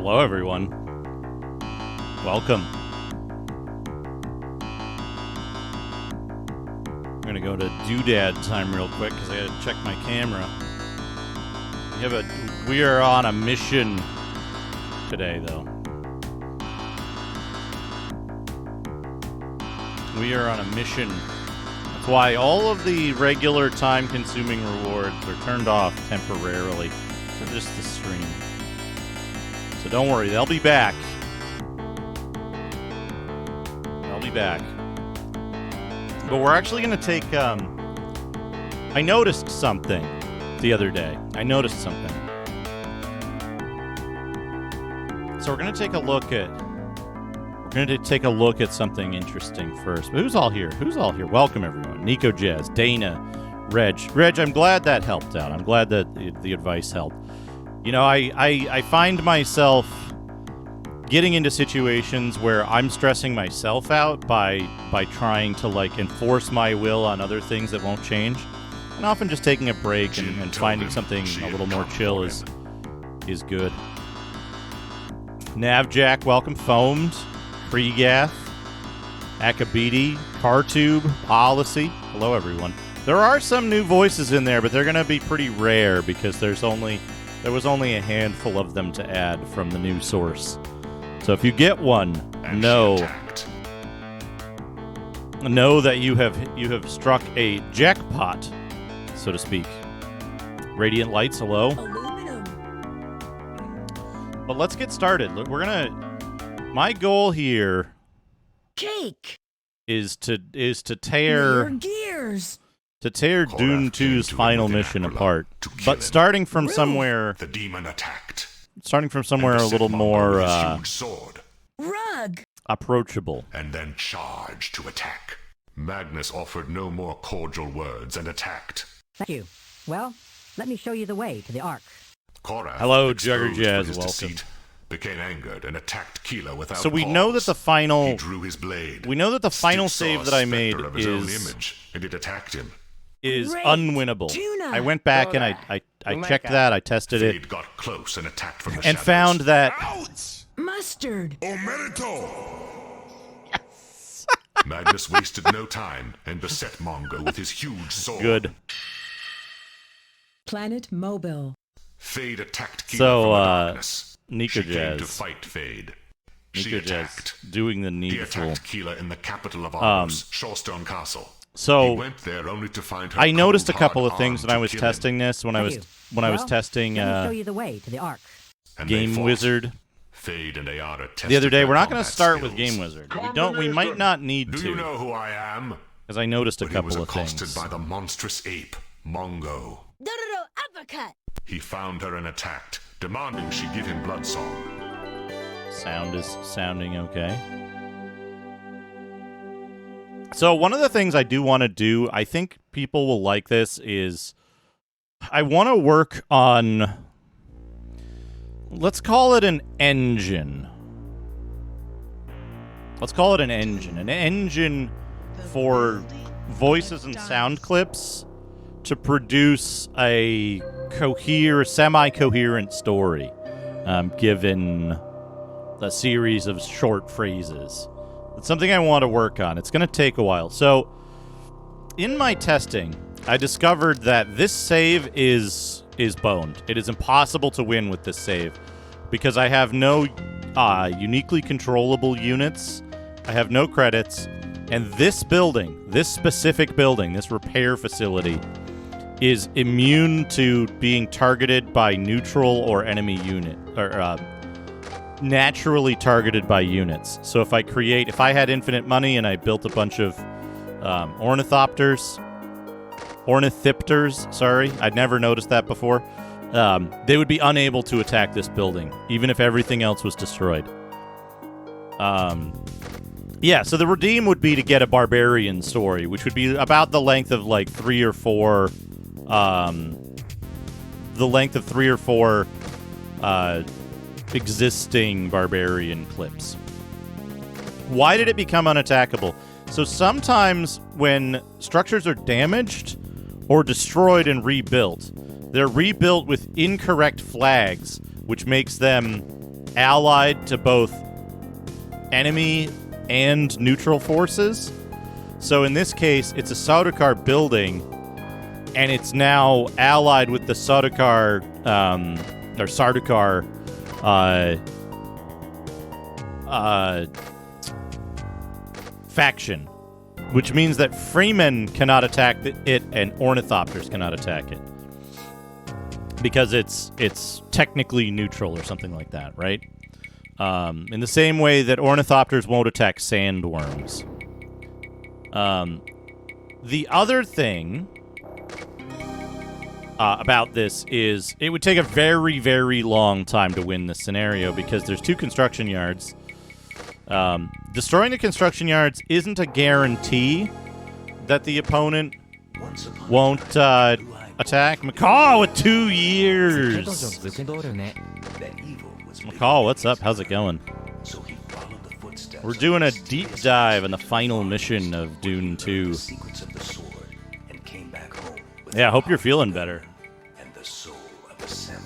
Hello, everyone. Welcome. I'm gonna go to doodad time real quick because I gotta check my camera. We are on a mission today, though. We are on a mission. That's why all of the regular time-consuming rewards are turned off temporarily for just the stream. So don't worry, they'll be back. They'll be back. But we're actually going to take... I noticed something the other day. So we're going to take a look at... something interesting first. But who's all here? Welcome, everyone. Nico Jazz, Dana, Reg. Reg, I'm glad that helped out. I'm glad that the advice helped. You know, I find myself getting into situations where I'm stressing myself out by trying to, like, enforce my will on other things that won't change. And often just taking a break and finding something a little more chill is good. Navjack, welcome. Foamed, Pregath, Akabidi, Cartube, Policy. Hello, everyone. There are some new voices in there, but they're going to be pretty rare because there was only a handful of them to add from the new source. So if you get one, know that you have struck a jackpot, so to speak. Radiant Lights, hello. Aluminum. But let's get started. Look, my goal here Cake. is to tear gears. to tear Dune 2's final mission apart. But starting from somewhere the demon attacked. Starting from somewhere a little more huge sword. Rug. approachable. And then charged to attack. Magnus offered no more cordial words and attacked. Thank you. Well, let me show you the way to the Ark. Korath, Hello, exposed Jugger Jazz, for his welcome. deceit, became angered and attacked Keela without So we pause. know that the final He drew his blade. we know that the final Still saw save a that I made specter of his own is image, and it attacked him. Great unwinnable. tuna. I went back and I checked that, I tested it, Fade got close and attacked from the and shadows. found that Mustard. Magnus wasted no time and beset Mongo with his huge sword. good. Planet Mobile. Fade attacked Keela So, from the darkness. Nico She came to Jazz. fight Fade. She Nico Jazz attacked. doing the He needful. attacked Keela in the capital of Argos, Shorestone Castle. So He went there only to find her I noticed a cold, couple hard of things arm when I to was kill him. testing this when I was testing Let me show you the way to the Ark. And they Game fought. Wizard Fade and Ayara tested the other day. their We're not going to combat start with skills. Game Wizard. We might not need Do you to, know who I am? because I noticed a But he was couple of accosted things. by the monstrous ape, Mongo. Dodo uppercut. He found her and attacked, demanding she give him Bloodsong. Sound is sounding okay. So one of the things I do want to do, I think people will like this, is I want to work on, let's call it an engine. An engine for voices and sound clips to produce a semi-coherent story, given a series of short phrases. It's something I want to work on. It's going to take a while. So, in my testing, I discovered that this save is boned. It is impossible to win with this save because I have no uniquely controllable units. I have no credits, and this specific building, this repair facility, is immune to being targeted by neutral or enemy unit, or naturally targeted by units. So if I had infinite money and I built a bunch of ornithopters, sorry, I'd never noticed that before, they would be unable to attack this building, even if everything else was destroyed. Yeah, so the redeem would be to get a barbarian story, which would be about the length of like 3 or 4 existing barbarian clips. Why did it become unattackable? So sometimes when structures are damaged or destroyed and rebuilt, they're rebuilt with incorrect flags, which makes them allied to both enemy and neutral forces. So in this case, it's a Sardaukar building, and it's now allied with the Sardaukar, or Sardaukar, faction, which means that Freemen cannot attack it and Ornithopters cannot attack it because it's technically neutral or something like that, right? In the same way that Ornithopters won't attack sandworms. The other thing about this is it would take a very, very long time to win this scenario because there's 2 construction yards. Destroying the construction yards isn't a guarantee that the opponent won't attack. McCall with 2 years. McCall, what's up? How's it going? We're doing a deep dive in the final mission of Dune 2. Yeah, I hope you're feeling better.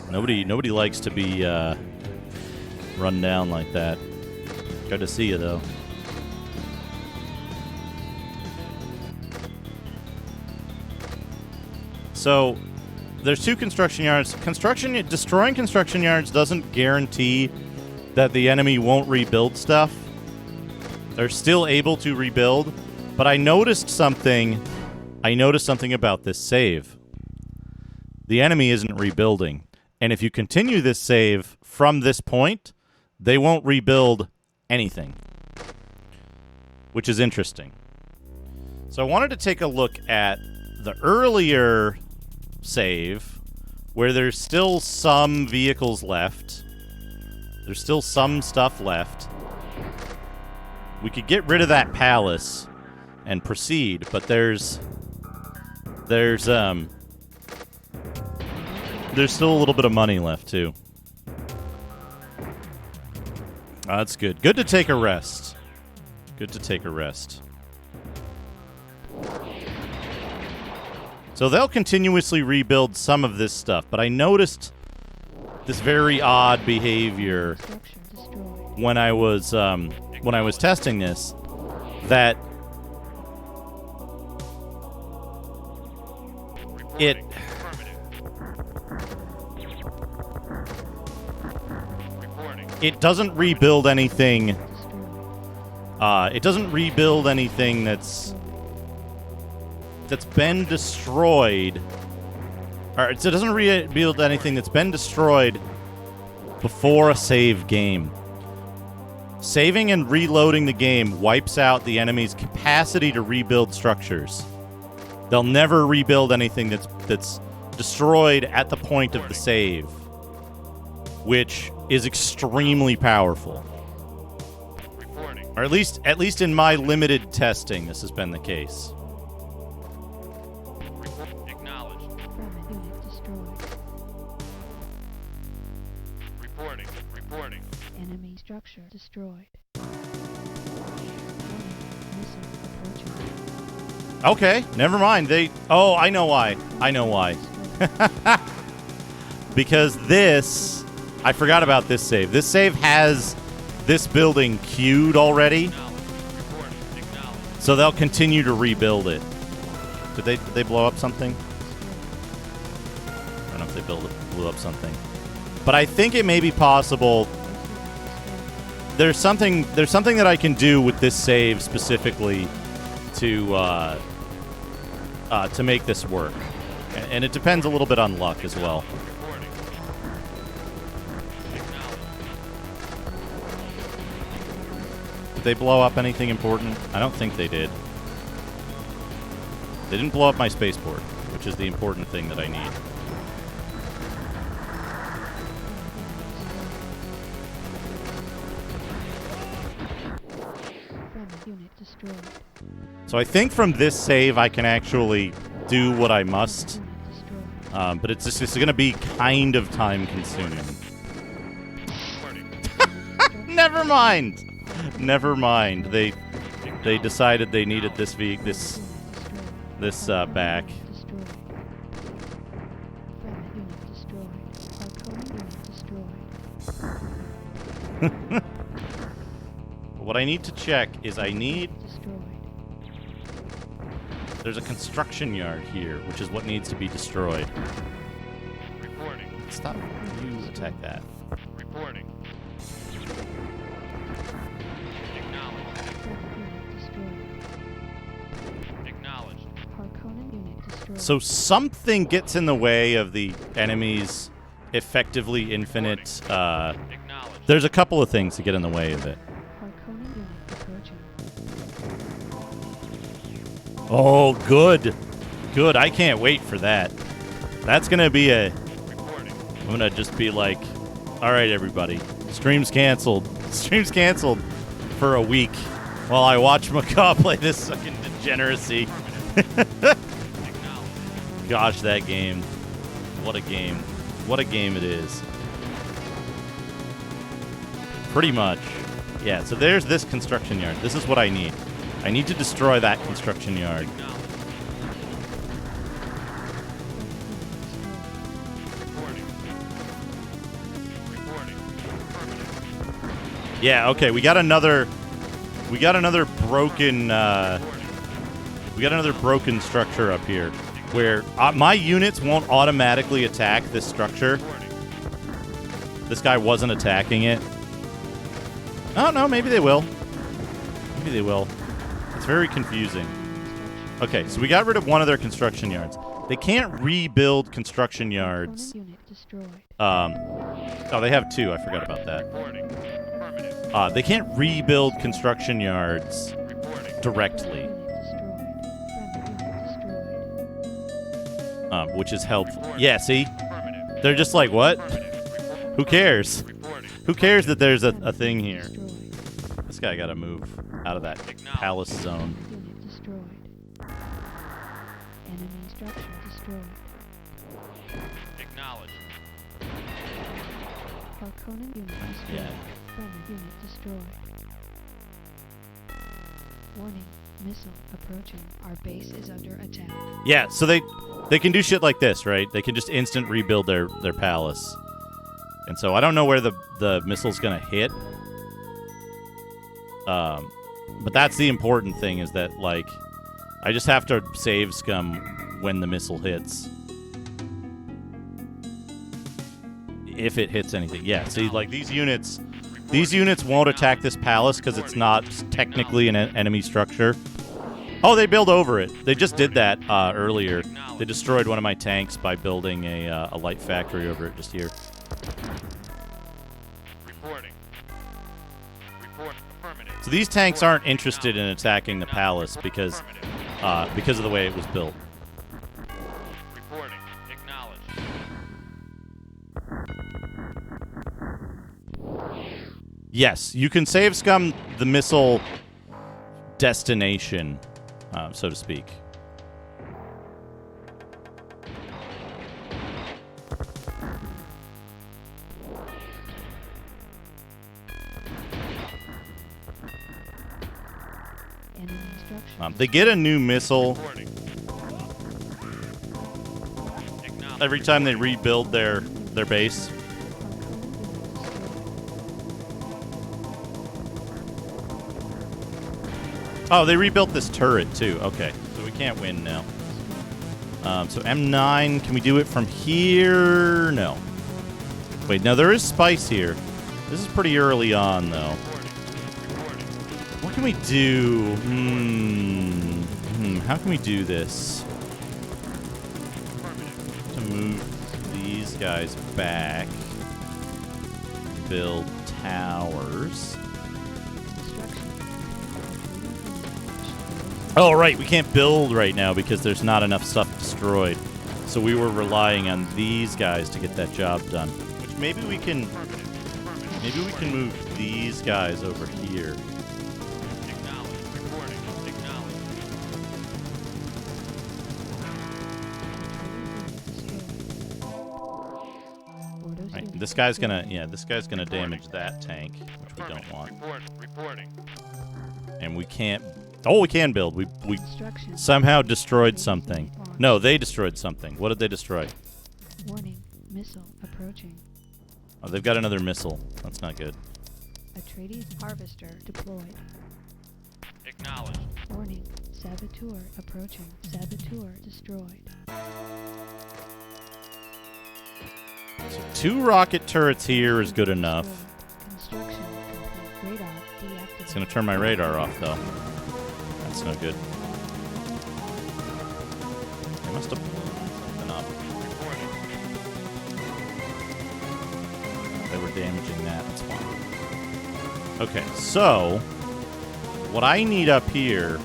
Nobody likes to be run down like that. Good to see you, though. So, there's 2 construction yards. Destroying construction yards doesn't guarantee that the enemy won't rebuild stuff. They're still able to rebuild, but I noticed something about this save. The enemy isn't rebuilding, and if you continue this save from this point, they won't rebuild anything, which is interesting. So I wanted to take a look at the earlier save where there's still some vehicles left. There's still some stuff left. We could get rid of that palace and proceed, but there's still a little bit of money left too. That's good. Good to take a rest. Good to take a rest. So they'll continuously rebuild some of this stuff, but I noticed this very odd behavior when I was testing this, that it doesn't rebuild anything. It doesn't rebuild anything that's been destroyed. Or it doesn't rebuild anything that's been destroyed before a save game. Saving and reloading the game wipes out the enemy's capacity to rebuild structures. They'll never rebuild anything that's destroyed at the point of the save, which is extremely powerful. Or at least in my limited testing, this has been the case. Reporting. Enemy structure destroyed. Okay, never mind. I know why. Because I forgot about this save. This save has this building queued already. So they'll continue to rebuild it. Did they blow up something? I don't know if they blew up something. But I think it may be possible. There's something that I can do with this save specifically to make this work, and it depends a little bit on luck as well. Did they blow up anything important? I don't think they did. They didn't blow up my spaceport, which is the important thing that I need. So I think from this save I can actually do what I must, but it's going to be kind of time consuming. Never mind. They decided they needed this back. What I need to check is Destroyed. there's a construction yard here, which is what needs to be destroyed. Reporting. Stop. You attack that. Reporting. Acknowledged. Friendly unit destroyed. Acknowledged. Harkonnen unit destroyed. So something gets in the way of the enemy's effectively infinite. Acknowledged. There's a couple of things that get in the way of it. Harkonnen unit approaching. Oh, good. Good. I can't wait for that. That's going to be a... Reporting. I'm going to just be like, all right, everybody. Stream's canceled. Stream's canceled for a week while I watch Macaw play this fucking degeneracy. Acknowledged. Gosh, that game. What a game. What a game it is. Pretty much. Yeah, so there's this construction yard. This is what I need. I need to destroy that construction yard. Acknowledged. Reporting. Reporting. Affirmative. Yeah, okay, we got another broken broken structure up here where my units won't automatically attack this structure. This guy wasn't attacking it. Oh, no, maybe they will. Maybe they will. It's very confusing. Okay, so we got rid of one of their construction yards. They can't rebuild construction yards. Harkonnen unit destroyed. Oh, they have two. I forgot about that. Reporting. Affirmative. They can't rebuild construction yards Reporting. directly, Unit destroyed. Friendly unit destroyed. which is helpful. Yeah, see? Affirmative. They're just like, what? Affirmative. Report. Who cares? Reporting. Who cares that there's a Friendly thing unit here? destroyed. This guy got to move out of that palace zone. Unit destroyed. Enemy structure destroyed. Acknowledged. Harkonnen unit destroyed. Yeah. Friendly unit destroyed. Warning. Missile approaching. Our base is under attack. Yeah, so they can do shit like this, right? They can just instant rebuild their palace. And so I don't know where the missile's going to hit. But that's the important thing is that, like, I just have to save scum when the missile hits. If it hits anything. Yeah, see, like, these units won't attack this palace because it's not technically an enemy structure. Oh, they build over it. They just did that earlier. They destroyed one of my tanks by building a light factory over it just here. Reporting. Report. Affirmative. So these tanks aren't interested in attacking the palace because of the way it was built. Reporting. Acknowledged. Yes, you can save scum the missile destination, so to speak. Enemy structure. They get a new missile Reporting. Acknowledged. every time they rebuild their base. Oh, they rebuilt this turret too. Okay, so we can't win now. So M9, can we do it from here? No. Wait, no, there is spice here. This is pretty early on, though. Reporting. What can we do? How can we do this? Affirmative. To move these guys back. Build towers. Oh, right, we can't build right now because there's not enough stuff destroyed. So we were relying on these guys to get that job done. Which maybe we can move these guys over here. Acknowledged. Reporting. Acknowledged. Right, this guy's gonna damage that tank, which we don't want. Reporting. And we can't. Oh, we can build. We somehow destroyed something. No, they destroyed something. What did they destroy? Warning. Missile approaching. Oh, they've got another missile. That's not good. Atreides harvester deployed. Acknowledged. Warning. Saboteur approaching. Saboteur destroyed. So 2 rocket turrets here is good enough. Destroyed. Construction complete. Radar deactivated. It's going to turn my radar off, though. That's no good. I must have blown something up. They were damaging that. That's fine. Okay, so what I need up here.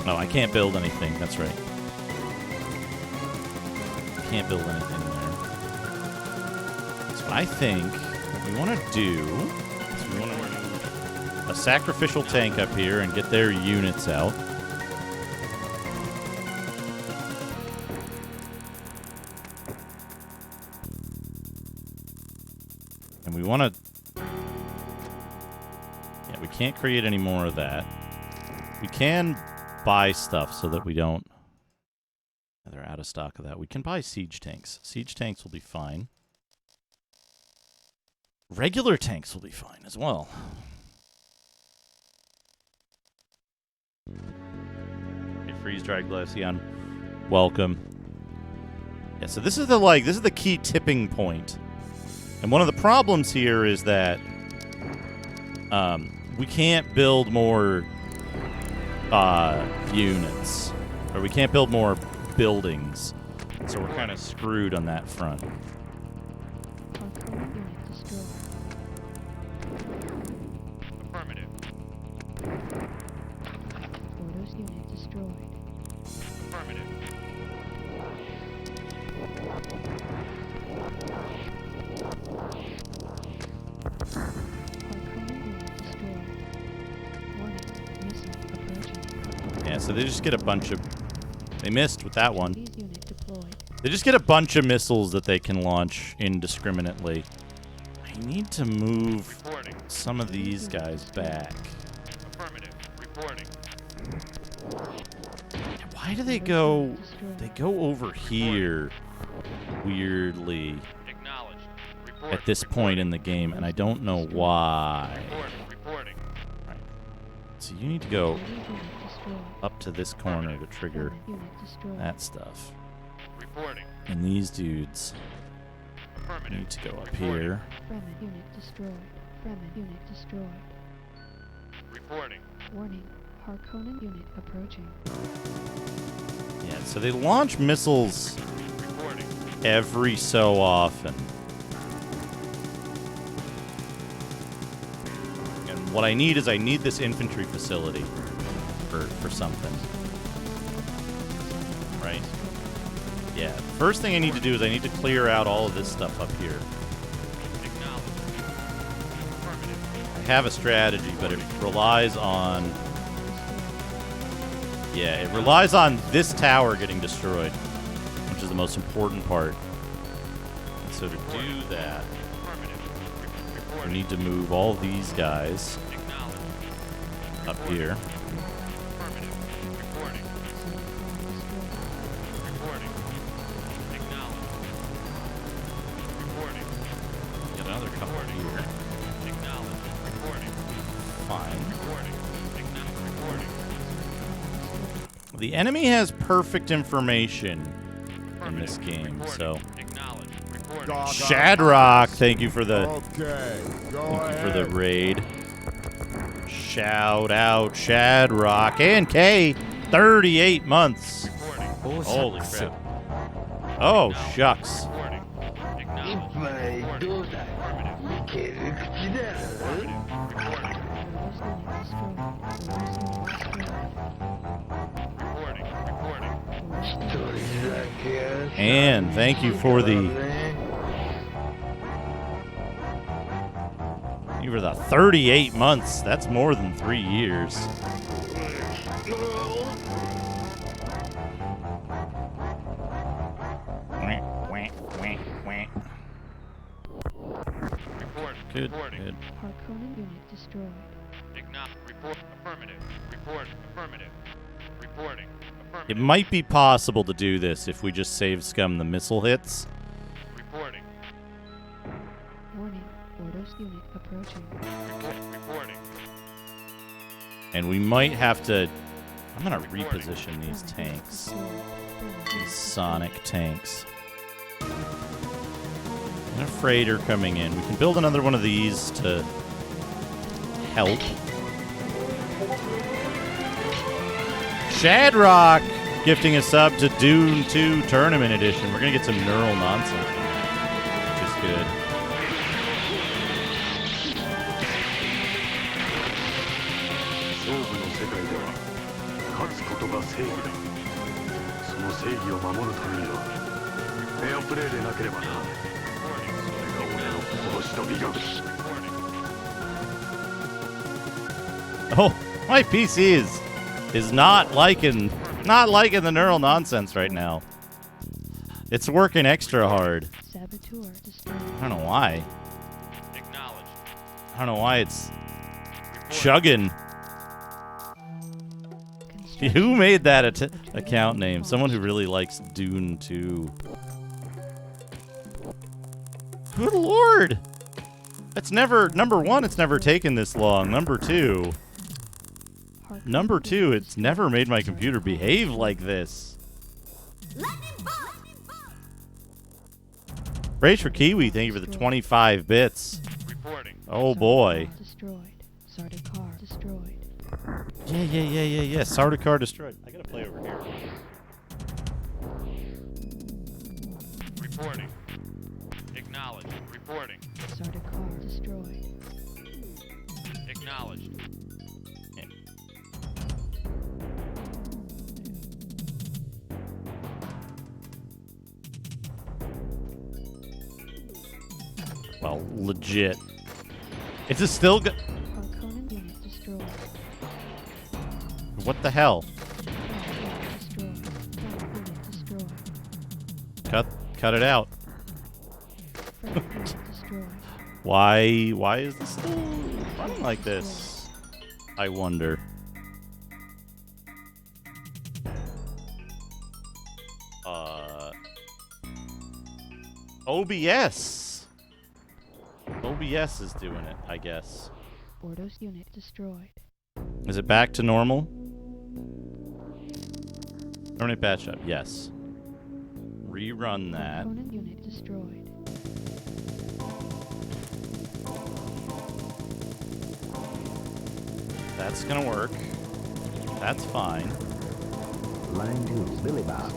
No, I can't build anything. That's right. Can't build anything there. So I think what we want to do is we want to a sacrificial tank up here and get their units out. And we want to... Yeah, we can't create any more of that. We can buy stuff so that we don't... They're out of stock of that. We can buy siege tanks. Siege tanks will be fine. Regular tanks will be fine as well. Hey, freeze-dried Glaceon. Welcome. Yeah, so this is the key tipping point. And one of the problems here is that we can't build more units. Or we can't build more buildings. So we're kind of screwed on that front. Arcana unit destroyed. Affirmative. Orders unit destroyed. Affirmative. Arcana unit destroyed. Warning. Missile approaching. Yeah, so they just get a bunch of... They missed with that one. Atreides unit deployed. They just get a bunch of missiles that they can launch indiscriminately. I need to move Reporting. some of these guys back. Affirmative. Reporting. Why do they go... They go over here weirdly Acknowledged. Report. at this point in the game, and I don't know why. Reporting. Right. So you need to go Atreides unit destroyed. up to this corner to trigger Fragment unit destroyed. that stuff. Reporting. And these dudes Affirmative. need to go up Reporting. here. Fragment unit destroyed. Fragment unit destroyed. Reporting. Warning. Harkonnen unit approaching. Yeah, so they launch missiles Reporting. every so often. And what I need is I need this infantry facility for something. Right? Yeah, first thing I need to do is I need to clear out all of this stuff up here. Acknowledged. Affirmative. I have a strategy, but it relies on... Yeah, it relies on this tower getting destroyed, which is the most important part. And so to do that, Affirmative. we Reporting. need to move all these guys Acknowledged. up here. Affirmative. Reporting. Reporting. Acknowledged. Reporting. Get another couple here. Acknowledged. Reporting. Fine. Reporting. Acknowledged. Reporting. The enemy has perfect information in this game, so... Acknowledged. Reporting. Shadrock, thank you for the Okay, go thank you for ahead. the raid. Shout out Shadrock and K, 38 months. Reporting. Holy crap! Oh shucks. Reporting. Acknowledged. Reporting. Affirmative. Affirmative. Reporting. Reporting. Reporting. And thank you for the 38 months. That's more than 3 years. Report. Good, Reporting. good. Harkonnen unit destroyed. Acknowledged. Report. Affirmative. Report. Affirmative. Reporting. It Affirmative. might be possible to do this if we just save scum the missile hits. Orders unit approaching. Reporting. And we might have to... I'm going to reposition these tanks. These sonic tanks. And a freighter coming in. We can build another one of these to help. Shadrock gifting a sub to Dune 2 Tournament Edition. We're going to get some neural nonsense, which is good. Oh, my PC is not liking the neural nonsense right now. It's working extra hard. Saboteur destroyed. I don't know why. Acknowledged. I don't know why it's chugging. Who made that account name? Someone who really likes Dune 2. Good lord! That's never... Number one, it's never taken this long. Number two, it's never made my computer behave like this. Brace for Kiwi, thank you for the 25 bits. Reporting. Oh boy. Destroyed. Sardaukar destroyed. Yeah. Sardaukar destroyed. I gotta play over here. Reporting. Acknowledged. Reporting. Sardaukar destroyed. Acknowledged. Well, legit. It's a still good. Harkonnen unit destroyed. What the hell? Destroyed. Unit destroyed. Cut it out. Front unit destroyed. Why is this still running like this? I wonder. OBS. OBS is doing it, I guess. Ordos unit destroyed. Is it back to normal? Terminate batch up. Yes. Rerun that. Harkonnen unit destroyed. That's gonna work. That's fine. Line 2, Billy Bob.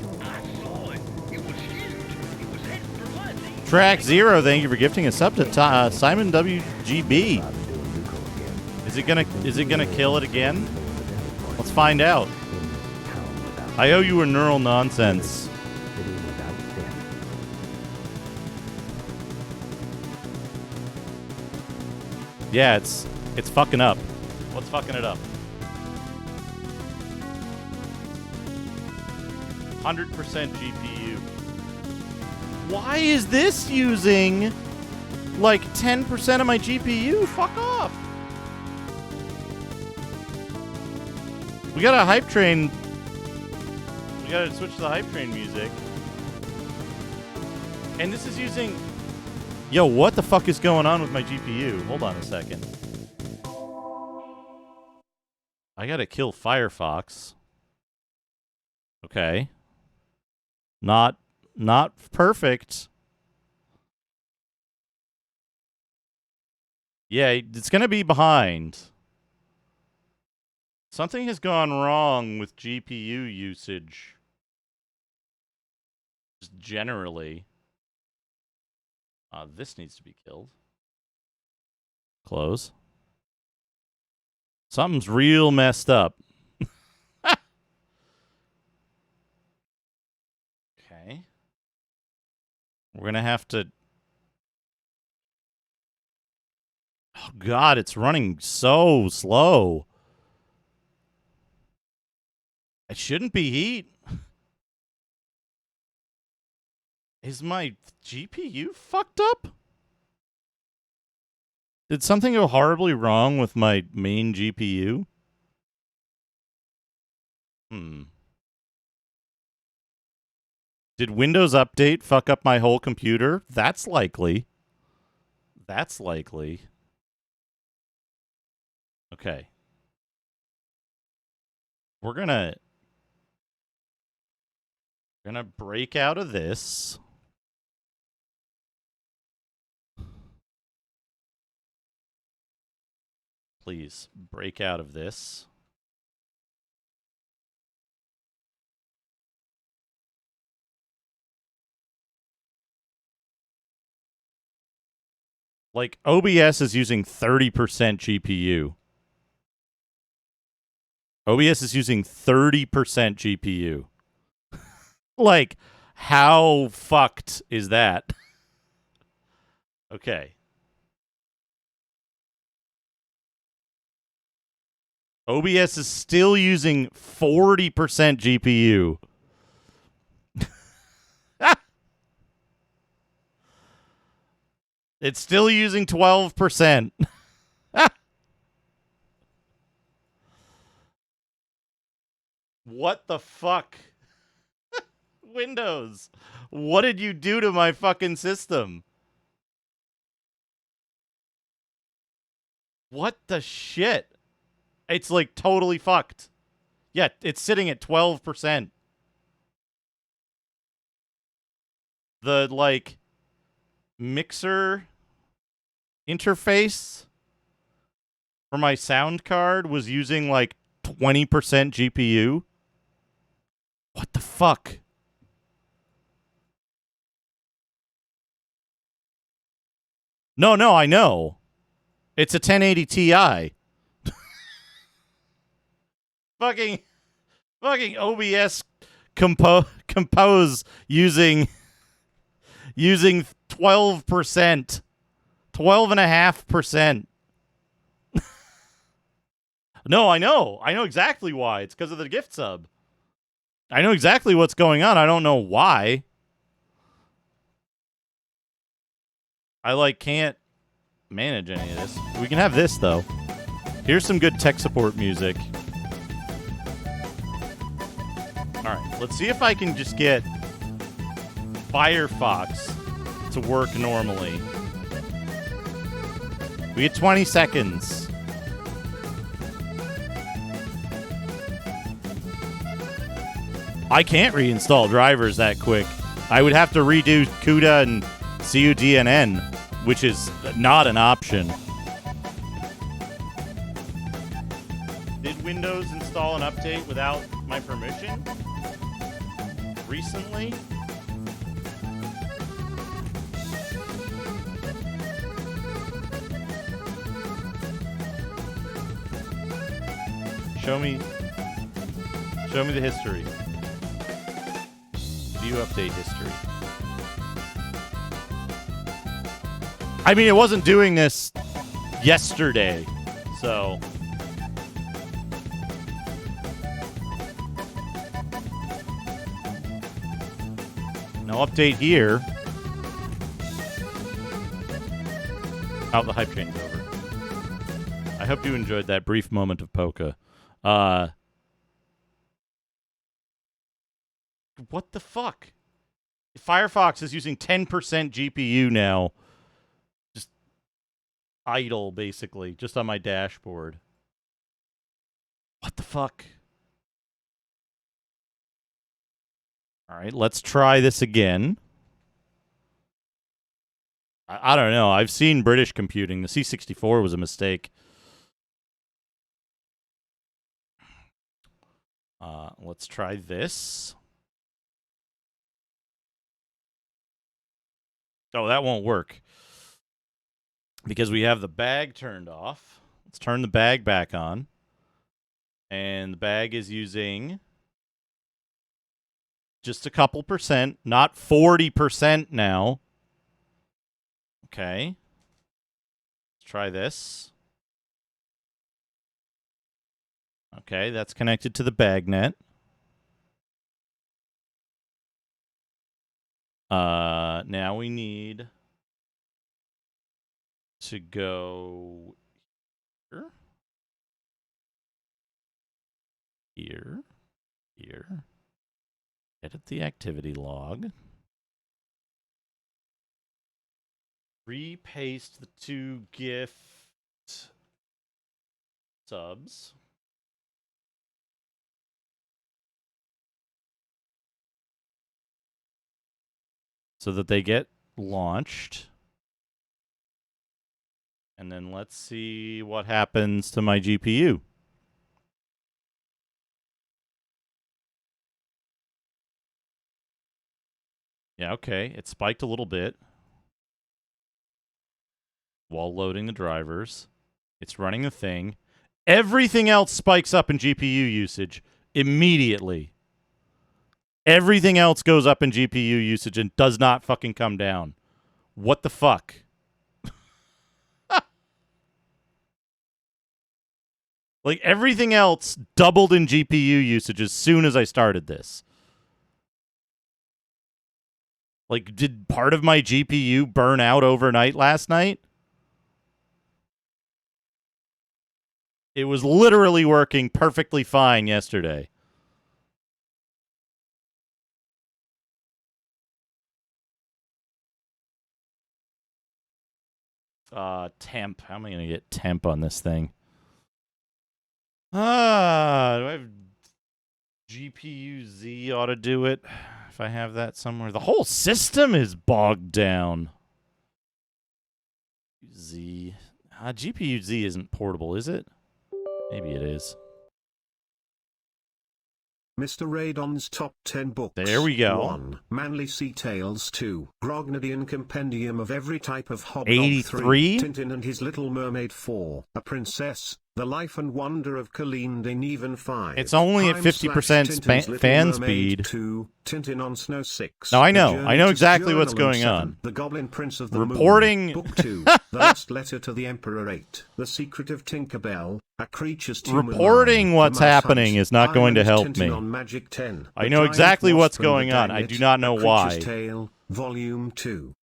Track 0, thank you for gifting us up to Simon WGB. Is it gonna kill it again? Let's find out. I owe you a neural nonsense. Yeah, it's fucking up. What's fucking it up? 100% GPU. Why is this using like 10% of my GPU? Fuck off. We got a hype train. We gotta switch to the hype train music. And this is using... Yo, what the fuck is going on with my GPU? Hold on a second. I gotta kill Firefox. Okay. Not perfect. Yeah, it's gonna be behind. Something has gone wrong with GPU usage. Just generally. This needs to be killed. Close. Something's real messed up. Okay. We're going to have to... Oh, God, it's running so slow. It shouldn't be heat. Is my GPU fucked up? Did something go horribly wrong with my main GPU? Did Windows Update fuck up my whole computer? That's likely. That's likely. Okay. We're gonna break out of this. Please break out of this. Like, OBS is using 30% GPU. OBS is using 30% GPU. Like, how fucked is that? Okay. OBS is still using 40% GPU. It's still using 12%. What the fuck? Windows, what did you do to my fucking system? What the shit? It's like totally fucked. Yeah, it's sitting at 12%. The like mixer interface for my sound card was using like 20% GPU. What the fuck? No, I know. It's a 1080 Ti. fucking OBS compose using 12%. 12.5%. No, I know. I know exactly why. It's because of the gift sub. I know exactly what's going on. I don't know why. I like can't manage any of this. We can have this though. Here's some good tech support music. Alright, let's see if I can just get Firefox to work normally. We get 20 seconds. I can't reinstall drivers that quick. I would have to redo CUDA and CUDNN, which is not an option. Did Windows install an update without my permission? Recently? Show me the history. View update history. I mean, it wasn't doing this yesterday, so... No update here. Oh, the hype train's over. I hope you enjoyed that brief moment of polka. What the fuck? Firefox is using 10% GPU now. Just idle, basically, just on my dashboard. What the fuck? All right, let's try this again. I don't know. I've seen British computing. The C64 was a mistake. Let's try this. Oh, that won't work. Because we have the bag turned off. Let's turn the bag back on. And the bag is using just a couple percent, not 40% now. Okay. Let's try this. Okay, that's connected to the BagNet. Now we need to go here. Edit the activity log. Repaste the 2 gift subs. So that they get launched. And then let's see what happens to my GPU. Yeah, okay. It spiked a little bit while loading the drivers. It's running the thing. Everything else spikes up in GPU usage immediately. Everything else goes up in GPU usage and does not fucking come down. What the fuck? Like, everything else doubled in GPU usage as soon as I started this. Like, did part of my GPU burn out overnight last night? It was literally working perfectly fine yesterday. Temp. How am I going to get temp on this thing? Do I have GPU Z ought to do it if I have that somewhere? The whole system is bogged down. Z. GPU Z isn't portable, is it? Maybe it is. Mr. Radon's Top 10 Books. There we go. 1. Manly Sea Tales. 2. Grognadian Compendium of Every Type of Hobgoblin. 83? 3. Tintin and His Little Mermaid. 4. A Princess. The Life and Wonder of Colleen Deneven. 5. It's only at 50% fan speed. 2. Tintin on Snow. 6. No, I know. I know exactly what's going on. The Goblin Prince of the Reporting. Moon. Book 2. The Last Letter to the Emperor. 8. The Secret of Tinkerbell. A Creature's Tomb. Reporting what's happening is not going to help me. On Magic 10. I know exactly what's going on. I do not know why. Creature's Tale, Volume 2.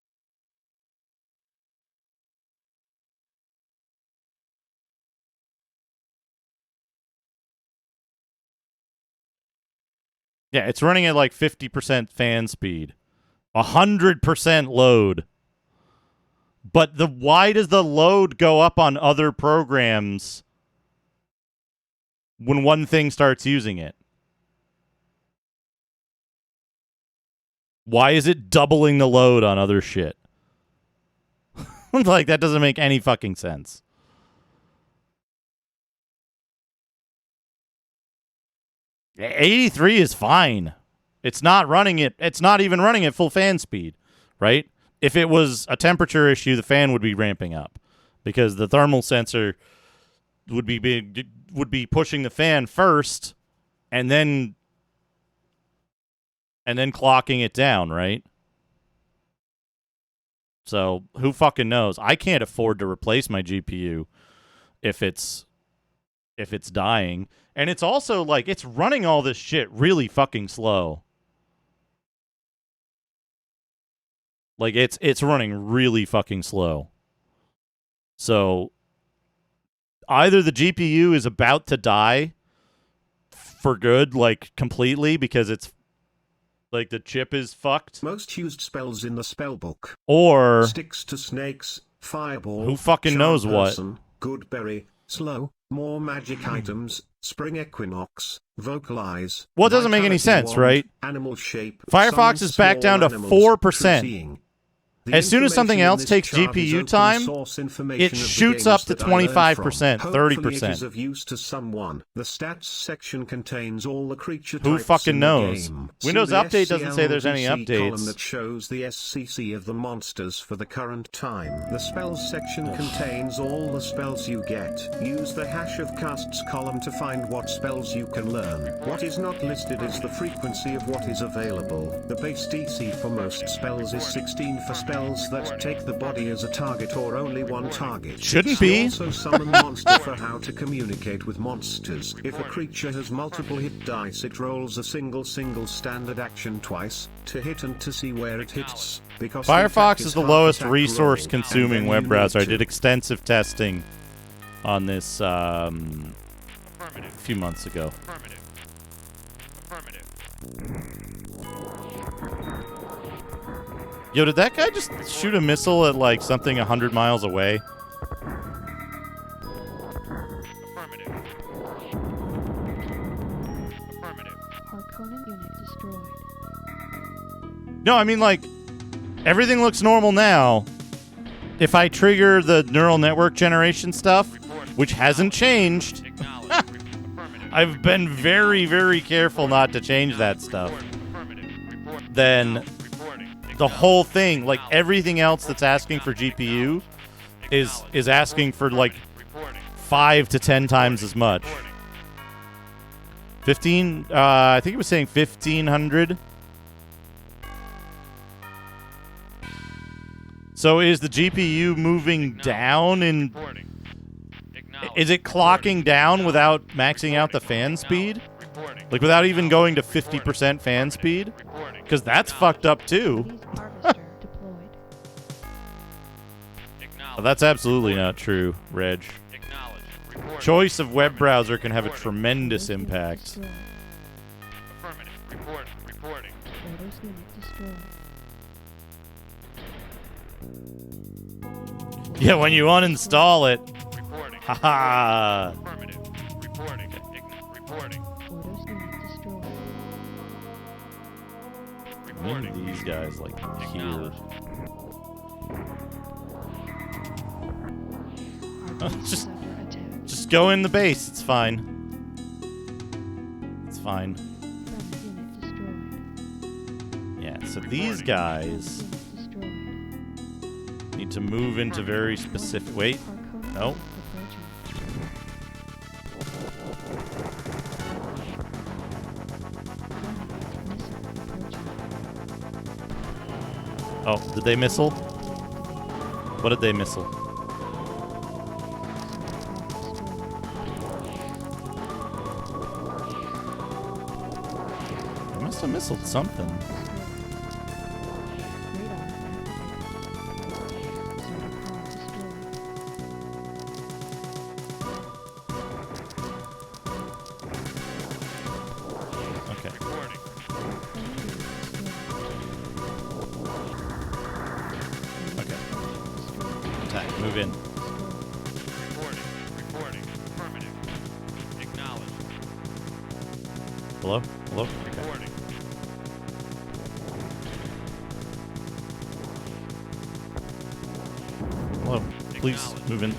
Yeah, it's running at like 50% fan speed. 100% load. But why does the load go up on other programs when one thing starts using it? Why is it doubling the load on other shit? Like, that doesn't make any fucking sense. Yeah, 83 is fine. It's not running it. It's not even running at full fan speed, right? If it was a temperature issue, the fan would be ramping up because the thermal sensor would be pushing the fan first and then clocking it down, right? So who fucking knows? I can't afford to replace my GPU if it's dying. And it's also like it's running all this shit really fucking slow. Like it's running really fucking slow. So either the GPU is about to die for good, like completely, because it's like the chip is fucked. Most used spells in the spellbook. Or Sticks to Snakes, Fireball. Who fucking knows Person, what? Goodberry, Slow, More Magic Items, Spring Equinox, Vocalize. Well, it doesn't make any Vitality sense, Wand, right? Animal Shape. Firefox Summon is back small down to animals, 4%. True Seeing. As soon as something else takes GPU time, it shoots up to 25%, 30%. It is of use to someone. The stats section contains all the creature Who types fucking in the knows? game. Windows See the Update doesn't say there's any SCLDC column updates. that shows the SCC of the monsters for the current time. The spells section contains all the spells you get. Use the hash of casts column to find what spells you can learn. What is not listed is the frequency of what is available. The base DC for most spells is 16 for spells that take the body as a target or only one target. Shouldn't See be. also summon monster for how to communicate with monsters. If a creature has multiple hit dice, it rolls a single standard action twice to hit and to see where it hits. Because the attack Firefox is the half lowest attack resource roll, consuming and then web you browser. I need to- did extensive testing on this a Affirmative. few months ago. Affirmative. Affirmative. Yo, did that guy just shoot a missile at, like, something 100 miles away? Affirmative. Affirmative. Harkonnen unit destroyed. No, I mean, like, everything looks normal now. If I trigger the neural network generation stuff, which hasn't changed, Acknowledge. Affirmative. I've been very, very careful not to change that stuff. Affirmative. Report. Then Reporting. the whole thing, like everything else that's asking for GPU, is asking for like Reporting. 5 to 10 times as much. Reporting. 15. I think it was saying 1,500. So is the GPU moving down in? Reporting. Acknowledge. Is it clocking down without maxing out the fan speed? Reporting. Like without even going to 50% fan speed? Reporting. Because that's fucked up too. Atreides harvester deployed. Acknowledge. Well, that's absolutely not true, Reg. Acknowledge. Reporting. Choice of web browser can have a tremendous Unit impact. destroyed. Affirmative. Reporting. Reporting. Orders unit destroyed. Yeah, when you uninstall it. Reporting. Haha. Affirmative. Reporting. Reporting. Orders unit destroyed. Maybe these guys like here. Our base Just- is under attack. Just go in the base. It's fine. It's fine. Friendly unit destroyed. Yeah. So these guys Unit destroyed. need to move into very specific. Wait. Harkonnen No. unit approaching. Missile approaching. Oh, did they missile? What did they missile? They must have missiled something. Okay. Reporting. Okay. Attack. Move in. Reporting. Reporting. Affirmative. Acknowledge. Hello? Hello? Okay. Reporting. Hello. Please move in.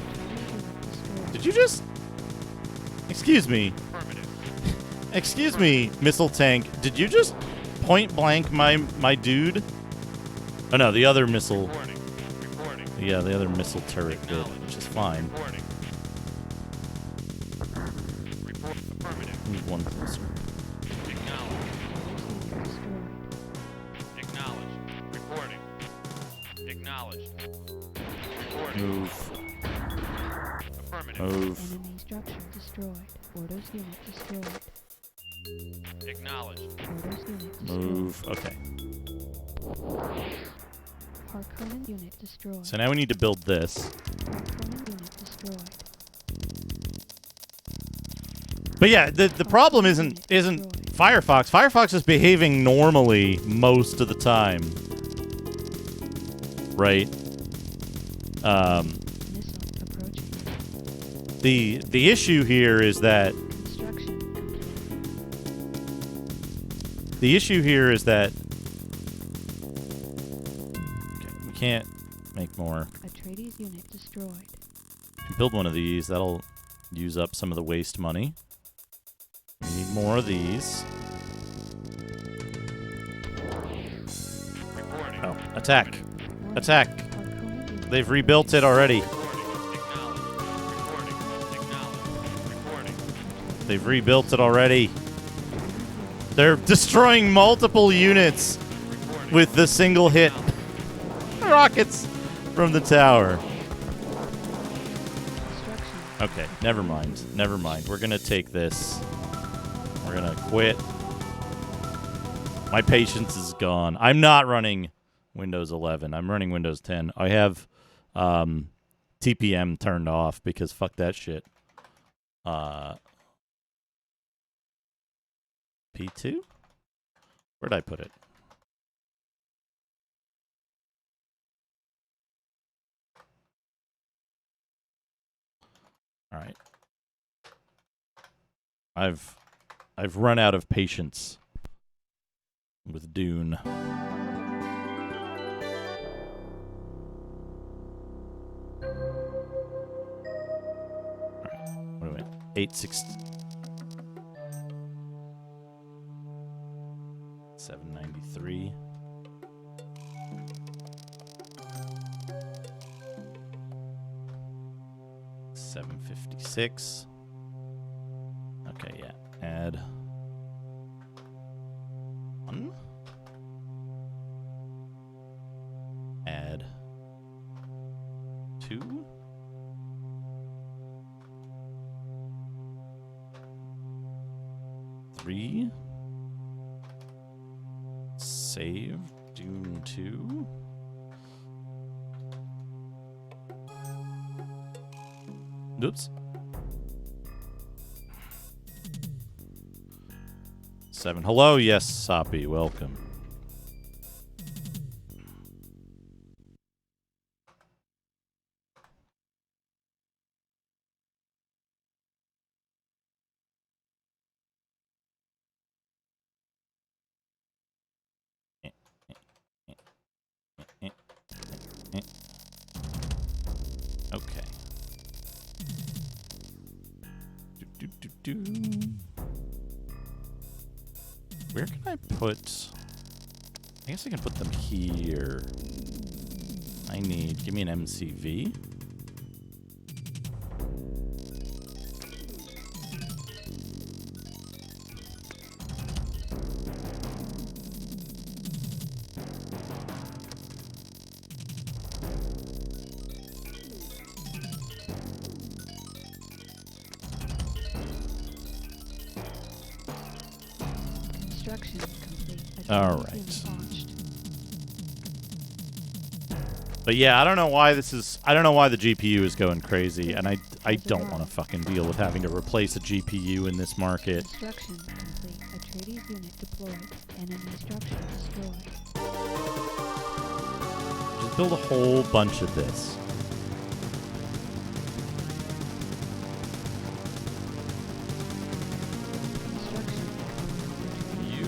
Did you just? Excuse me. Affirmative. Excuse me, missile tank. Did you just point blank my dude? Oh no, the other missile. Reporting. Reporting. Yeah, the other missile turret did, which is fine. Reporting. Report. Affirmative. Move one closer. Acknowledge. Acknowledge. Reporting. Acknowledged. Reporting. Move. Affirmative. Move. Enemy structure destroyed. Orders unit destroyed. Acknowledged. Orders unit destroyed. Move. Okay. Harkonnen unit destroyed. So now we need to build this. Harkonnen unit destroyed. But yeah, the problem isn't Firefox. Firefox is behaving normally most of the time. Right? Missile approaching. The issue here is that Construction complete. the issue here is that okay, we can't make more. Atreides unit destroyed. Build one of these. That'll use up some of the waste money. We need more of these. Reporting. Oh, attack. Warning. Attack. Harkonnen unit They've rebuilt it already. Reporting. Acknowledged. Reporting. Acknowledged. Reporting. They've rebuilt it already. They're destroying multiple units Reporting. with the single hit rockets from the tower. Construction. Okay, never mind. Never mind. We're gonna take this. We're gonna quit. My patience is gone. I'm not running Windows 11. I'm running Windows 10. I have TPM turned off because fuck that shit. P2? Where'd I put it? All right. I've run out of patience with Dune. What do we? 860. 793. $756. Okay, yeah. Add 1. Add 2. Three. Save. Dune 2. Oops. 7. Hello, yes, Soppy. Welcome. Okay. Where can I put... I guess I can put them here. Give me an MCV. Construction complete. All right. But yeah, I don't know why the GPU is going crazy, and I don't want to fucking deal with having to replace a GPU in this market. Construction complete. Atreides unit deployed. Enemy structure destroyed. Just build a whole bunch of this. Construction complete. You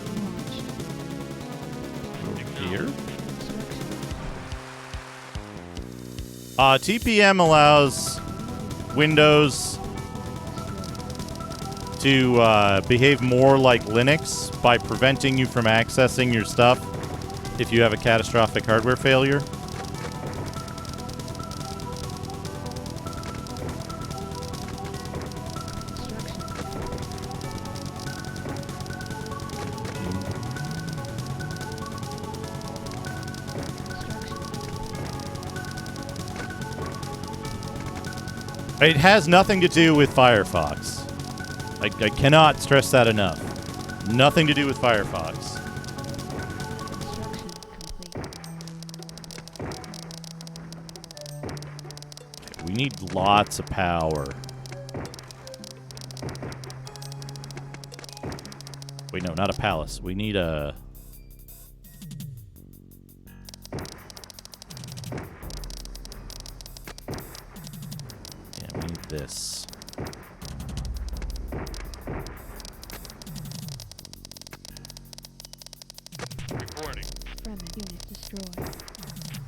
Launched. here? Construction. TPM allows Windows to behave more like Linux by preventing you from accessing your stuff if you have a catastrophic hardware failure. It has nothing to do with Firefox. I cannot stress that enough. Nothing to do with Firefox. Construction complete. We need lots of power. Wait, no, not a palace. We need a... Yeah, we need this. Reporting. Friendly unit destroyed.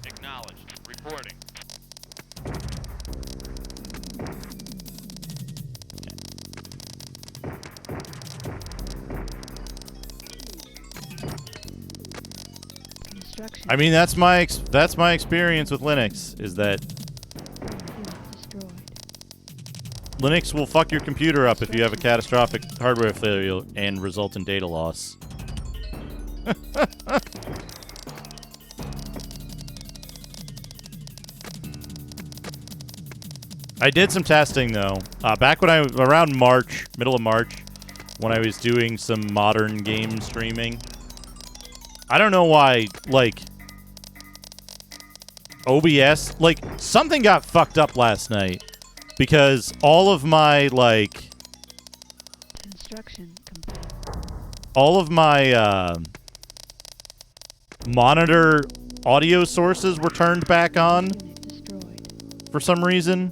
Acknowledged. Reporting. Construction. I mean, that's my experience with Linux, is that Friendly unit destroyed. Linux will fuck your computer up if you have a catastrophic hardware failure and result in data loss. I did some testing though. Back when around March, middle of March, when I was doing some modern game streaming. I don't know why, like, OBS, like, something got fucked up last night because all of my, like, Construction complete. all of my monitor audio sources were turned back on Unit destroyed. for some reason.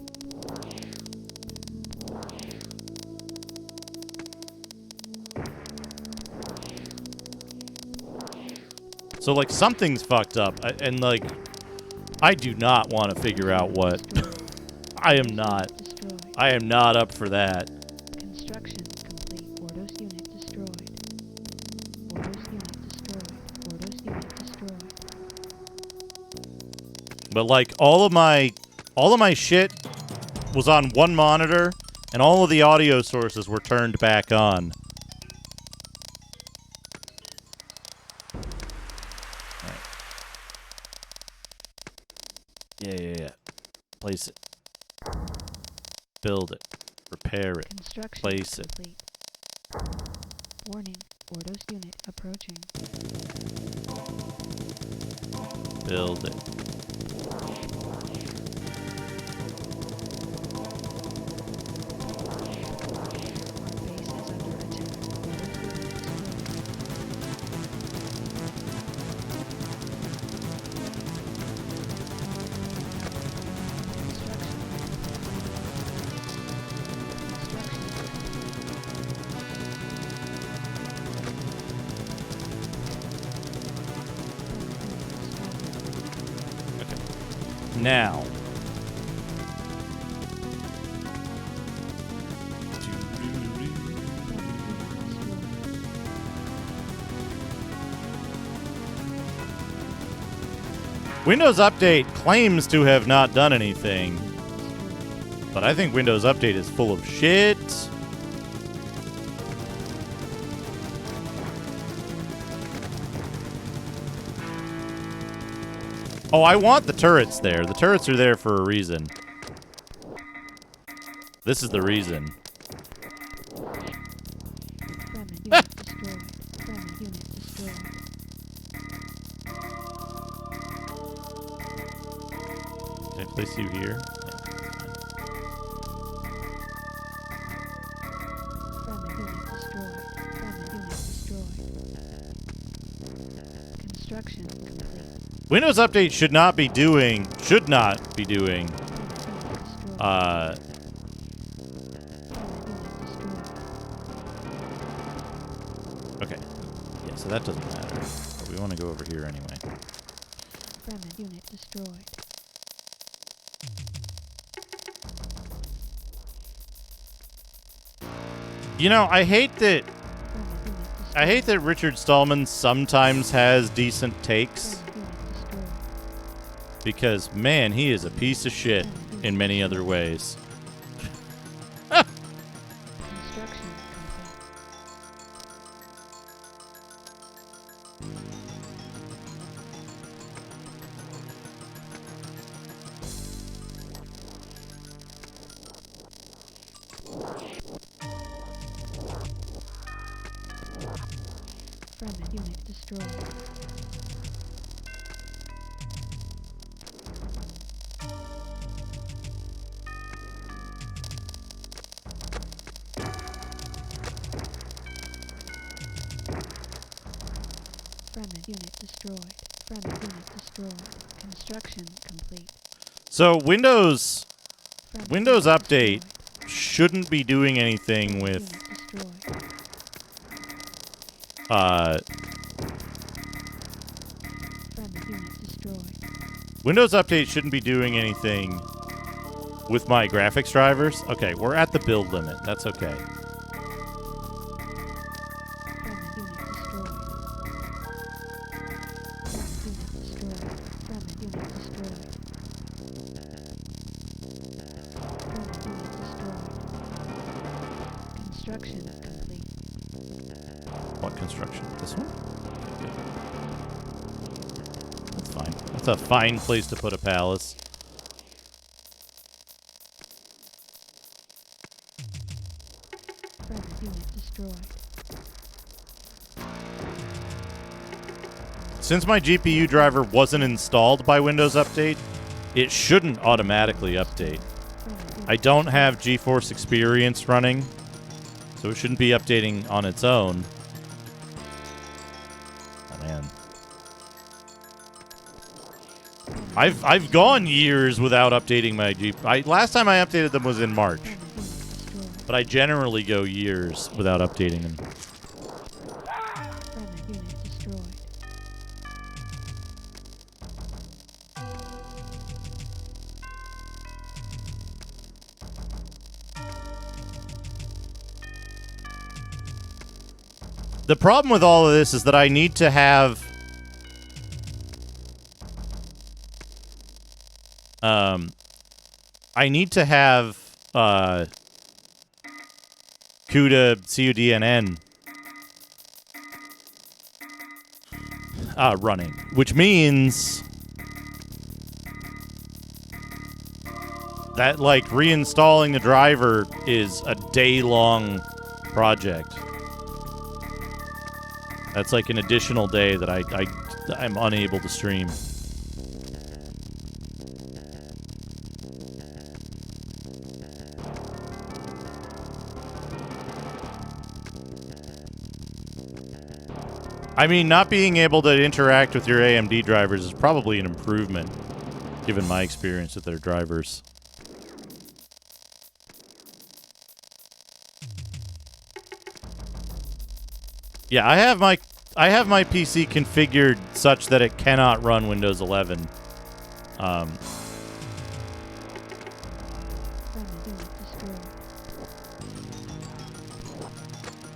So, like, something's fucked up. And, like, I do not want to figure out what. I am not. Destroyed. I am not up for that. Construction complete. Ordos unit destroyed. Ordos unit destroyed. Ordos unit destroyed. But, like, all of my shit was on one monitor, and all of the audio sources were turned back on. Yeah. Place it. Build it. Repair it. Construction Place it. complete. Warning. Ordos unit approaching. Build it. Our base is under attack. Ordos unit destroyed. Now. Windows Update claims to have not done anything, but I think Windows Update is full of shit. Oh, I want the turrets there. The turrets are there for a reason. This is the reason. Friendly unit destroyed. Friendly unit destroyed. Can I place you here? Friendly unit destroyed. Friendly unit destroyed. Construction complete. Windows Update should not be doing, Friendly unit destroyed. uh, Friendly unit destroyed. okay. Yeah, so that doesn't matter. But we want to go over here anyway. Friendly unit destroyed. You know, I hate that Friendly unit destroyed. Richard Stallman sometimes has decent takes, Friendly unit destroyed. because, man, he is a piece of shit in many other ways. Construction complete. Friendly unit destroyed. Friendly unit destroyed. Friendly unit destroyed. Construction complete. So Windows Friendly Windows unit Update destroyed. shouldn't be doing anything Friendly with unit destroyed. Friendly unit destroyed. Windows Update shouldn't be doing anything with my graphics drivers. Okay, we're at the build limit. That's okay. Friendly unit destroyed. Friendly unit destroyed. Friendly unit destroyed. Construction complete. What construction? This one? That's fine. That's a fine place to put a palace. Friendly unit destroyed. Since my GPU driver wasn't installed by Windows Update, it shouldn't automatically update. Friendly unit I don't have GeForce Experience running, so it shouldn't be updating on its own. Oh man. I've gone years without updating my last time I updated them was in March, Friendly unit destroyed. but I generally go years without updating them. Friendly unit destroyed. The problem with all of this is that I need to have CUDA CUDNN running, which means that, like, reinstalling the driver is a day-long project. That's like an additional day that I'm unable to stream. I mean, not being able to interact with your AMD drivers is probably an improvement, given my experience with their drivers. Yeah, I have my PC configured such that it cannot run Windows 11. I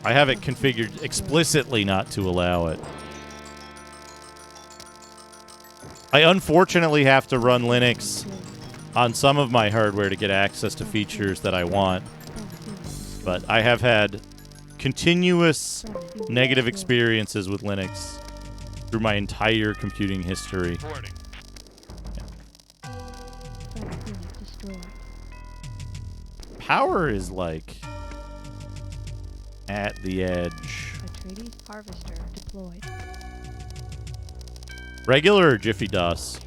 have it configured explicitly not to allow it. I unfortunately have to run Linux on some of my hardware to get access to features that I want. But I have had continuous negative experiences with Linux through my entire computing history. Reporting. Power is like at the edge. Atreides harvester deployed. Regular or Jiffy DOS?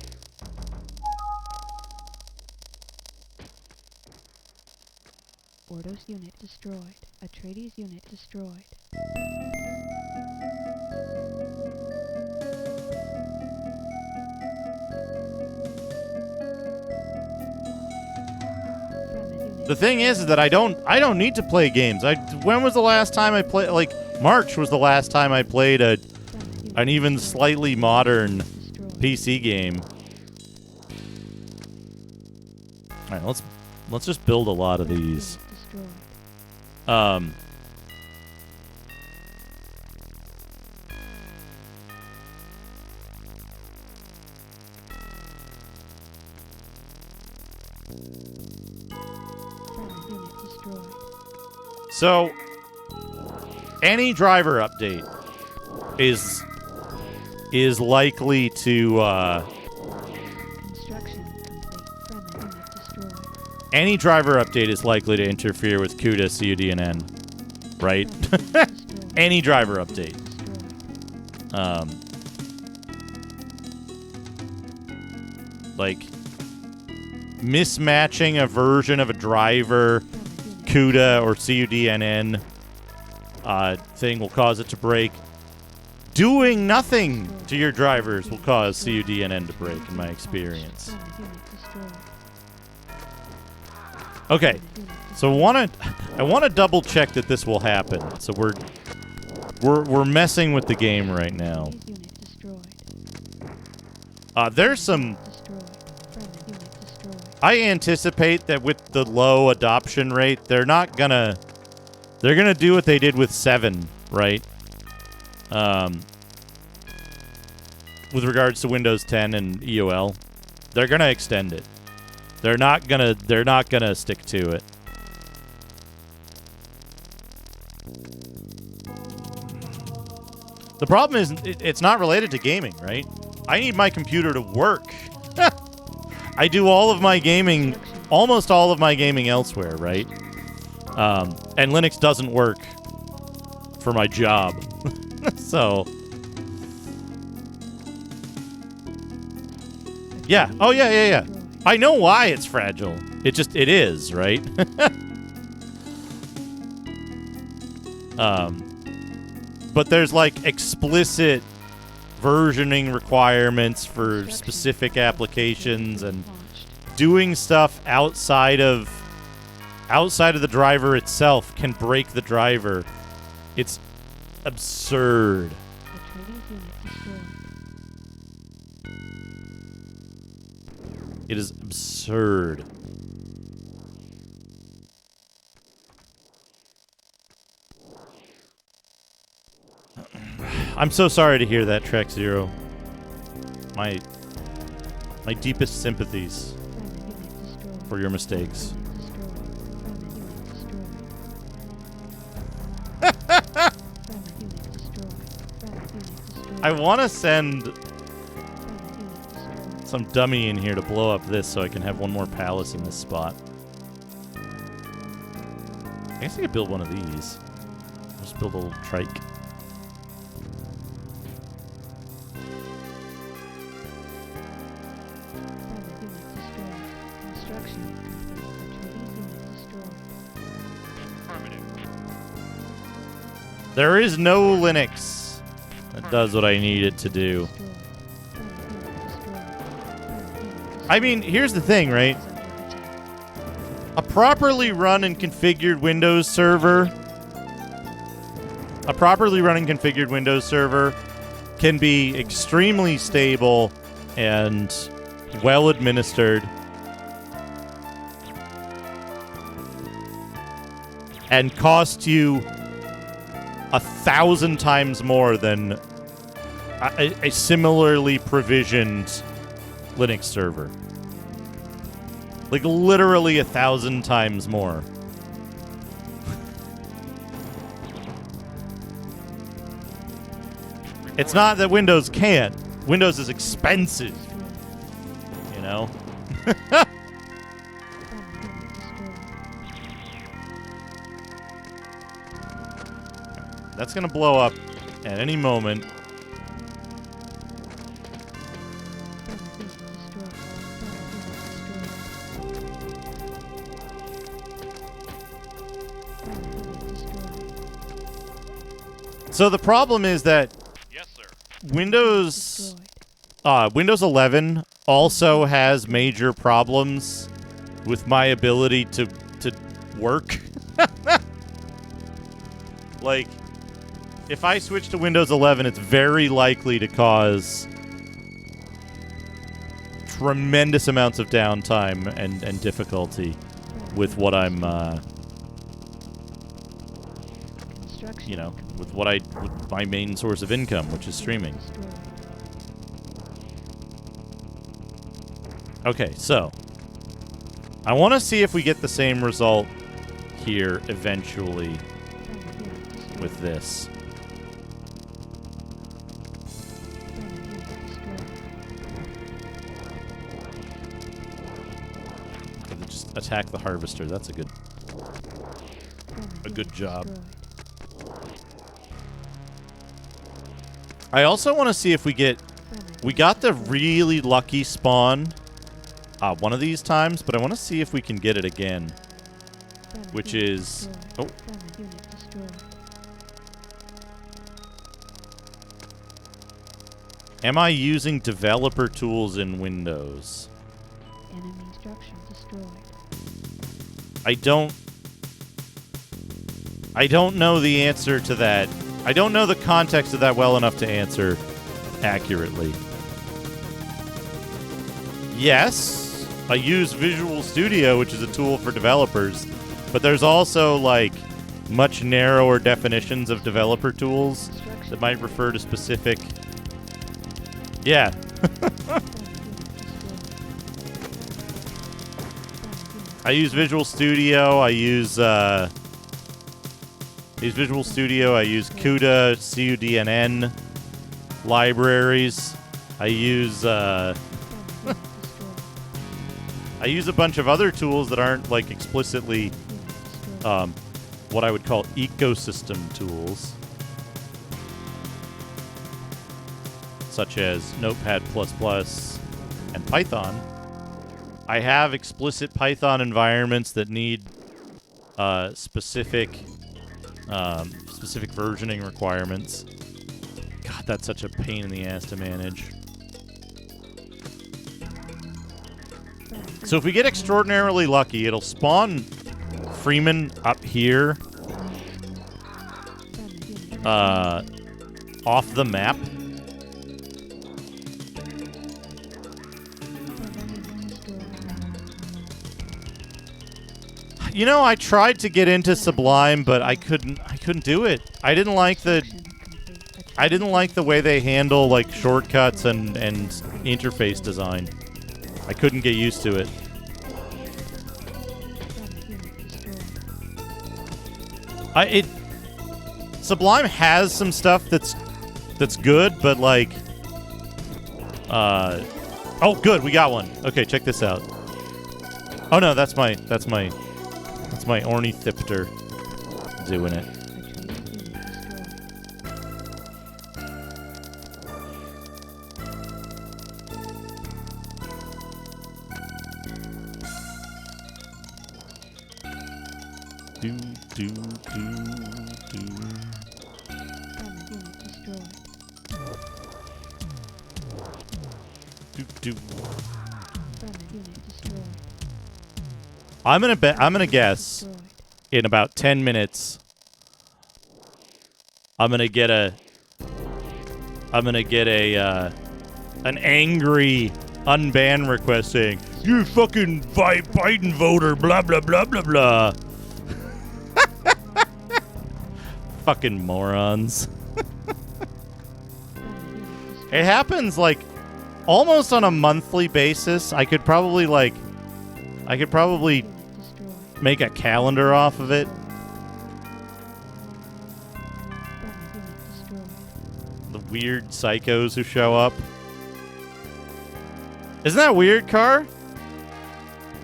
Ordos unit destroyed. Atreides unit destroyed. The thing is that I don't need to play games. When was the last time I played? Like, March was the last time I played an even slightly modern PC game. All right, let's just build a lot of these. So, any driver update is likely to any driver update is likely to interfere with CUDA, CUDNN, right? Any driver update. Like mismatching a version of a driver, CUDA or CUDNN thing will cause it to break. Doing nothing to your drivers will cause CUDNN to break, in my experience. Okay, so I want to double check that this will happen. So we're messing with the game right now. There's some. I anticipate that with the low adoption rate, they're gonna do what they did with 7, right? With regards to Windows 10 and EOL, they're gonna extend it. They're not gonna stick to it. The problem is it's not related to gaming, right? I need my computer to work. I do all of my gaming, almost all of my gaming elsewhere, right? And Linux doesn't work for my job. So, yeah. Oh, yeah. I know why it's fragile. It is, right? But there's like explicit versioning requirements for specific applications, and doing stuff outside of the driver itself can break the driver. It's absurd. It is absurd. I'm so sorry to hear that, Trek Zero. My deepest sympathies Friendly unit destroyed. for your mistakes. Unit destroyed. Friendly unit destroyed. Friendly unit destroyed. Friendly unit destroyed. I want to send Friendly unit destroyed. some dummy in here to blow up this so I can have one more palace in this spot. I guess I could build one of these. Just build a little trike. Friendly unit destroyed. Construction complete. Atreides unit destroyed. Affirmative. There is no Linux that does what I need it to do. Destroyed. Friendly unit destroyed. Friendly unit destroyed. I mean, here's the thing, right? Is under attack. A properly run and configured Windows server can be extremely stable and well administered and cost you 1,000 times more than a similarly provisioned Linux server. Like literally 1,000 times more. It's not that Windows can't. Windows is expensive, you know? Friendly unit destroyed. That's gonna blow up at any moment. Friendly unit destroyed. Friendly unit destroyed. So the problem is that Yes, sir. Windows Destroyed. Windows 11 also has major problems with my ability to work. Like, if I switch to Windows 11, it's very likely to cause tremendous amounts of downtime and difficulty with what I'm, Construction you know, complete. with my main source of income, which is streaming. Destroyed. Okay, so I want to see if we get the same result here eventually Friendly unit destroyed. with this. Friendly unit destroyed. Just attack the harvester. That's a good. Friendly good unit job. destroyed. I also want to see if we get. Friendly We unit got the destroyed. really lucky spawn one of these times, but I want to see if we can get it again. Friendly which unit is- destroyed. oh. Friendly unit destroyed. Am I using developer tools in Windows? Enemy structure destroyed. I don't know the answer to that. I don't know the context of that well enough to answer accurately. Yes, I use Visual Studio, which is a tool for developers, but there's also like much narrower definitions of developer tools Construction that might refer to specific. Yeah. I use Visual Studio. I use Visual Studio. I use CUDA, CUDNN libraries. I use I use a bunch of other tools that aren't like explicitly what I would call ecosystem tools, such as Notepad++ and Python. I have explicit Python environments that need specific versioning requirements. God, that's such a pain in the ass to manage. So if we get extraordinarily lucky, it'll spawn Freeman up here off the map. You know, I tried to get into Sublime, but I couldn't do it. I didn't like the I didn't like the way they handle like shortcuts and interface design. I couldn't get used to it. Sublime has some stuff that's good, but like oh good, we got one. Okay, check this out. Oh no, that's my ornithopter doing it. Do do do do. Do. I'm gonna guess in about 10 minutes I'm gonna get a an angry unban request saying, "You fucking Biden voter, blah blah blah blah blah." Fucking morons. It happens like almost on a monthly basis. I could probably make a calendar off of it. The weird psychos who show up. Isn't that weird, Car?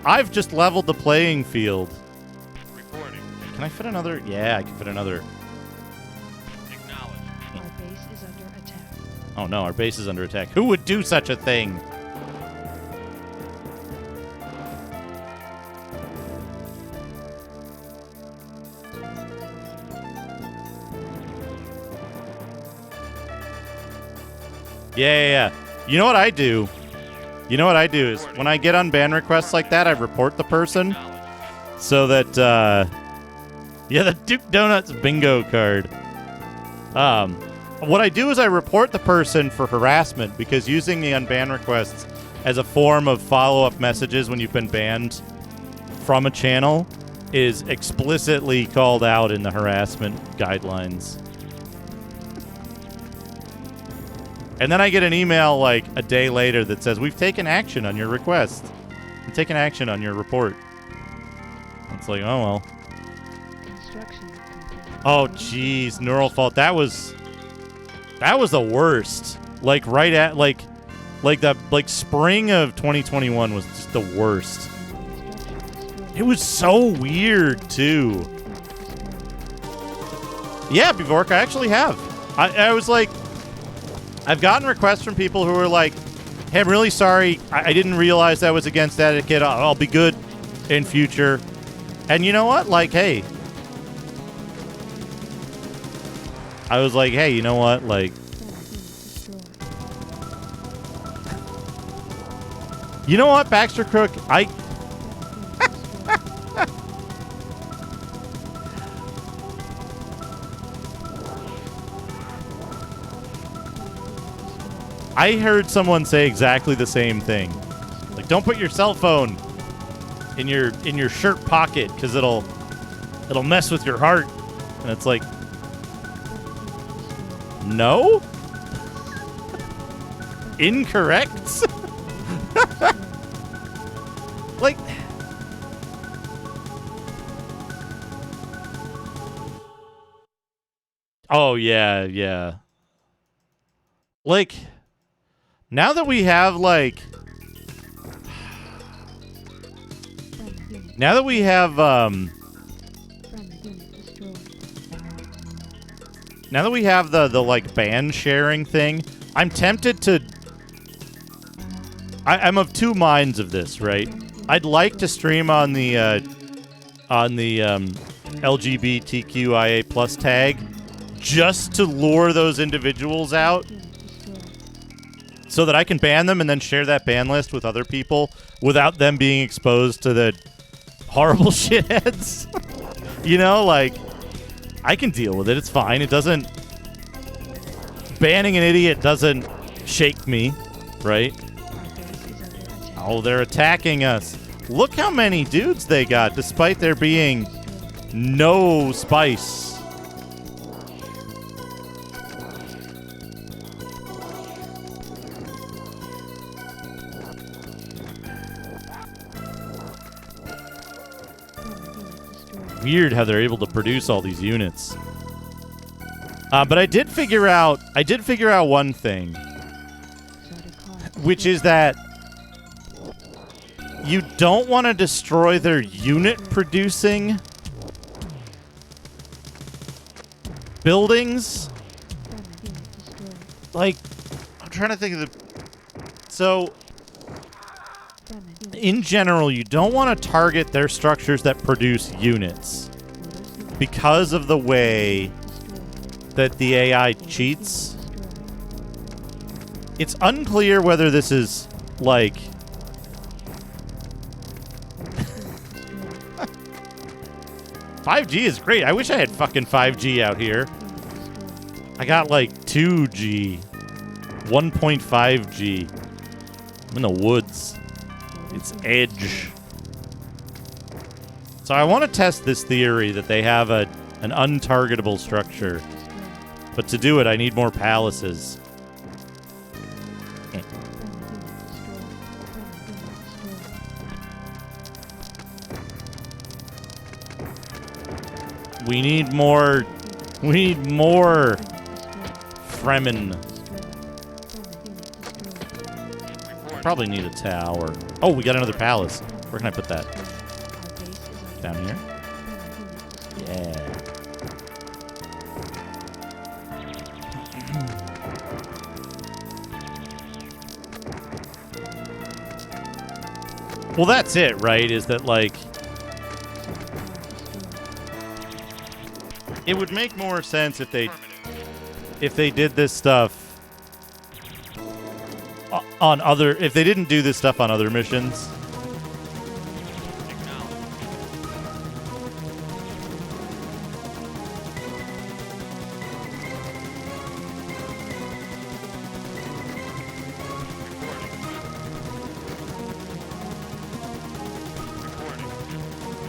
I've just leveled the playing field. Reporting. Can I fit another? Yeah, I can fit another. Acknowledged. Our base is under attack. Oh no, our base is under attack. Who would do such a thing? Yeah. You know what I do? Is when I get unban requests like that, I report the person Acknowledged. so that, the Duke Donuts bingo card. What I do is I report the person for harassment because using the unban requests as a form of follow-up messages when you've been banned from a channel is explicitly called out in the harassment guidelines. And then I get an email like a day later that says, "We've taken action on your request. We've taken action on your report." It's like, oh well. Construction complete. Oh jeez, neural fault. That was the worst. Like right at like spring of 2021 was just the worst. Construction destroyed. It was so weird too. Yeah, Bevork, I actually have. I was like, I've gotten requests from people who are like, "Hey, I'm really sorry. I didn't realize that was against etiquette. I'll be good in future." And you know what? Like, hey. I was like, hey, you know what? Like, you know what, Baxter Crook? I heard someone say exactly the same thing. Like, don't put your cell phone in your shirt pocket because it'll mess with your heart. And it's like, no? Incorrect? Like, oh yeah. Like, now that we have the like band sharing thing, I'm tempted to. I'm of two minds of this, right? I'd like to stream on the LGBTQIA plus tag just to lure those individuals out, so that I can ban them and then share that ban list with other people without them being exposed to the horrible shitheads. You know, like, I can deal with it. It's fine. It doesn't... Banning an idiot doesn't shake me, right? Oh, they're attacking us. Look how many dudes they got, despite there being no spice. weird how they're able to produce all these units. But I did figure out one thing, which is that you don't want to destroy their unit producing buildings. Like, I'm trying to think of the... So, in general, you don't want to target their structures that produce units because of the way that the AI cheats. It's unclear whether this is, like... 5G is great. I wish I had fucking 5G out here. I got, like, 2G. 1.5G. I'm in the woods. It's edge. So I want to test this theory that they have an untargetable structure. But to do it, I need more palaces. We need more Fremen. Probably need a tower. Oh, we got another palace. Where can I put that? Down here? Yeah. Well, that's it, right? Is that, like... It would make more sense if they did this stuff on other... If they didn't do this stuff on other missions.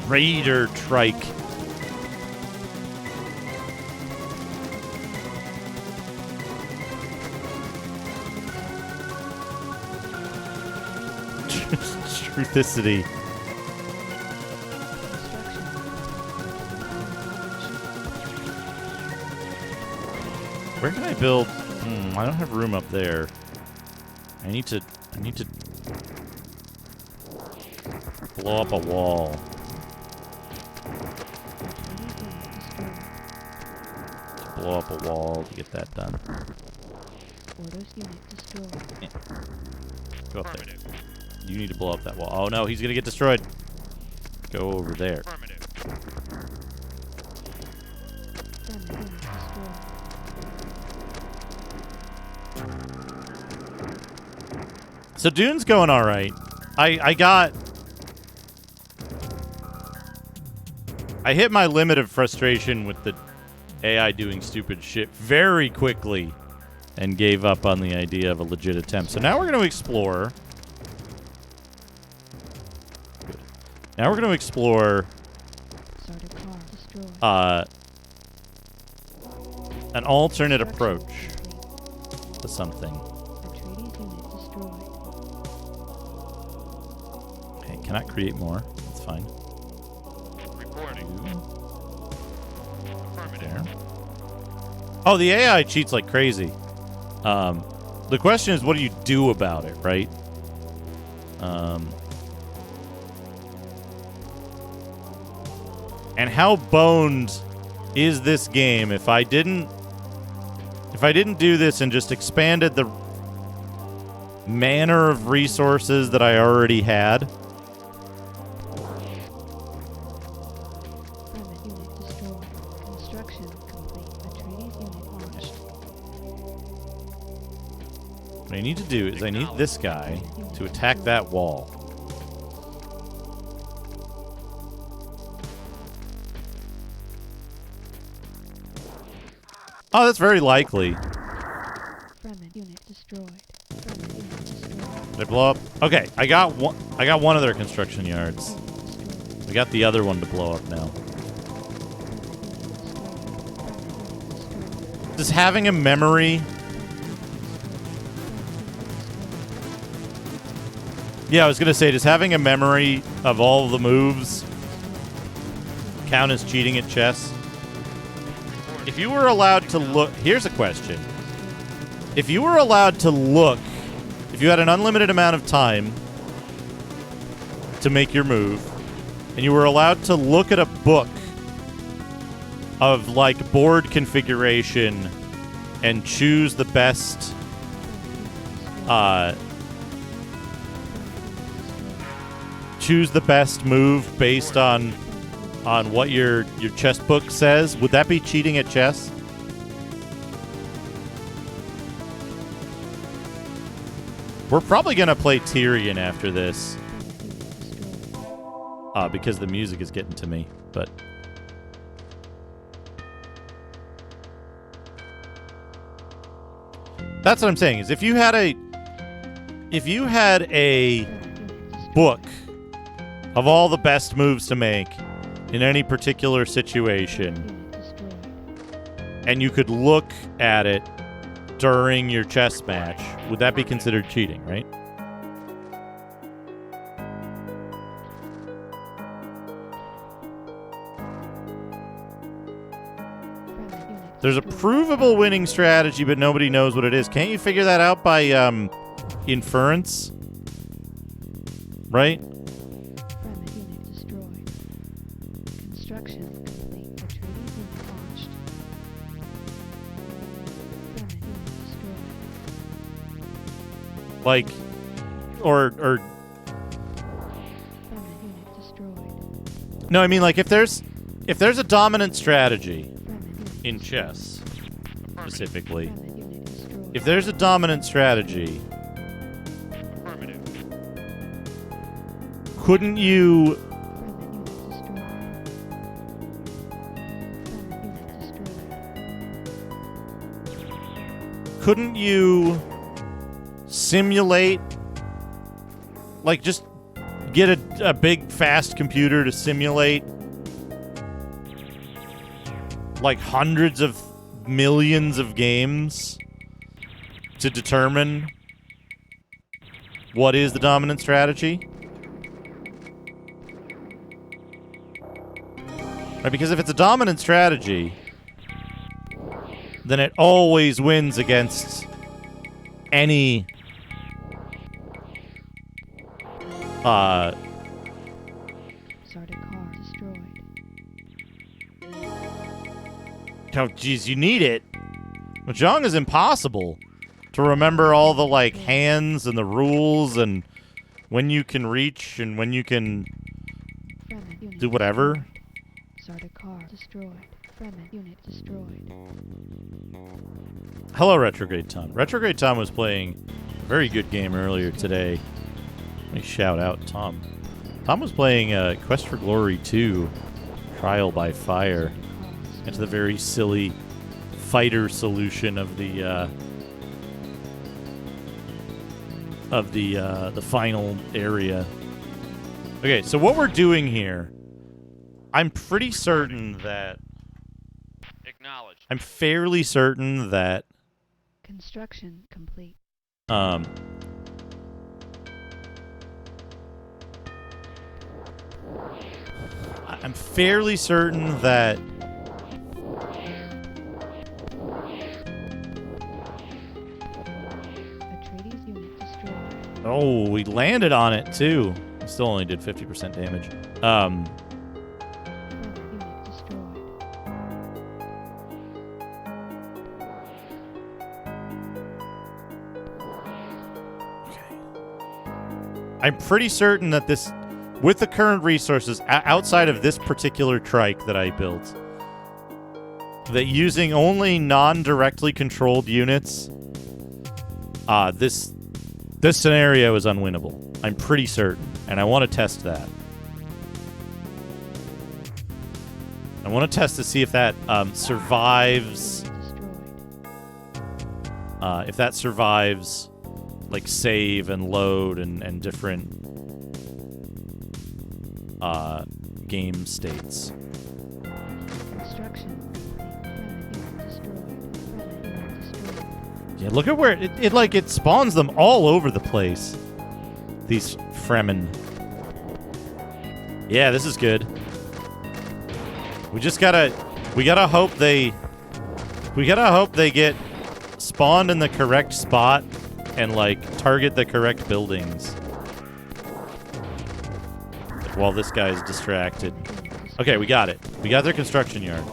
Raider trike. Truthicity. Where can I build? I don't have room up there. I need to blow up a wall. Blow up a wall to get that done. Yeah. Go up there. You need to blow up that wall. Oh no, he's gonna get destroyed. Go over there. So Dune's going all right. I hit my limit of frustration with the AI doing stupid shit very quickly and gave up on the idea of a legit attempt. So now we're going to explore. Good. Now we're going to explore an alternate approach to something. Okay, cannot create more. That's fine. Oh, the AI cheats like crazy. The question is, what do you do about it, right? And how boned is this game if I didn't do this and just expanded the manner of resources that I already had? What I need to do is I need this guy to attack that wall. Oh, that's very likely. Did I blow up? Okay, I got one of their construction yards. We got the other one to blow up now. Does having a memory... Yeah, I was going to say, does having a memory of all the moves count as cheating at chess? If you were allowed to look... Here's a question. If you were allowed to look... If you had an unlimited amount of time to make your move, and you were allowed to look at a book of, like, board configuration and choose the best... choose the best move based on what your chess book says, would that be cheating at chess? We're probably gonna play Tyrion after this, because the music is getting to me. But that's what I'm saying. Is if you had a book of all the best moves to make in any particular situation, and you could look at it during your chess match, would that be considered cheating, right? There's a provable winning strategy, but nobody knows what it is. Can't you figure that out by inference? Right? Fragment unit destroyed. Construction complete. Atreides unit launched. Fragment unit destroyed. Like, or Fragment unit destroyed. no, I mean, like, if there's a dominant strategy Fragment unit in chess specifically, Fragment unit destroyed. if there's a dominant strategy, Affirmative. couldn't you Fragment unit destroyed. Fragment unit destroyed. couldn't you simulate, like, just get a big fast computer to simulate like hundreds of millions of games to determine what is the dominant strategy? Right, because if it's a dominant strategy, then it always wins against any Sardaukar destroyed. oh geez, you need it. Mahjong is impossible to remember all the, like, hands and the rules and when you can reach and when you can Fragment unit do whatever. destroyed. Sardaukar destroyed. Fragment unit destroyed. Hello, Retrograde Tom. Retrograde Tom was playing a very good game earlier today. Let me shout out Tom. Tom was playing Quest for Glory 2, Trial by Fire. It's the very silly fighter solution of the final area. Okay, so what we're doing here, I'm pretty certain that Acknowledged. I'm fairly certain that Construction complete. I'm fairly certain that Atreides unit destroyed. oh, we landed on it too. Still only did 50% damage. Fragment unit destroyed. I'm pretty certain that this, with the current resources outside of this particular trike that I built, that using only non-directly controlled units, this scenario is unwinnable. I'm pretty certain, and I want to test that. I want to test to see if that survives. Unit destroyed. If that survives, like, save and load and different game states. Construction complete. Fragment unit destroyed. Fragment unit destroyed. Yeah, look at where it spawns them all over the place. These Fremen. Yeah, this is good. We gotta hope they get spawned in the correct spot and like target the correct buildings. While this guy's distracted. Okay, we got it. We got their construction yard.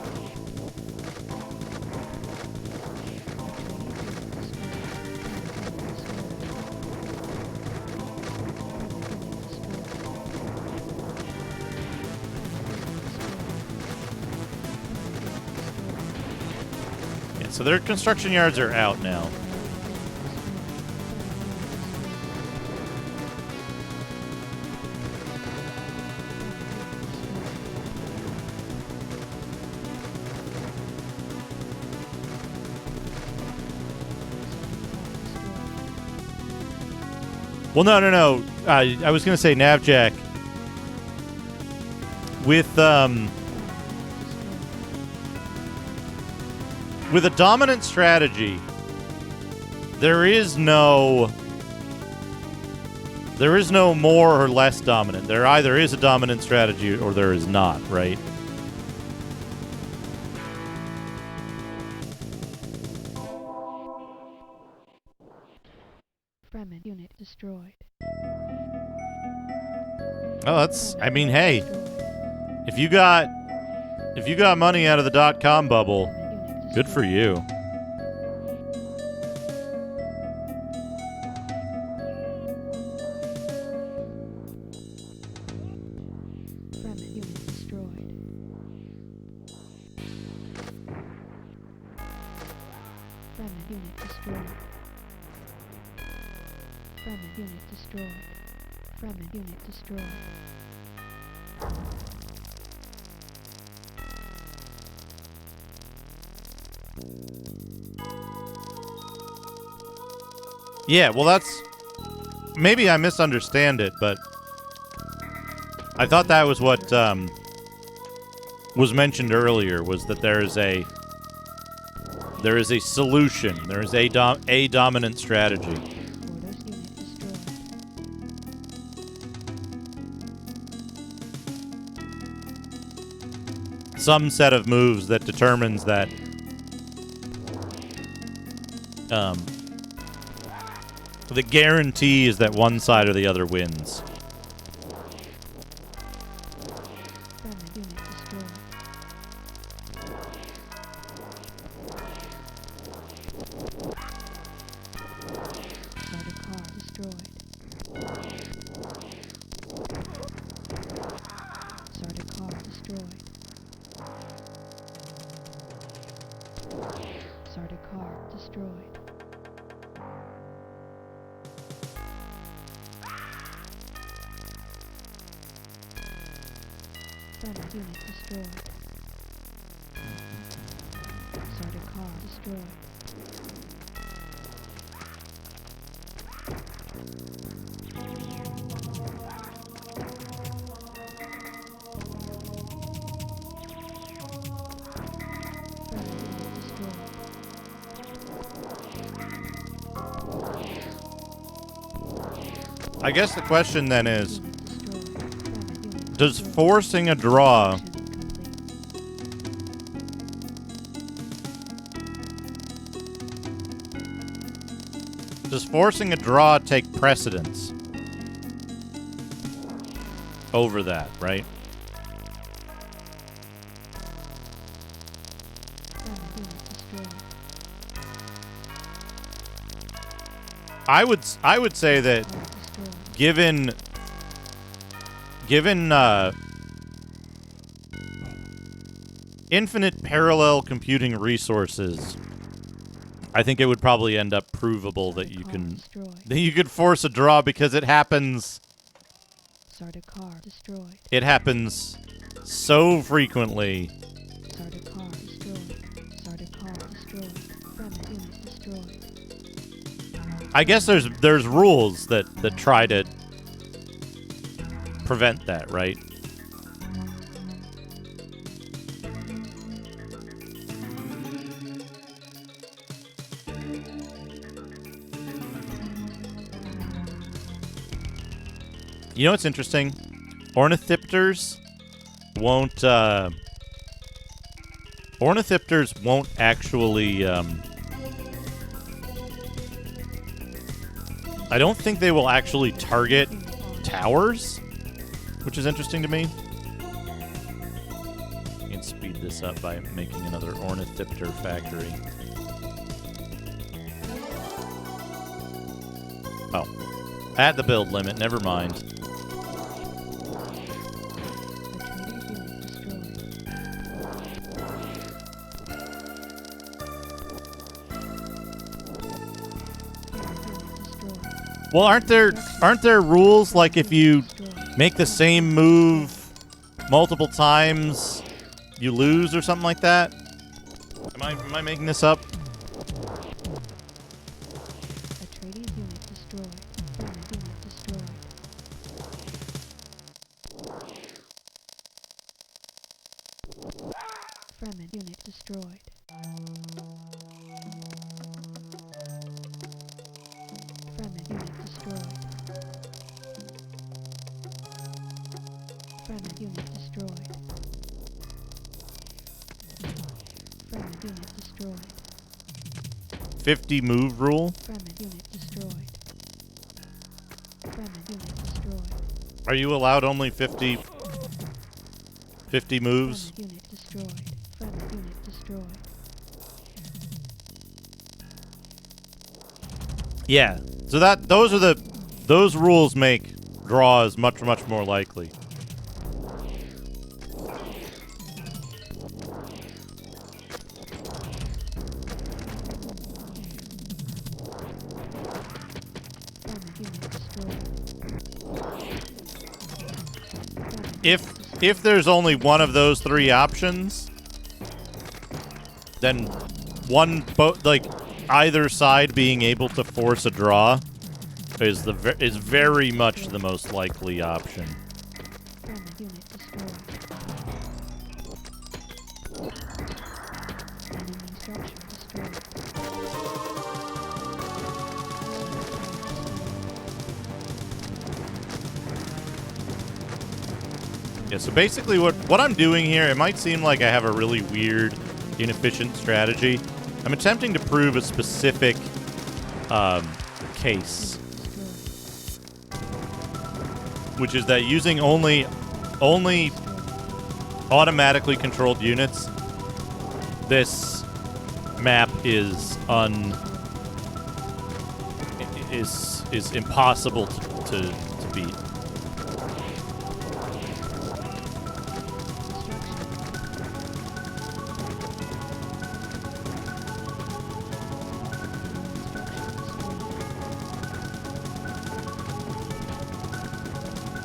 Yeah, so their construction yards are out now. Well, no. I was going to say Navjack. With a dominant strategy, there is no more or less dominant. There either is a dominant strategy or there is not, right? Fremen unit destroyed. Oh, that's. I mean, hey, if you got money out of the .com bubble, good for you. Fremen unit destroyed. Fremen unit destroyed. Fremen unit destroyed. Fremen unit destroyed. Yeah, well, that's. Maybe I misunderstand it, but I thought that was what was mentioned earlier. Was that there is a solution. There is a dominant strategy. Ordos unit destroyed. Some set of moves that determines that the guarantee is that one side or the other wins. Fremen unit destroyed. Sardaukar destroyed. Sardaukar destroyed. Sardaukar destroyed. Fremen unit destroyed. Sardaukar destroyed. Fremen unit destroyed. I guess the question then is, Unit destroyed. Fremen unit does destroyed. forcing a draw Mission complete. take precedence over that, right? Fremen unit destroyed. I would say that Car destroyed. given infinite parallel computing resources, I think it would probably end up provable that you Sardaukar destroyed. could force a draw because it happens Sardaukar destroyed. so frequently. Sardaukar destroyed. Sardaukar destroyed. Fremen unit destroyed. I guess there's rules that try to prevent that, right? You know what's interesting? Ornithopters won't Ornithopters won't actually... I don't think they will actually target towers, which is interesting to me. You can speed this up by making another Ornithopter factory. Oh. At the build limit, never mind. Well, aren't there rules like if you make the same move multiple times, you lose or something like that? Am I making this up? Atreides unit destroyed. Friendly unit destroyed. Friendly unit destroyed. Friendly unit destroyed. Friendly unit destroyed. Friendly unit destroyed. 50 move rule? Friendly unit destroyed. Friendly unit destroyed. Are you allowed only 50 moves? Friendly unit destroyed. Friendly unit destroyed. Yeah. So those rules make draws much more likely. Friendly unit destroyed. If there's only one of those three options, then either side being able to force a draw is very much the most likely option. Friendly unit destroyed. Enemy structure destroyed. Yeah, so basically what I'm doing here, it might seem like I have a really weird, inefficient strategy. I'm attempting to prove a specific case, which is that using only automatically controlled units, this map is impossible to beat.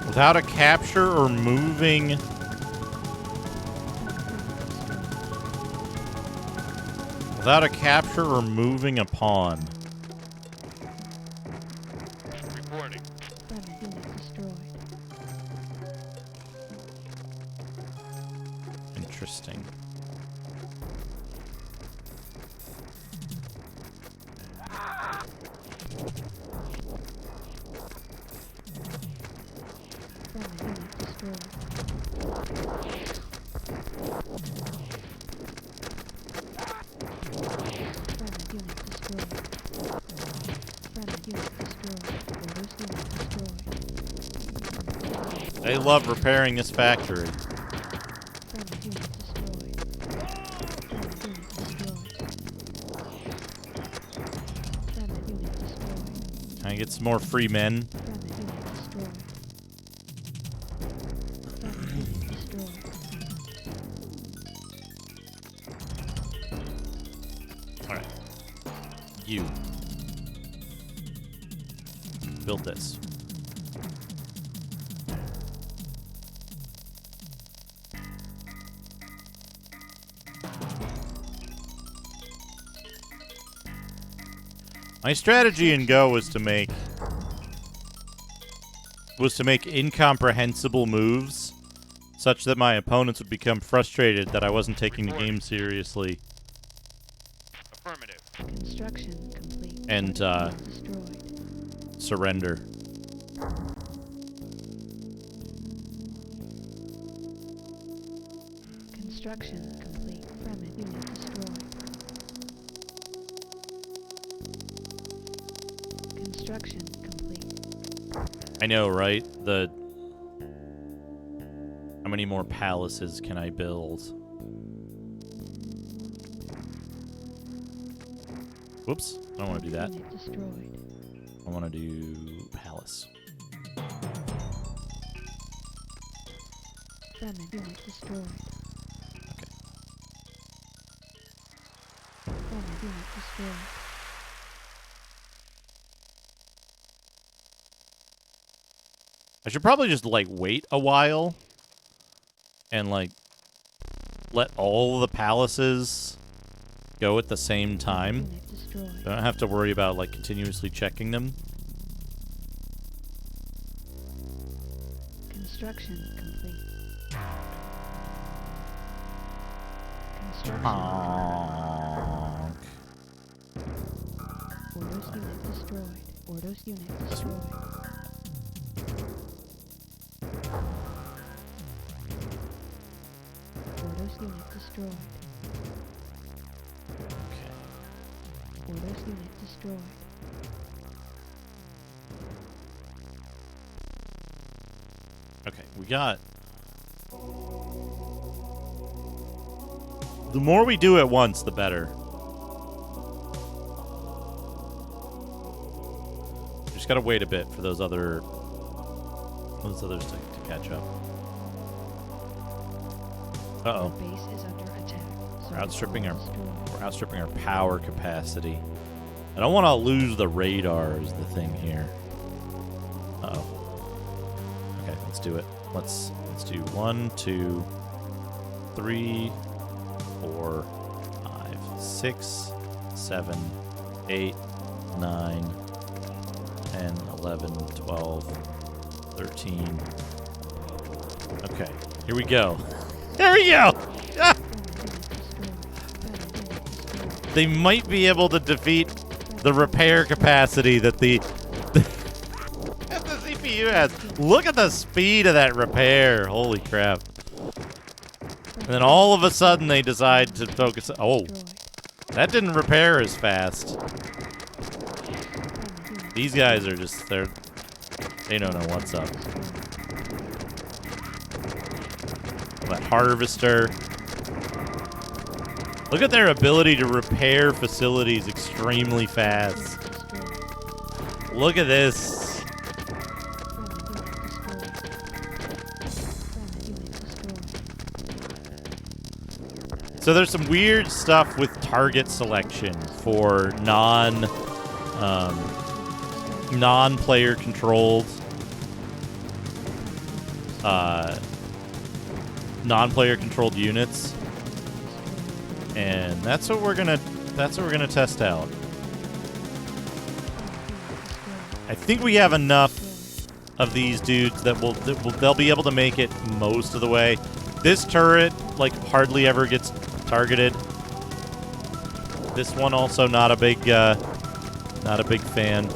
Without a capture or moving... Without a capture or moving a pawn. Reporting. Friendly unit destroyed. Interesting. Friendly unit destroyed. Friendly unit destroyed. Friendly unit destroyed. Orders unit destroyed. They love repairing this factory. Friendly unit destroyed. Friendly unit destroyed. Friendly unit destroyed. Can I get some more free men? Friendly unit destroyed. Friendly unit destroyed. Alright. You. Build this. My strategy in Go was to make incomprehensible moves such that my opponents would become frustrated that I wasn't taking the game seriously Affirmative. Construction complete. and Destroyed. surrender. Construction complete. Friendly unit destroyed. Construction complete. I know, right? How many more palaces can I build? Whoops, I don't want to do that. Unit destroyed. I want to do palace. Fremen unit destroyed. Okay. Fremen unit destroyed. I should probably just, like, wait a while and, like, let all the palaces go at the same time. Unit destroyed. I don't have to worry about, like, continuously checking them. Construction complete. Construction. Honk. Ordos unit destroyed. Ordos unit destroyed. Ordos unit destroyed. Okay. Ordos unit destroyed. Okay, we got... The more we do at once, the better. Just gotta wait a bit for those others to catch up. Uh-oh. The base is under attack. We're outstripping Destroyed. We're outstripping our power capacity. I don't want to lose the radar is the thing here. Uh-oh. Okay, let's do it. Let's do 1, 2, 3, 4, 5, 6, 7, 8, 9, 10, 11, 12, 13. Okay, here we go. There we go! Ah! They might be able to defeat the repair capacity that the CPU has. Look at the speed of that repair. Holy crap. And then all of a sudden they decide to focus. Oh, that didn't repair as fast. These guys are just, they don't know what's up. That harvester. Look at their ability to repair facilities extremely fast. Look at this. So there's some weird stuff with target selection for non-player controlled non-player controlled units. And that's what we're gonna test out. I think we have enough of these dudes that they'll be able to make it most of the way. This turret like hardly ever gets targeted. This one also not a big fan.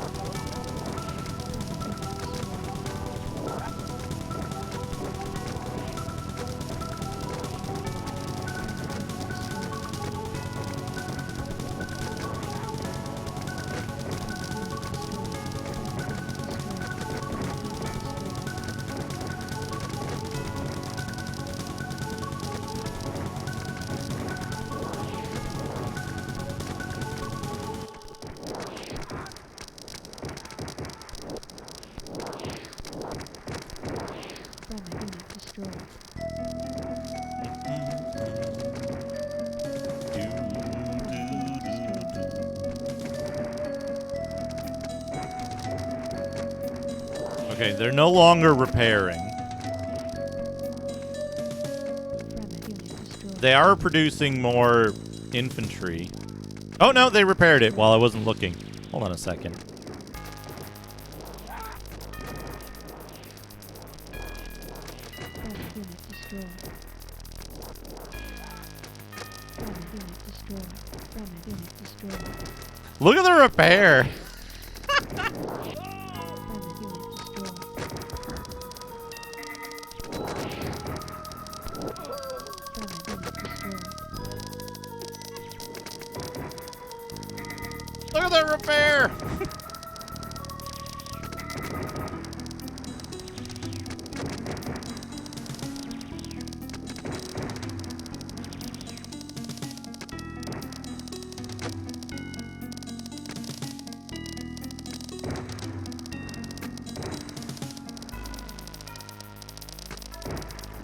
Okay, they're no longer repairing. They are producing more infantry. Oh no, they repaired it while I wasn't looking. Hold on a second. Look at the repair. the repair!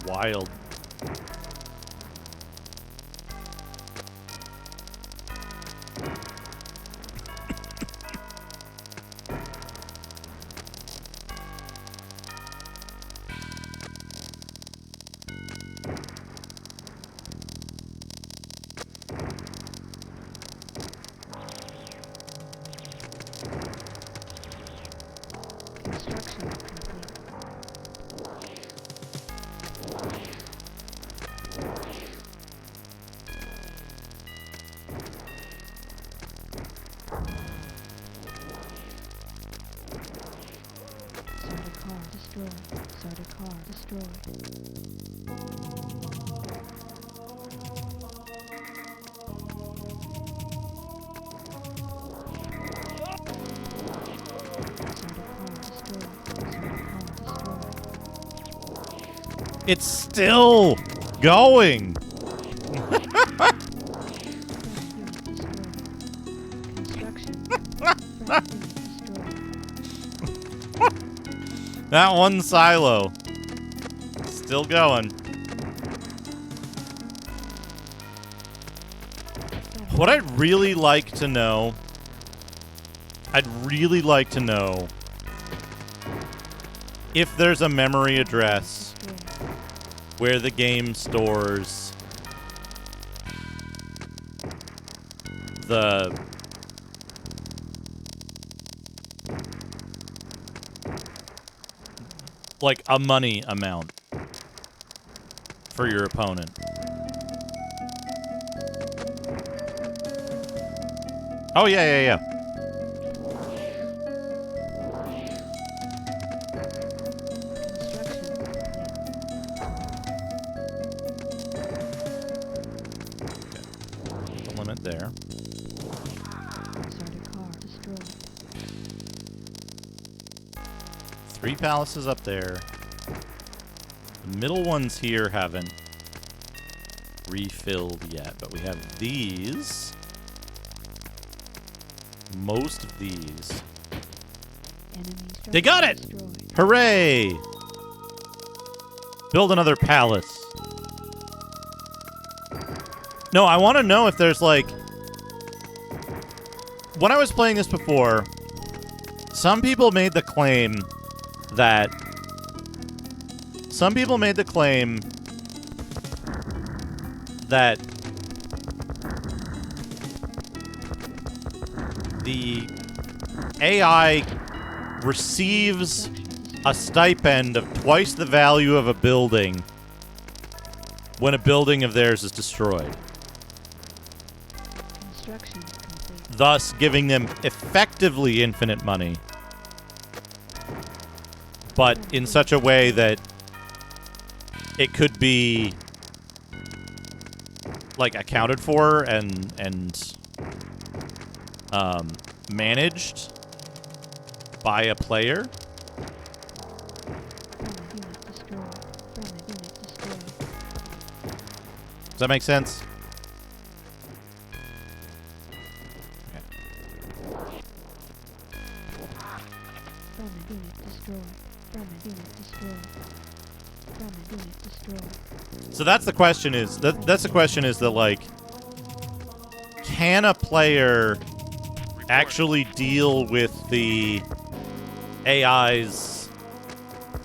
Wild. Construction complete. Starter car destroyed. Starter car destroyed. Starter car destroyed. Starter car destroyed. It's still going. That one silo. Still going. What I'd really like to know... if there's a memory address where the game stores the... like a money amount for your opponent. Oh, yeah. Limit there. Starter car destroyed. 3 palaces up there. The middle ones here haven't refilled yet, but we have these. Most of these. Enemy They got structure it! destroyed. Hooray! Build another palace. No, I want to know if there's like... When I was playing this before, some people made the claim that... the AI receives a stipend of twice the value of a building when a building of theirs is destroyed, Construction complete. thus giving them effectively infinite money, but in such a way that it could be like accounted for and managed by a player. Friendly unit destroyed. Friendly unit destroyed. Does that make sense? Friendly unit destroyed. Friendly unit destroyed. Friendly unit destroyed. So that's the question is that's the question is that like, can a player actually deal with the AI's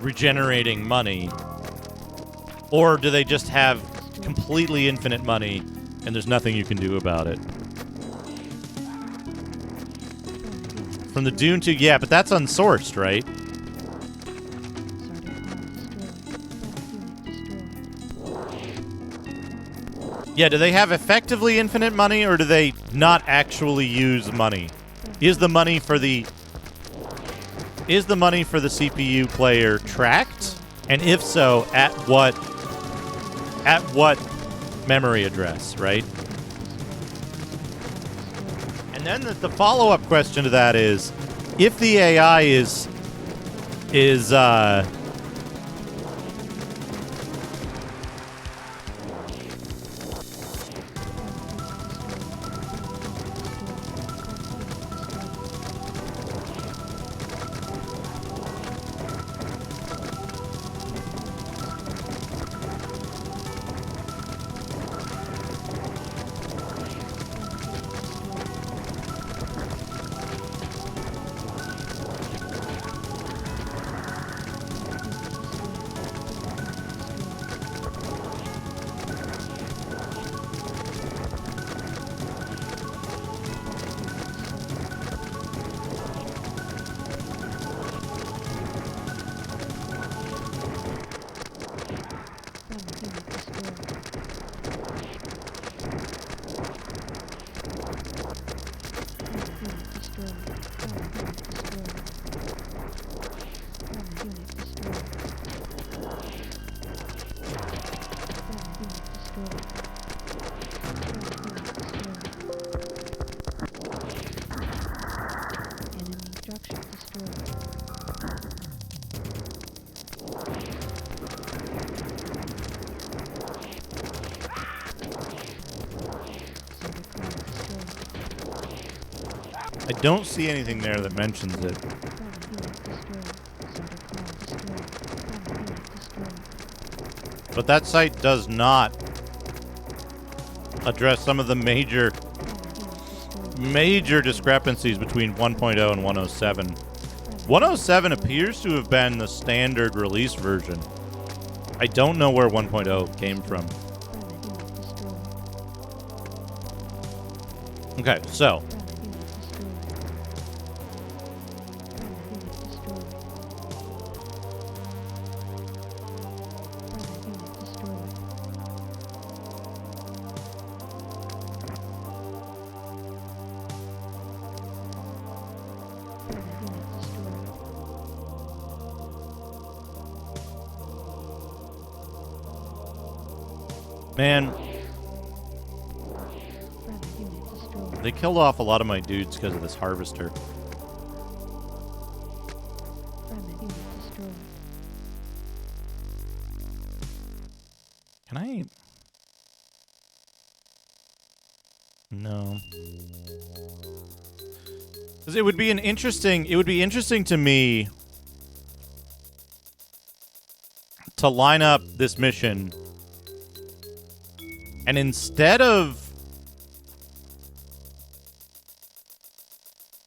regenerating money, or do they just have completely infinite money and there's nothing you can do about it? From the Dune 2, yeah, but that's unsourced, right? Yeah, do they have effectively infinite money, or do they not actually use money? Is the money for the CPU player tracked? And if so, at what memory address, right? And then the follow-up question to that is, if the AI is I don't see anything there that mentions it. But that site does not address some of the major discrepancies between 1.0 and 107. 107 appears to have been the standard release version. I don't know where 1.0 came from. Okay, so man, they killed off a lot of my dudes because of this harvester. Can I? No. 'Cause it would be interesting to me to line up this mission, and instead of,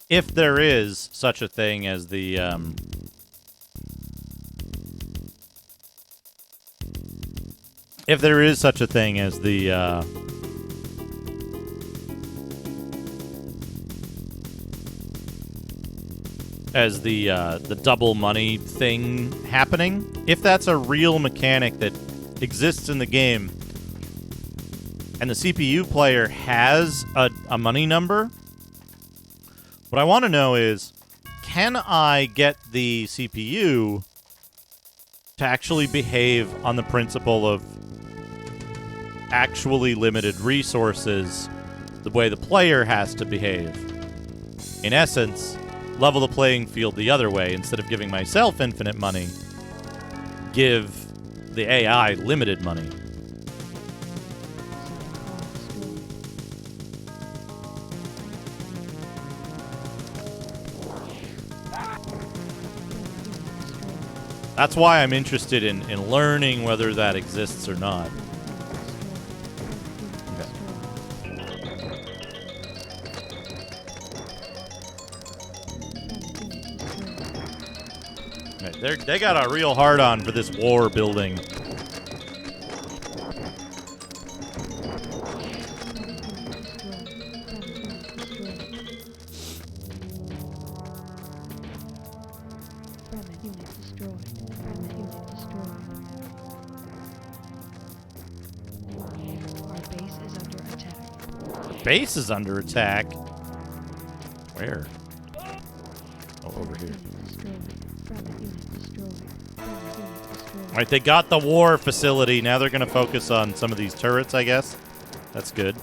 if there is such a thing as the if there is such a thing as the double money thing happening, if that's a real mechanic that exists in the game and the CPU player has a money number, what I want to know is, can I get the CPU to actually behave on the principle of actually limited resources the way the player has to behave? In essence, level the playing field the other way. Instead of giving myself infinite money, give the AI limited money. That's why I'm interested in learning whether that exists or not. Okay. They got a real hard-on for this war building. Base is under attack. Where? Oh, over here. Alright, they got the war facility. Now they're going to focus on some of these turrets, I guess. That's good.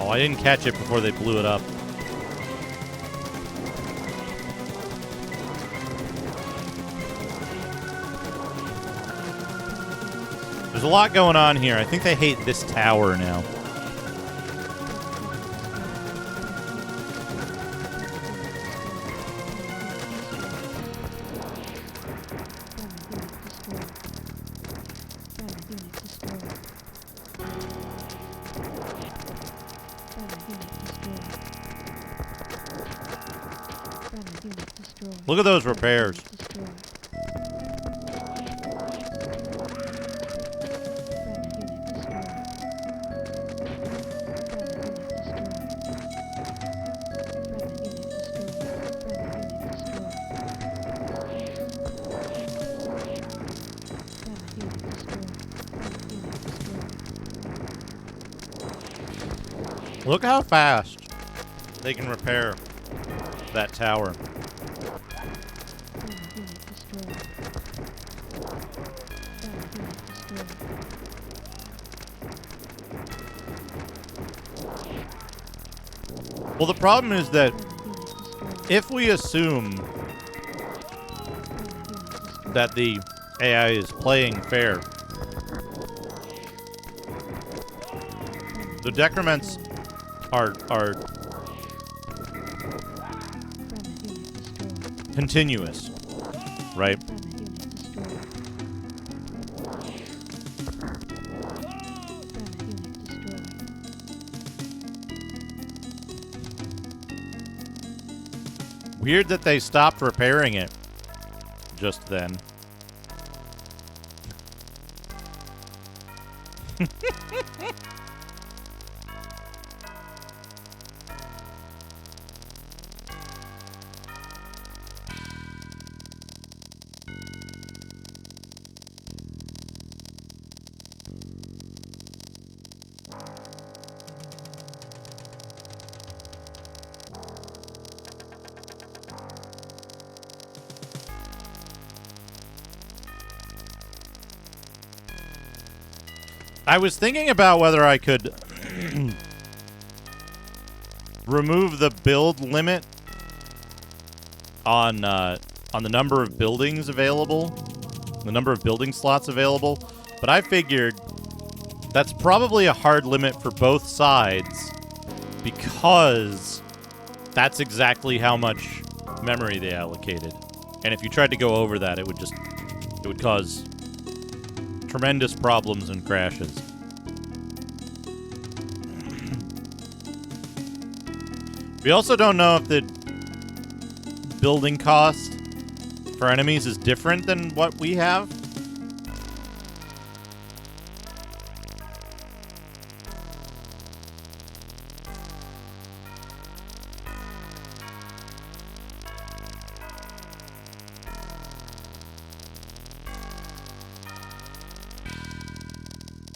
Oh, I didn't catch it before they blew it up. There's a lot going on here. I think they hate this tower now. Look at those repairs. Look how fast they can repair that tower. Well, the problem is that if we assume that the AI is playing fair, the decrements are continuous, right? Weird that they stopped repairing it just then. I was thinking about whether I could remove the build limit on the number of buildings available, the number of building slots available, but I figured that's probably a hard limit for both sides because that's exactly how much memory they allocated. And if you tried to go over that, it would cause tremendous problems and crashes. We also don't know if the building cost for enemies is different than what we have.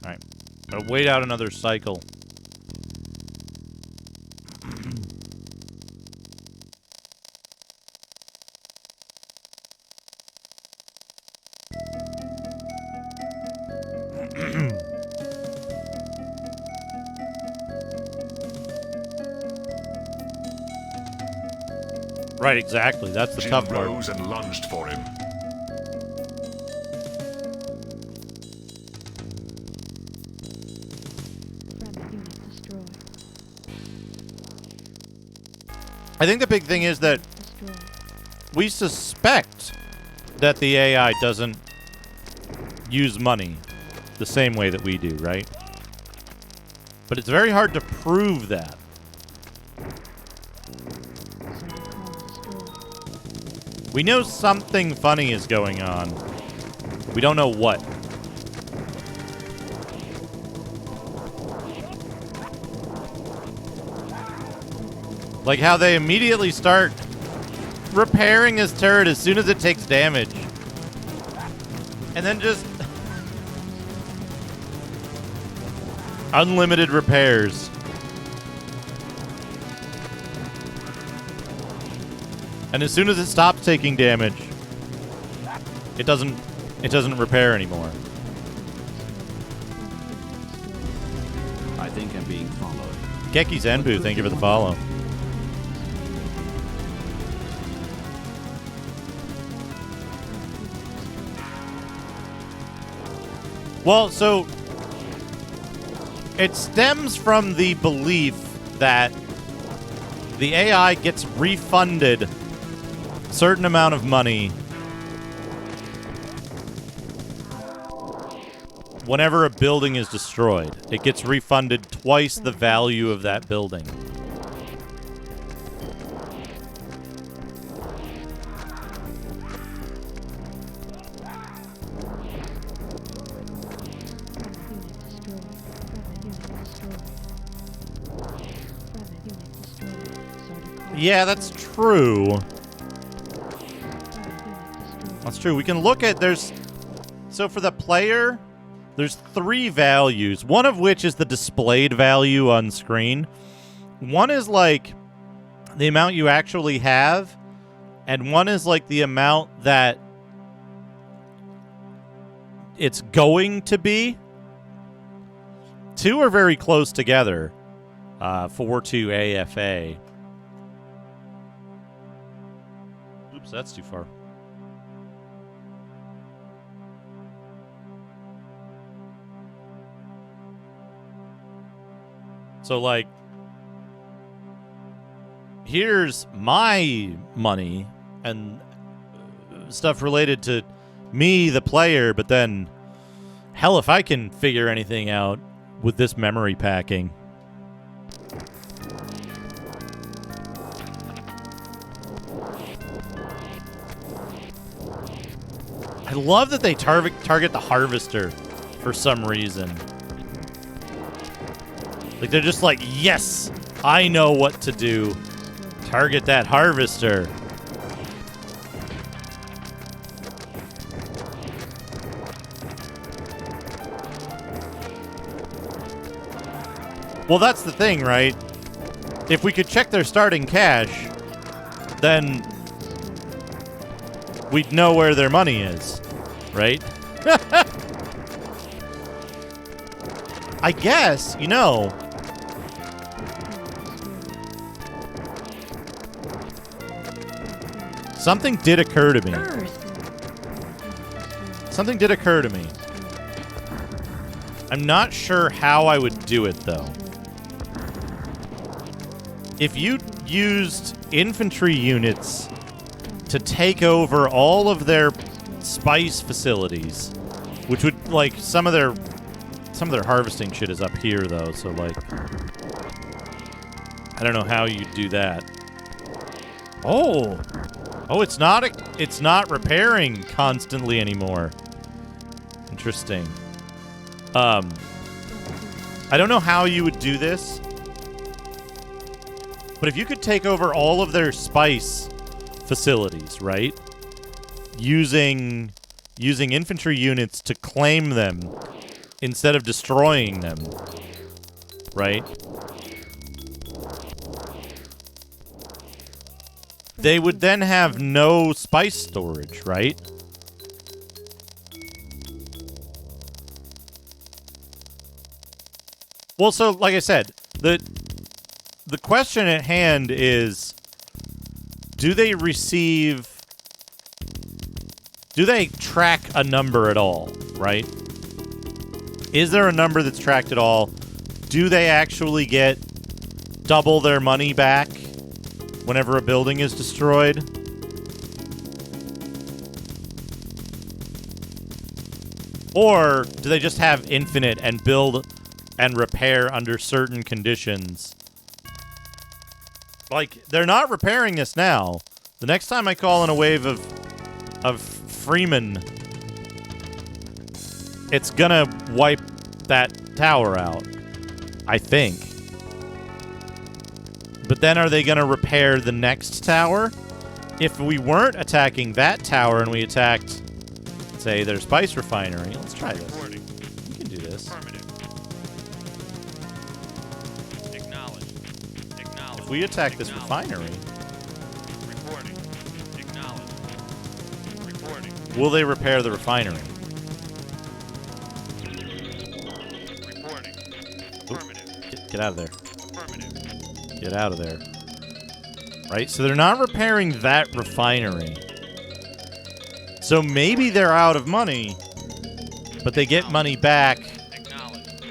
Alright. I'll wait out another cycle. Right, exactly. That's the Jin tough part. rose and lunged for him. I think the big thing is that we suspect that the AI doesn't use money the same way that we do, right? But it's very hard to prove that. We know something funny is going on. We don't know what. Like how they immediately start repairing his turret as soon as it takes damage. And then just unlimited repairs. And as soon as it stops taking damage, it doesn't repair anymore. I think I'm being followed. Keki Zenbu, thank you for the follow. Well, so it stems from the belief that the AI gets refunded a certain amount of money whenever a building is destroyed. It gets refunded twice the value of that building. Yeah, that's true. That's true. We can look at so for the player, there's 3 values, one of which is the displayed value on screen. One is like the amount you actually have, and one is like the amount that it's going to be. 2 are very close together for to AFA. Oops, that's too far. So, like, here's my money and stuff related to me, the player, but then, hell, if I can figure anything out with this memory packing. I love that they target the harvester for some reason. Like, they're just like, yes, I know what to do. Target that harvester. Well, that's the thing, right? If we could check their starting cash, then we'd know where their money is, right? I guess, you know. Something did occur to me. Something did occur to me. I'm not sure how I would do it, though. If you used infantry units to take over all of their spice facilities, which would, like, some of their harvesting shit is up here, though, so, like, I don't know how you'd do that. Oh, it's not repairing constantly anymore. Interesting. I don't know how you would do this, but if you could take over all of their spice facilities, right? Using infantry units to claim them instead of destroying them, right? They would then have no spice storage, right? Well, so, like I said, the question at hand is, do they track a number at all, right? Is there a number that's tracked at all? Do they actually get double their money back whenever a building is destroyed? Or do they just have infinite and build and repair under certain conditions? Like, they're not repairing this now. The next time I call in a wave of Freeman, it's gonna wipe that tower out, I think. But then are they gonna repair the next tower? If we weren't attacking that tower and we attacked, say, their spice refinery, let's try this. Reporting. We can do this. Affirmative. Acknowledged. Acknowledged. If we attack this Acknowledged. refinery, Reporting. Acknowledged. Reporting. will they repair the refinery? Reporting. Oop, Affirmative. get out of there. Affirmative. Get out of there. Right? So they're not repairing that refinery. So maybe they're out of money, but they get money back. Acknowledged.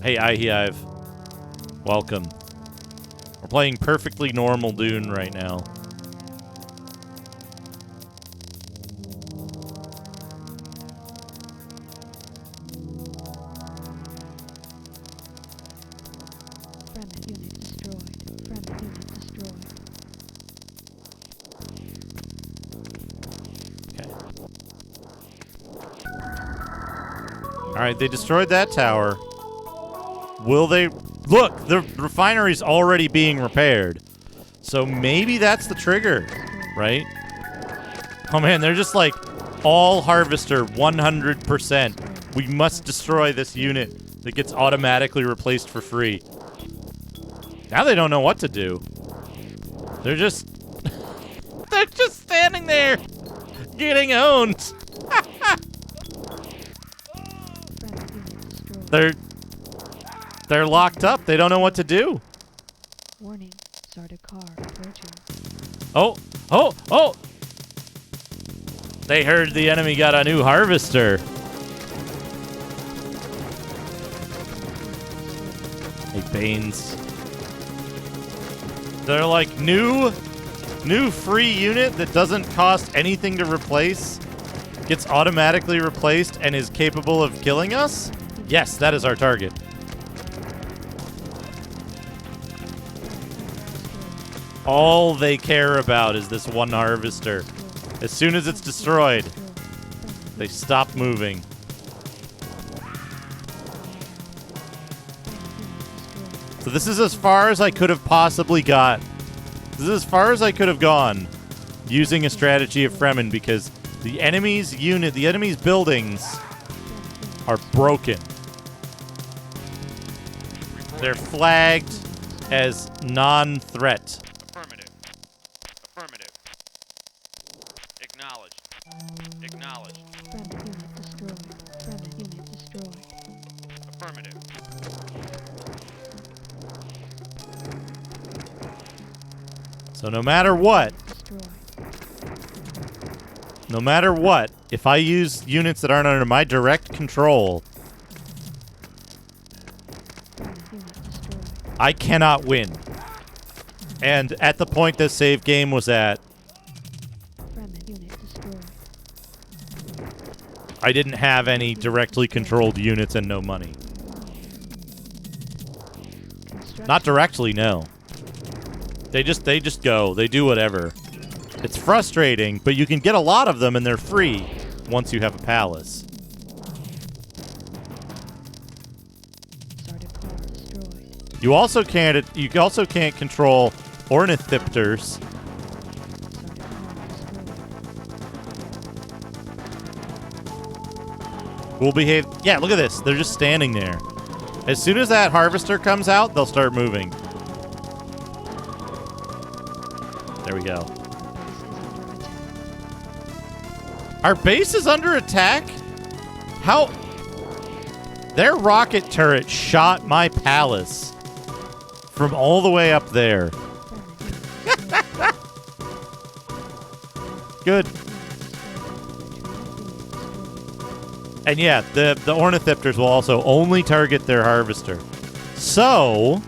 Hey, Ihive. Welcome. We're playing perfectly normal Dune right now. Friendly unit destroyed. Friendly unit destroyed. Okay. Alright, they destroyed that tower. Will they... Look! The refinery's already being repaired. So maybe that's the trigger, right? Oh man, they're just like, all harvester 100%. We must destroy this unit that gets automatically replaced for free. Now they don't know what to do. They're just... they're just standing there, getting owned. Friendly unit destroyed. They're locked up. They don't know what to do. Warning. Sardaukar approaching. Oh! They heard the enemy got a new harvester. Hey, Banes. They're like, new free unit that doesn't cost anything to replace, gets automatically replaced, and is capable of killing us? Yes, that is our target. All they care about is this one harvester. As soon as it's destroyed, they stop moving. So this is as far as I could have possibly got. This is as far as I could have gone using a strategy of Fremen, because the enemy's unit, the enemy's buildings are broken. They're flagged as non-threat. Affirmative. Affirmative. Acknowledged. Acknowledged. Friendly unit destroyed. Friendly unit destroyed. Affirmative. So no matter what, if I use units that aren't under my direct control, I cannot win. And at the point this save game was at, I didn't have any directly controlled units and no money. Not directly, no. They just go. They do whatever. It's frustrating, but you can get a lot of them and they're free once you have a palace. You also can't control ornithopters. Will behave. Yeah, look at this. They're just standing there. As soon as that harvester comes out, they'll start moving. There we go. Our base is under attack? How? Their rocket turret shot my palace from all the way up there. Good. And yeah, the ornithopters will also only target their harvester. So,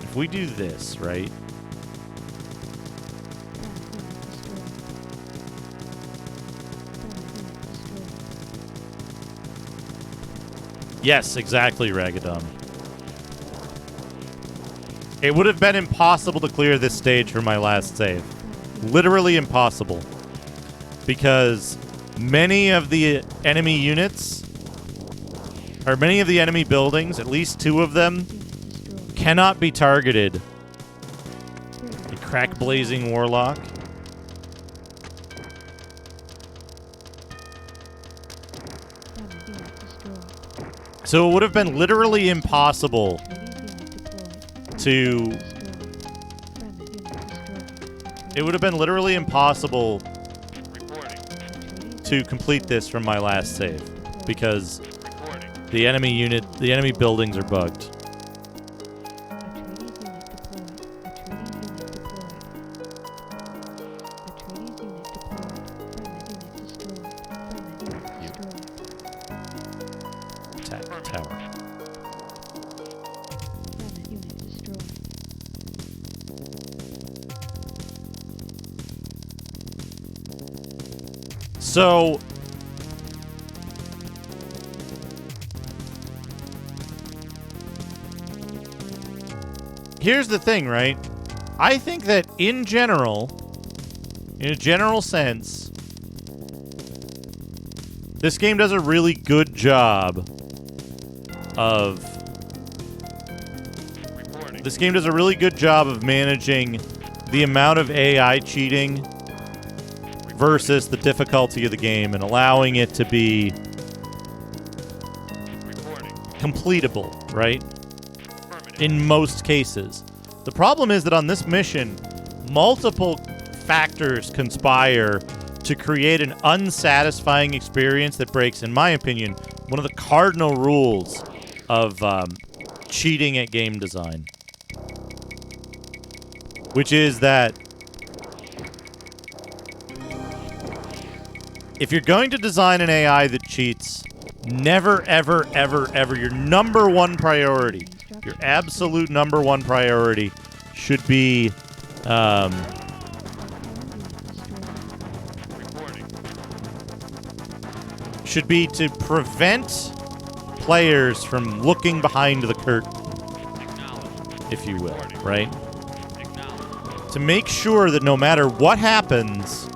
if we do this, right? Yes, exactly, Ragadon. It would have been impossible to clear this stage for my last save. Literally impossible. Because many of the enemy units, or many of the enemy buildings, at least 2 of them, cannot be targeted. A crack blazing warlock. So it would have been literally impossible to... It would have been literally impossible to complete this from my last save because Reporting. the enemy buildings are bugged. Atreides unit deployed. Atreides unit deployed. Friendly unit destroyed. Friendly unit destroyed. Attack tower. Friendly unit destroyed. So here's the thing, right? I think that in a general sense, this game does a really good job of Reporting. This game does a really good job of managing the amount of AI cheating versus the difficulty of the game and allowing it to be Reporting. completable, right? Affirmative. In most cases. The problem is that on this mission, multiple factors conspire to create an unsatisfying experience that breaks, in my opinion, one of the cardinal rules of cheating at game design. Which is that if you're going to design an AI that cheats, never, ever, ever, ever, your number one priority, your absolute number one priority should be Reporting. should be to prevent players from looking behind the curtain, Acknowledged. if you will, Reporting. right? Acknowledged. To make sure that no matter what happens,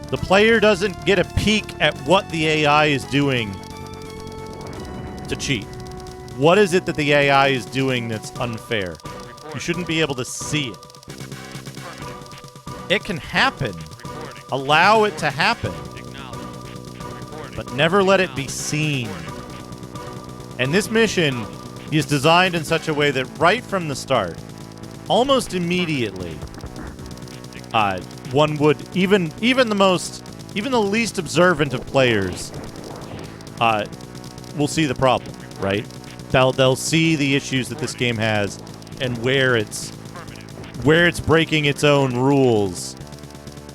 the player doesn't get a peek at what the AI is doing to cheat. What is it that the AI is doing that's unfair? You shouldn't be able to see it. Affirmative. It can happen. Reporting. Allow it to happen, Acknowledged. Reporting. but never let it be seen. And this mission is designed in such a way that right from the start, almost immediately, one would even the least observant of players will see the problem, right? They'll see the issues that this game has and where it's breaking its own rules.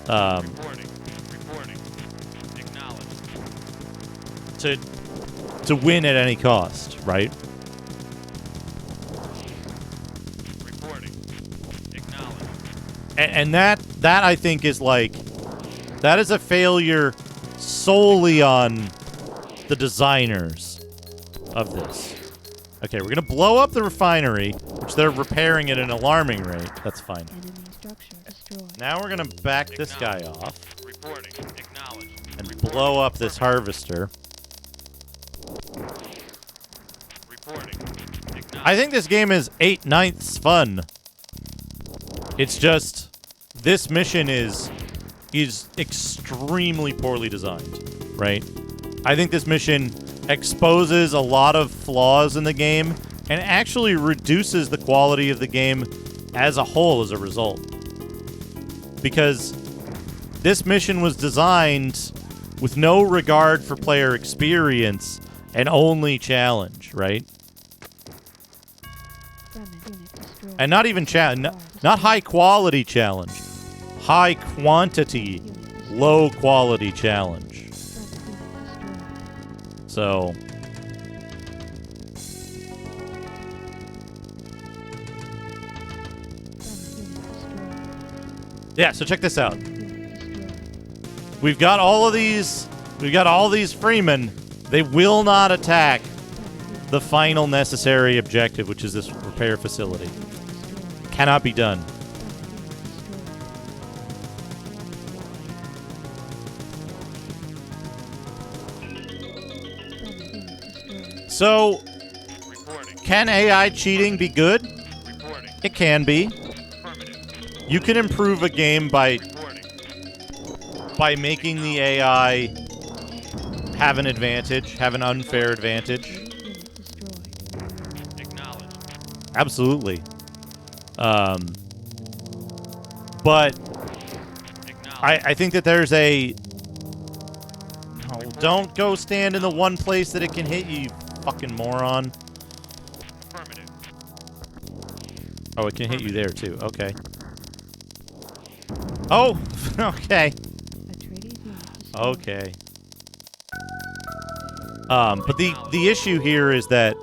Reporting. Reporting. Acknowledged. To win at any cost, right? Reporting. Acknowledged. And that I think is that is a failure solely on the designers of this. Okay, we're gonna blow up the refinery, which they're repairing at an alarming rate. That's fine. Enemy structure destroyed. Now we're gonna back this guy off Reporting. Acknowledged. and blow up this harvester. Reporting. Acknowledged. I think this game is 8/9 fun. It's just this mission is extremely poorly designed, right? I think this mission exposes a lot of flaws in the game and actually reduces the quality of the game as a whole as a result. Because this mission was designed with no regard for player experience and only challenge, right? Friendly unit destroyed. And not even not high quality challenge. High quantity, low quality challenge. Friendly unit destroyed. So Friendly unit destroyed. yeah, so check this out. Unit destroyed. We've got all these freemen. They will not attack the final necessary objective, which is this repair facility. Cannot be done. So, Reporting. can AI cheating be good? Reporting. It can be. Affirmative. You can improve a game Reporting. by making the AI have an advantage, have an unfair advantage. Unit destroyed. Acknowledged. Absolutely. But Acknowledged. I think that there's a Oh, don't go stand in the one place that it can hit you, you fucking moron. Affirmative. Oh, it can hit you there too. Okay. Oh, okay. Atreides unit destroyed. Okay. But the issue here is that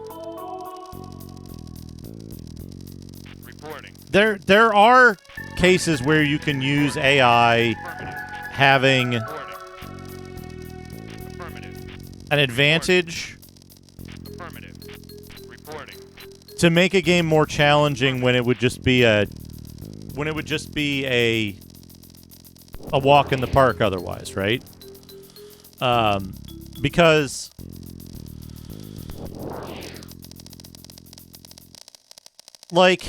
Reporting. there are cases where you can use AI Affirmative. having Reporting. Affirmative. an advantage Affirmative. Reporting. to make a game more challenging when it would just be a walk in the park otherwise, right? Because like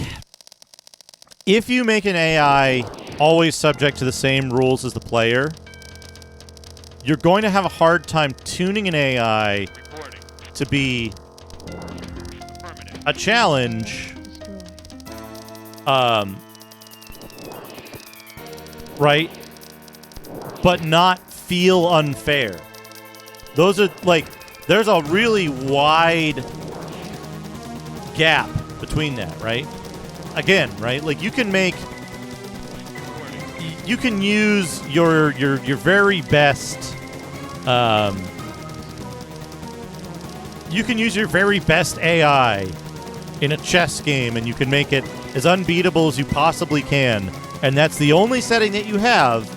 if you make an AI always subject to the same rules as the player, you're going to have a hard time tuning an AI Reporting. to be Affirmative. a challenge, Destroyed. right? But not feel unfair. Those are like, there's a really wide gap between that, right? Again, right? Like you can use your very best, you can use your very best AI in a chess game, and you can make it as unbeatable as you possibly can. And that's the only setting that you have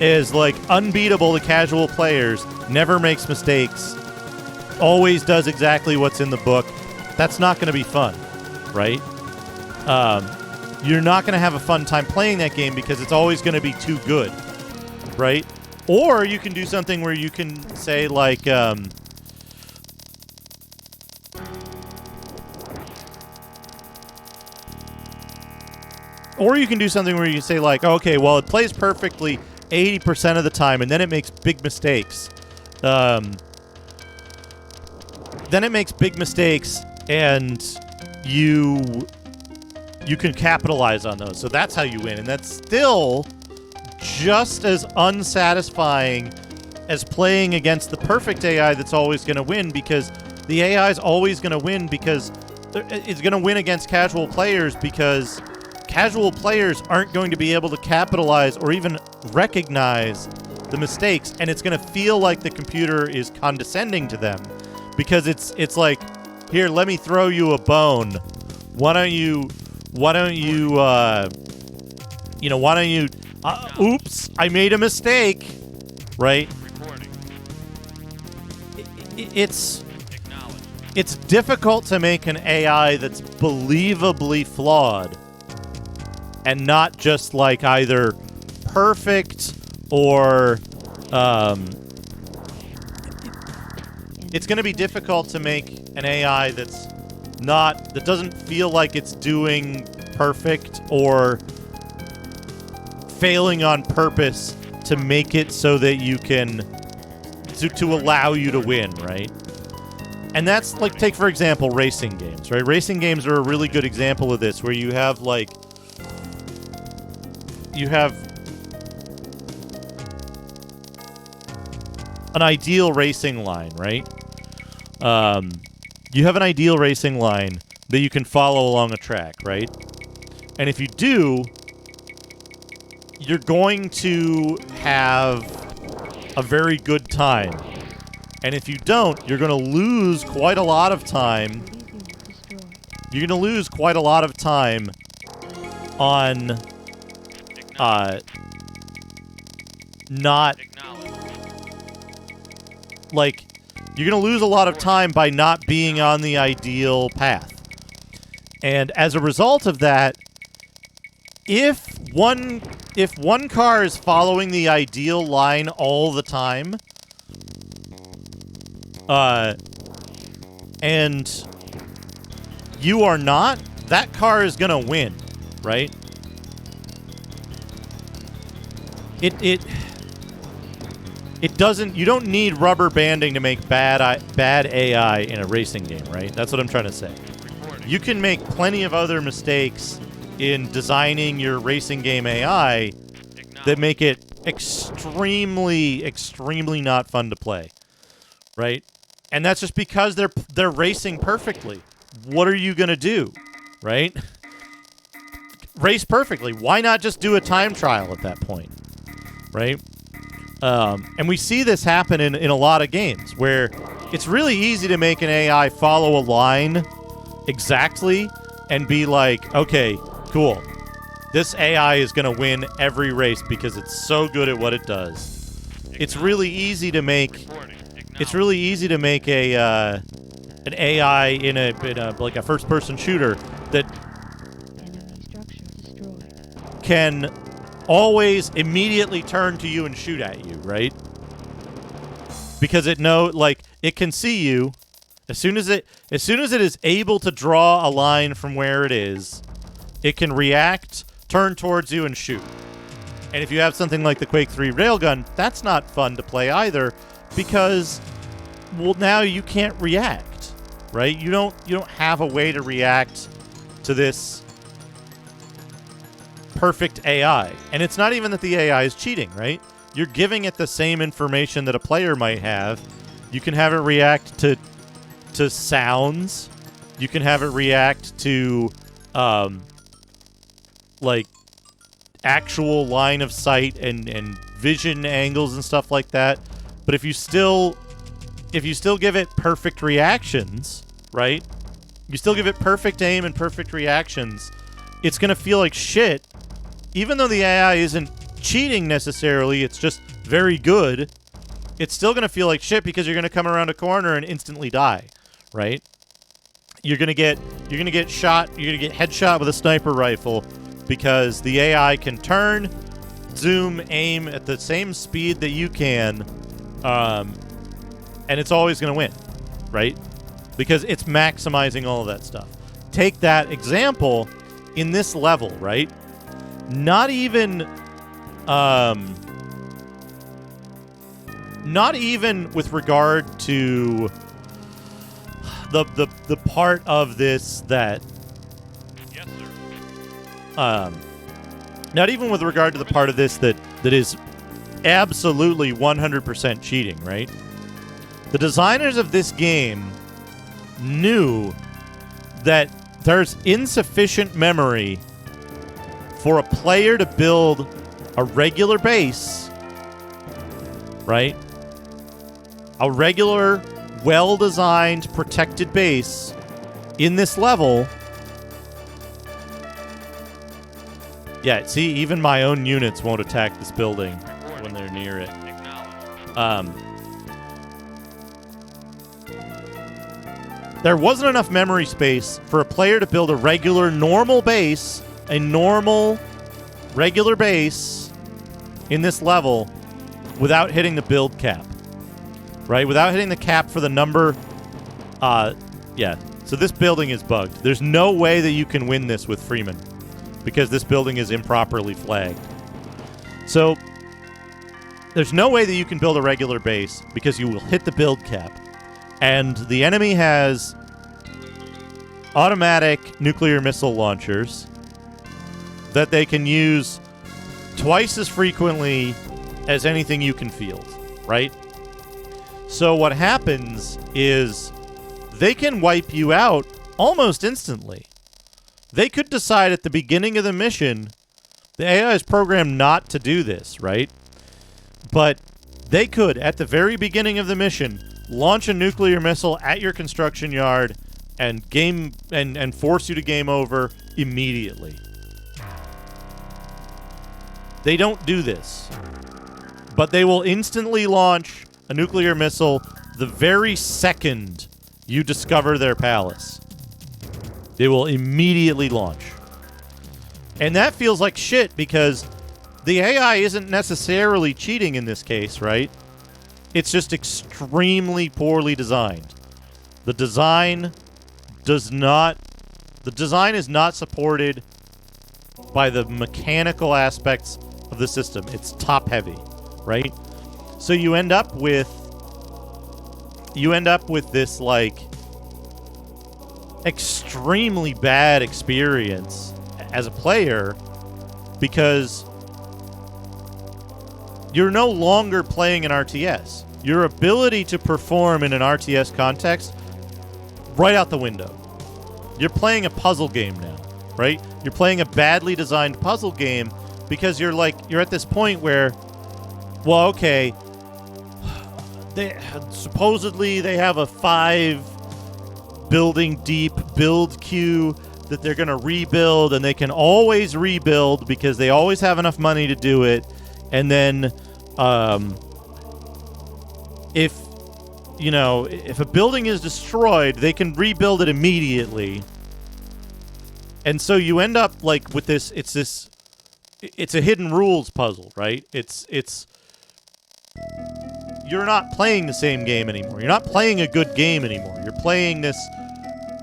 is like unbeatable to casual players, never makes mistakes, always does exactly what's in the book. That's not going to be fun, right? You're not going to have a fun time playing that game because it's always going to be too good, right? Or you can do something where you can say like, or you can do something where you say like, okay, well, it plays perfectly 80% of the time, and then it makes big mistakes. Then it makes big mistakes, and you can capitalize on those. So that's how you win, and that's still just as unsatisfying as playing against the perfect AI that's always going to win, because the AI is always going to win because it's going to win against casual players because casual players aren't going to be able to capitalize or even recognize the mistakes, and it's going to feel like the computer is condescending to them because it's like, here, let me throw you a bone. Why don't you oops, I made a mistake, right? Reporting. It's Acknowledged. it's difficult to make an AI that's believably flawed and not just like either perfect or it's going to be difficult to make an AI that doesn't feel like it's doing perfect or failing on purpose to make it so that you can to allow you to win, right? And that's like, take for example racing games, right? Racing games are a really good example of this, where you have an ideal racing line, right? You have an ideal racing line that you can follow along a track, right? And if you do, you're going to have a very good time. And if you don't, you're going to lose quite a lot of time. Atreides unit destroyed. You're going to lose quite a lot of time on not Acknowledged. like, you're going to lose a lot of time by not being on the ideal path. And as a result of that, if one car is following the ideal line all the time, and you are not, that car is going to win, right? It doesn't. You don't need rubber banding to make bad AI in a racing game, right? That's what I'm trying to say. Reporting. You can make plenty of other mistakes in designing your racing game AI that make it extremely, extremely not fun to play, right? And that's just because they're racing perfectly. What are you gonna do, right? Race perfectly. Why not just do a time trial at that point, right? And we see this happen in a lot of games where it's really easy to make an AI follow a line exactly and be like, okay, cool. This AI is going to win every race because it's so good at what it does. It's really easy to make. It's really easy to make an AI in a like a first-person shooter that Enemy structure destroyed. can always immediately turn to you and shoot at you, right? Because it can see you as soon as it is able to draw a line from where it is, it can react, turn towards you and shoot. And if you have something like the Quake 3 railgun, that's not fun to play either because now you can't react, right? You don't have a way to react to this perfect AI. And it's not even that the AI is cheating, right? You're giving it the same information that a player might have. You can have it react to sounds. You can have it react to like actual line of sight and vision angles and stuff like that. But if you still give it perfect reactions, right? You still give it perfect aim and perfect reactions, it's going to feel like shit. Even though the AI isn't cheating necessarily, it's just very good, it's still going to feel like shit because you're going to come around a corner and instantly die, right? You're going to get shot, you're going to get headshot with a sniper rifle because the AI can turn, zoom, aim at the same speed that you can, and it's always going to win, right? Because it's maximizing all of that stuff. Take that example in this level, right? Not even with regard to the part of this that Yes, sir. not even with regard to the part of this that is absolutely 100% cheating, right? The designers of this game knew that there's insufficient memory for a player to build a regular base, right? A regular, well-designed, protected base in this level. Yeah, see, even my own units won't attack this building when they're near it. Acknowledged. There wasn't enough memory space for a player to build a regular, normal base, a normal, regular base in this level without hitting the build cap, right? Without hitting the cap for the number. Yeah. So this building is bugged. There's no way that you can win this with Freeman because this building is improperly flagged. So there's no way that you can build a regular base because you will hit the build cap. And the enemy has automatic nuclear missile launchers that they can use twice as frequently as anything you can field, right? So what happens is they can wipe you out almost instantly. They could decide at the beginning of the mission, the AI is programmed not to do this, right? But they could, at the very beginning of the mission, launch a nuclear missile at your construction yard and force you to game over immediately. They don't do this, but they will instantly launch a nuclear missile the very second you discover their palace. They will immediately launch. And that feels like shit because the AI isn't necessarily cheating in this case, right? It's just extremely poorly designed. The design is not supported by the mechanical aspects of the system. It's top heavy, right? So you end up with this like extremely bad experience as a player because you're no longer playing an RTS. Your ability to perform in an RTS context, right out the window. You're playing a puzzle game now, right? You're playing a badly designed puzzle game because you're at this point where, well, okay, supposedly they have a 5 building deep build queue that they're going to rebuild, and they can always rebuild because they always have enough money to do it. And then if a building is destroyed, they can rebuild it immediately. And so you end up like with this, it's a hidden rules puzzle, right? You're not playing the same game anymore. You're not playing a good game anymore. You're playing this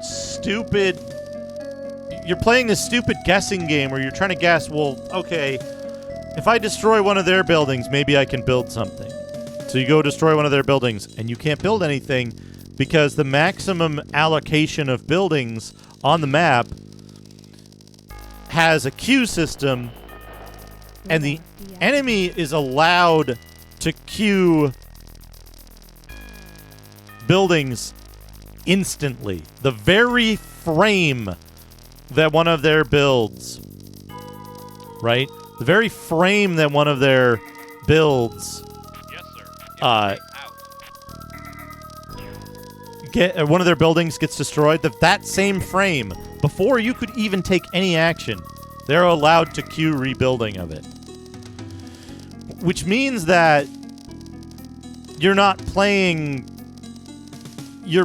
stupid guessing game where you're trying to guess, well, okay, if I destroy one of their buildings, maybe I can build something. So you go destroy one of their buildings, and you can't build anything because the maximum allocation of buildings on the map has a queue system, and the enemy is allowed to queue buildings instantly. The very frame that one of their builds, right? The very frame that one of their builds one of their buildings gets destroyed, that same frame, before you could even take any action, they're allowed to queue rebuilding of it. Which means that you're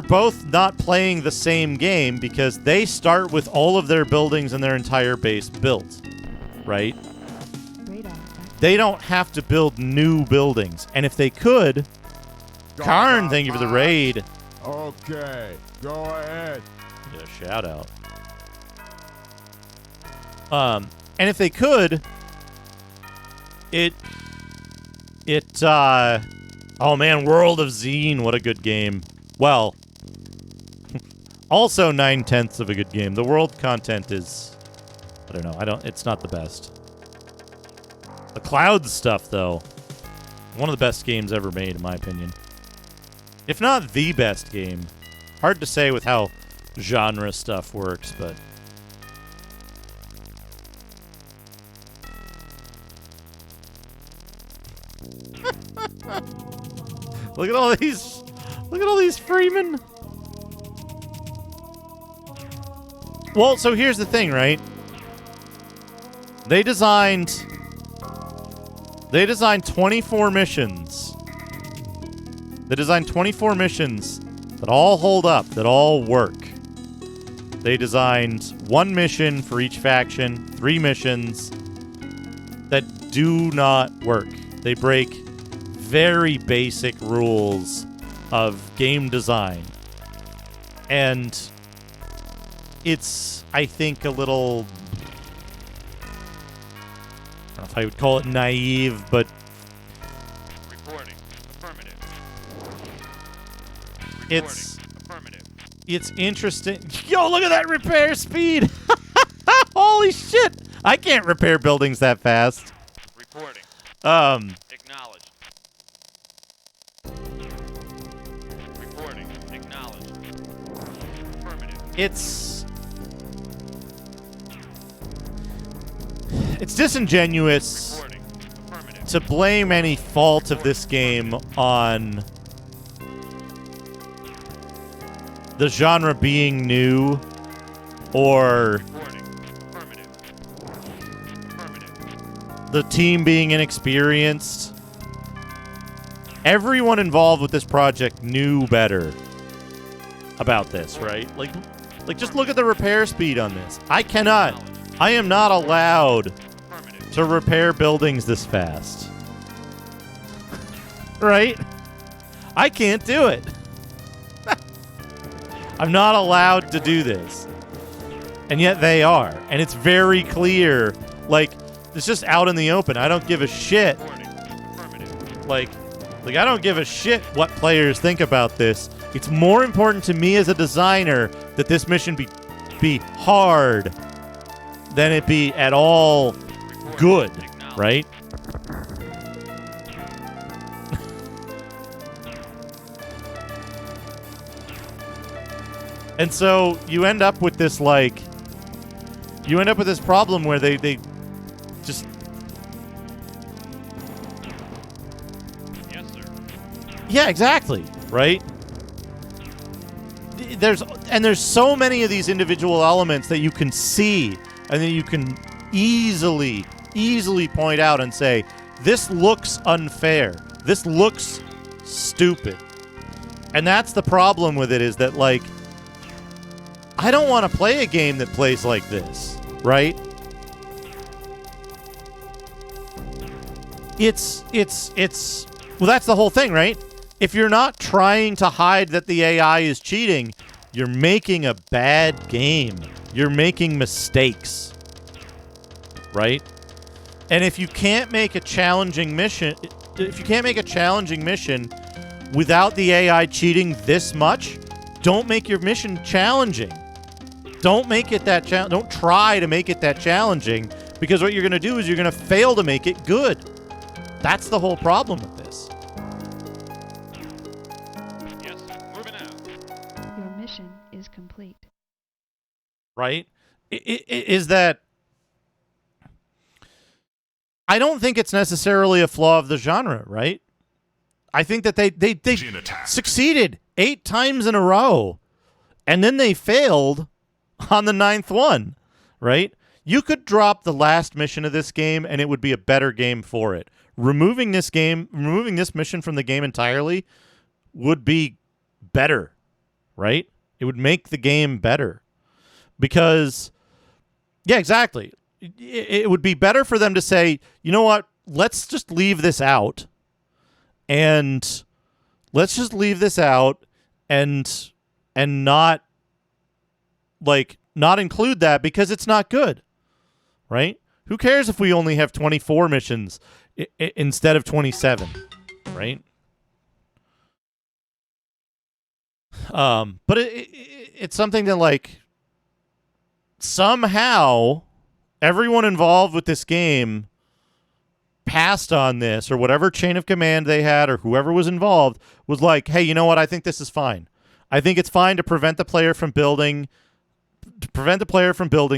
both not playing the same game because they start with all of their buildings and their entire base built, right? They don't have to build new buildings. And if they could... Karn, thank you for the raid. Okay, go ahead. Yeah, shout out. And if they could... Oh man, World of Zine, what a good game. Well, also 9/10 of a good game. The world content is... I don't know, it's not the best. The Clouds stuff, though, one of the best games ever made, in my opinion. If not the best game. Hard to say with how genre stuff works, but... Look at all these Freemen. Well, so here's the thing, right? They designed 24 missions. They designed 24 missions that all hold up, that all work. They designed one mission for each faction, 3 missions that do not work. They break very basic rules of game design. And it's, I think, a little... I don't know if I would call it naive, but... Reporting. Affirmative. It's interesting. Yo, look at that repair speed! Holy shit! I can't repair buildings that fast. Reporting. Acknowledged. Reporting. Acknowledged. Affirmative. It's disingenuous Reporting. Affirmative. to blame any fault of this game on the genre being new or Reporting. Affirmative. Affirmative. the team being inexperienced. Everyone involved with this project knew better about this, right? Like just look at the repair speed on this. I am not allowed to repair buildings this fast. Right? I can't do it. I'm not allowed to do this. And yet they are. And it's very clear. Like, it's just out in the open. I don't give a shit. Like I don't give a shit what players think about this. It's more important to me as a designer that this mission be hard than it be at all good, right? And so you end up with this, like, problem where they just... Yes, sir. Yeah, exactly, right? There's so many of these individual elements that you can see and then you can easily point out and say, this looks unfair. This looks stupid. And that's the problem with it, is that, like, I don't want to play a game that plays like this, right? It's well, that's the whole thing, right? If you're not trying to hide that the AI is cheating, you're making a bad game. You're making mistakes, right? And if you can't make a challenging mission, without the AI cheating this much, don't make your mission challenging. Don't make it that don't try to make it that challenging, because what you're going to do is you're going to fail to make it good. That's the whole problem with this. Yes, sir. Moving out. Your mission is complete. Right? Is that... I don't think it's necessarily a flaw of the genre, right? I think that they Jin attack. succeeded 8 times in a row, and then they failed on the 9th one, right? You could drop the last mission of this game, and it would be a better game for it. Removing this mission from the game entirely would be better, right? It would make the game better. Because, yeah, exactly. It would be better for them to say, you know what, let's just leave this out. And let's just leave this out and not, like, not include that because it's not good, right? Who cares if we only have 24 missions instead of 27, right? But it's something that, like, somehow everyone involved with this game passed on this, or whatever chain of command they had, or whoever was involved was like, hey, you know what? I think this is fine. I think it's fine to prevent the player from building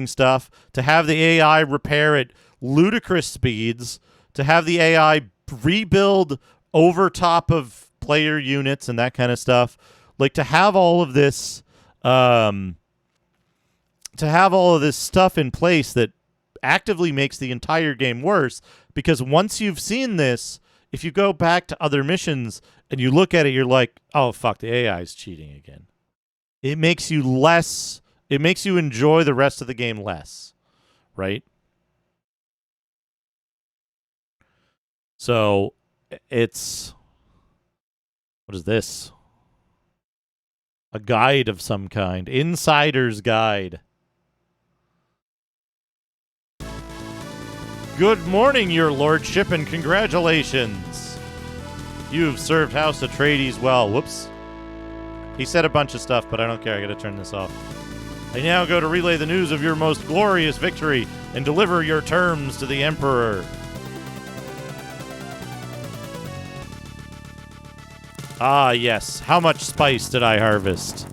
stuff, to have the AI repair at ludicrous speeds, to have the AI rebuild over top of player units and that kind of stuff. Like, to have all of this stuff in place that actively makes the entire game worse, because once you've seen this, if you go back to other missions and you look at it, you're like, oh, fuck, the AI is cheating again. It makes you enjoy the rest of the game less, right? So it's... what is this? A guide of some kind. Insider's guide. Good morning, your lordship, and congratulations. You've served House Atreides well. Whoops. He said a bunch of stuff, but I don't care. I gotta turn this off. I now go to relay the news of your most glorious victory and deliver your terms to the Emperor. Ah, yes. How much spice did I harvest?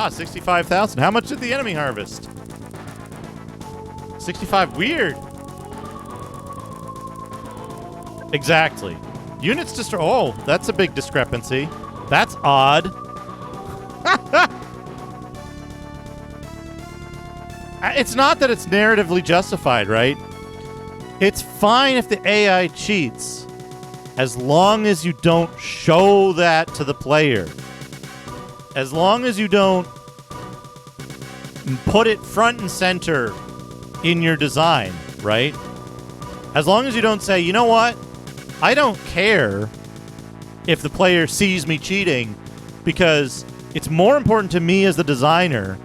65,000. How much did the enemy harvest? 65. Weird. Exactly. Units destroy... oh, that's a big discrepancy. That's odd. It's not that it's narratively justified, right? It's fine if the AI cheats, as long as you don't show that to the player. As long as you don't put it front and center in your design, right? As long as you don't say, you know what? I don't care if the player sees me cheating, because it's more important to me as the designer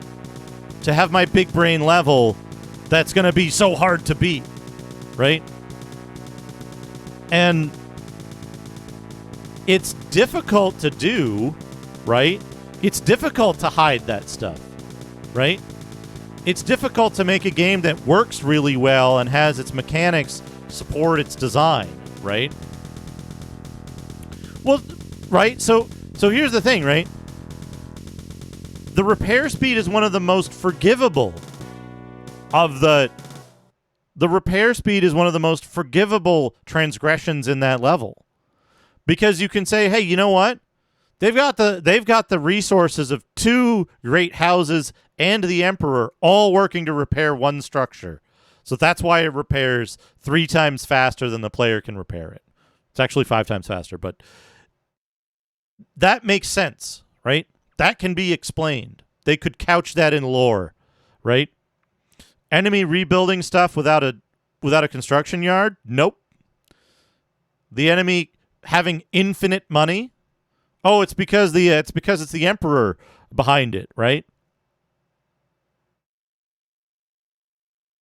to have my big brain level that's going to be so hard to beat, right? And it's difficult to do, right? It's difficult to hide that stuff, right? It's difficult to make a game that works really well and has its mechanics support its design, right? Well, right? So here's the thing, right? the repair speed is one of the most forgivable of the repair speed is one of the most forgivable transgressions in that level. Because you can say, hey, you know what? They've got the resources of 2 great houses and the Emperor all working to repair one structure. So that's why it repairs 3 times faster than the player can repair it. It's actually 5 times faster, but that makes sense, right? That can be explained. They could couch that in lore, right? Enemy rebuilding stuff without a construction yard? Nope. The enemy having infinite money? Oh, it's because it's the Emperor behind it, right?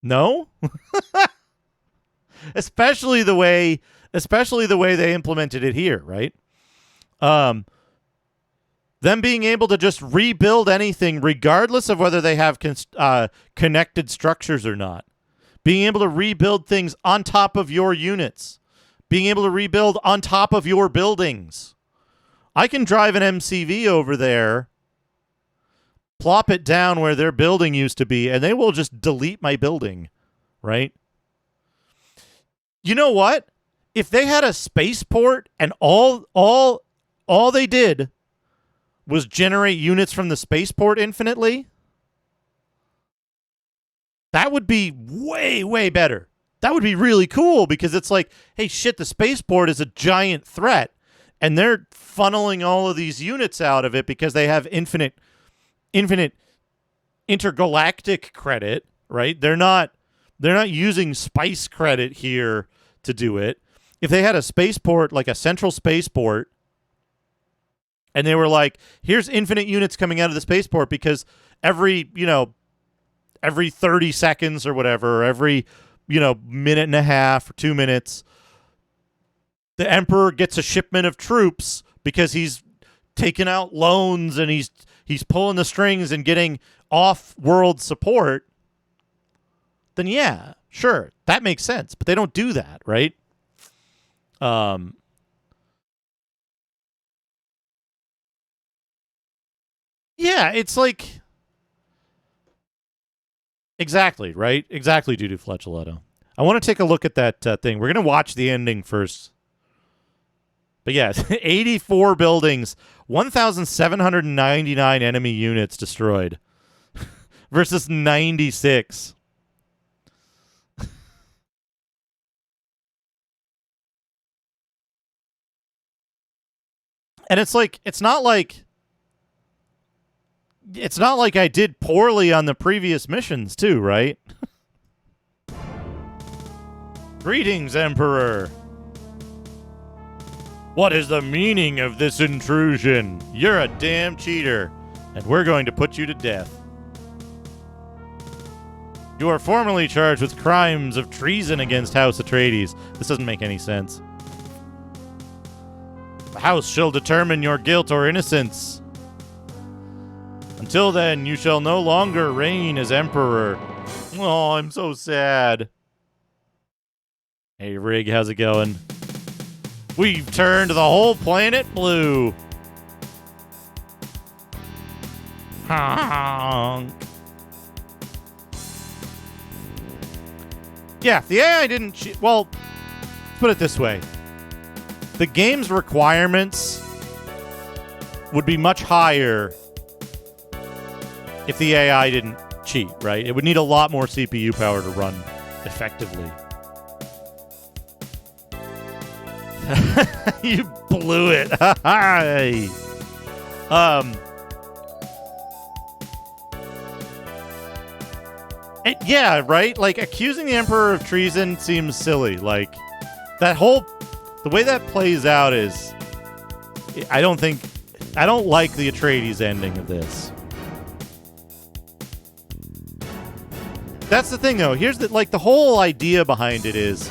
No? especially the way they implemented it here, right? Them being able to just rebuild anything regardless of whether they have connected structures or not. Being able to rebuild things on top of your units. Being able to rebuild on top of your buildings. I can drive an MCV over there, plop it down where their building used to be, and they will just delete my building, right? You know what? If they had a spaceport and all they did was generate units from the spaceport infinitely, that would be way, way better. That would be really cool because it's like, hey, shit, the spaceport is a giant threat. And they're funneling all of these units out of it because they have infinite intergalactic credit, right? They're not using spice credit here to do it. If they had a spaceport, like a central spaceport, and they were like, here's infinite units coming out of the spaceport because every 30 seconds or whatever, or every, minute and a half or 2 minutes, the Emperor gets a shipment of troops because he's taking out loans and he's pulling the strings and getting off-world support, then yeah, sure, that makes sense. But they don't do that, right? Yeah, it's like... Exactly, right? Exactly, Dudu Fletcheletto. I want to take a look at that thing. We're going to watch the ending first. But yeah, 84 buildings, 1,799 enemy units destroyed versus 96. And it's not like I did poorly on the previous missions too, right? Greetings, Emperor. What is the meaning of this intrusion? You're a damn cheater, and we're going to put you to death. You are formally charged with crimes of treason against House Atreides. This doesn't make any sense. The House shall determine your guilt or innocence. Until then, you shall no longer reign as Emperor. Oh, I'm so sad. Hey, Rig, how's it going? We've turned the whole planet blue. Honk. Yeah, if the AI didn't... well, let's put it this way. The game's requirements would be much higher if the AI didn't cheat, right? It would need a lot more CPU power to run effectively. You blew it. Hi. Yeah, right? Like, accusing the Emperor of treason seems silly. Like, that whole... the way that plays out is... I don't like the Atreides ending of this. That's the thing, though. Here's the whole idea behind it is...